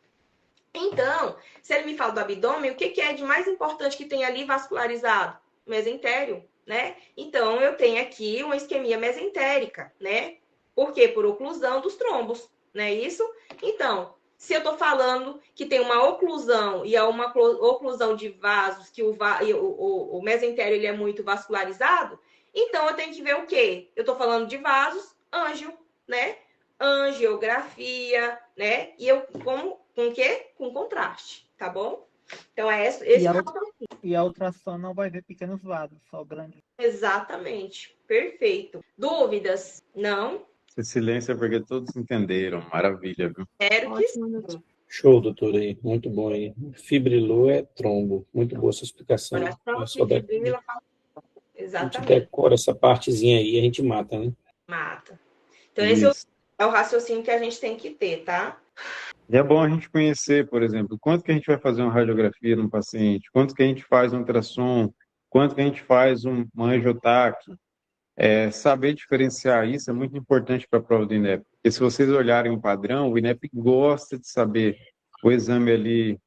Então, se ele me fala do abdômen, o que é de mais importante que tem ali vascularizado? Mesentério, né? Então, eu tenho aqui uma isquemia mesentérica, né? Por quê? Por oclusão dos trombos, não é isso? Então, se eu estou falando que tem uma oclusão e é uma oclusão de vasos, que o mesentério ele é muito vascularizado, então eu tenho que ver o quê? Eu estou falando de vasos, ângio, né? Angiografia, né? E eu com o quê? Com contraste, tá bom? Então é esse E a ultrassom não vai ver pequenos vasos, só grandes. Exatamente, perfeito. Dúvidas? Não? Esse silêncio é porque todos entenderam. Maravilha, viu? Espero que sim. Show, doutora, aí. Muito bom aí. Fibrilou é trombo. Muito boa essa explicação. Exatamente. A gente decora essa partezinha aí, a gente mata, né? Mata. Então, esse é o raciocínio que a gente tem que ter, tá? E é bom a gente conhecer, por exemplo, quanto que a gente vai fazer uma radiografia no paciente, quanto que a gente faz um ultrassom, quanto que a gente faz um angiotaque. Saber diferenciar isso é muito importante para a prova do INEP. Porque se vocês olharem o padrão, o INEP gosta de saber o exame ali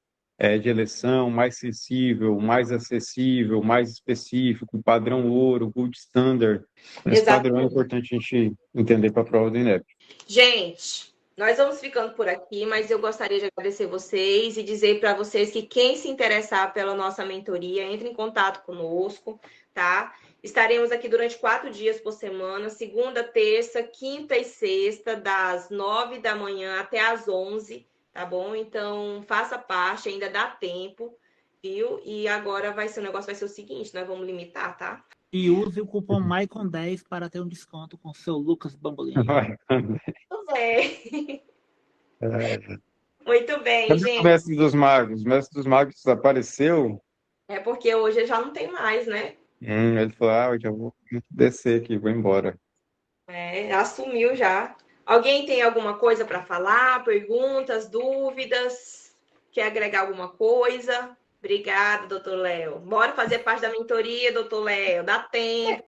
de eleição mais sensível, mais acessível, mais específico, padrão ouro, gold standard. Esse padrão é importante a gente entender para a prova do INEP. Gente, nós vamos ficando por aqui, mas eu gostaria de agradecer vocês e dizer para vocês que quem se interessar pela nossa mentoria, entre em contato conosco, tá? Estaremos aqui durante 4 dias por semana, segunda, terça, quinta e sexta, das 9 da manhã até as 11, tá bom? Então, faça parte, ainda dá tempo, viu? E agora o negócio vai ser o seguinte, nós vamos limitar, tá? E use o cupom MAICON10 para ter um desconto com o seu Lucas Bambolini. Muito bem. Muito bem, Cadê gente. o Mestre dos Magos? O Mestre dos Magos desapareceu? É porque hoje já não tem mais, né? Ele falou, eu já vou descer aqui, vou embora. Assumiu já. Alguém tem alguma coisa para falar? Perguntas, dúvidas? Quer agregar alguma coisa? Obrigada, doutor Léo. Bora fazer parte da mentoria, doutor Léo. Dá tempo.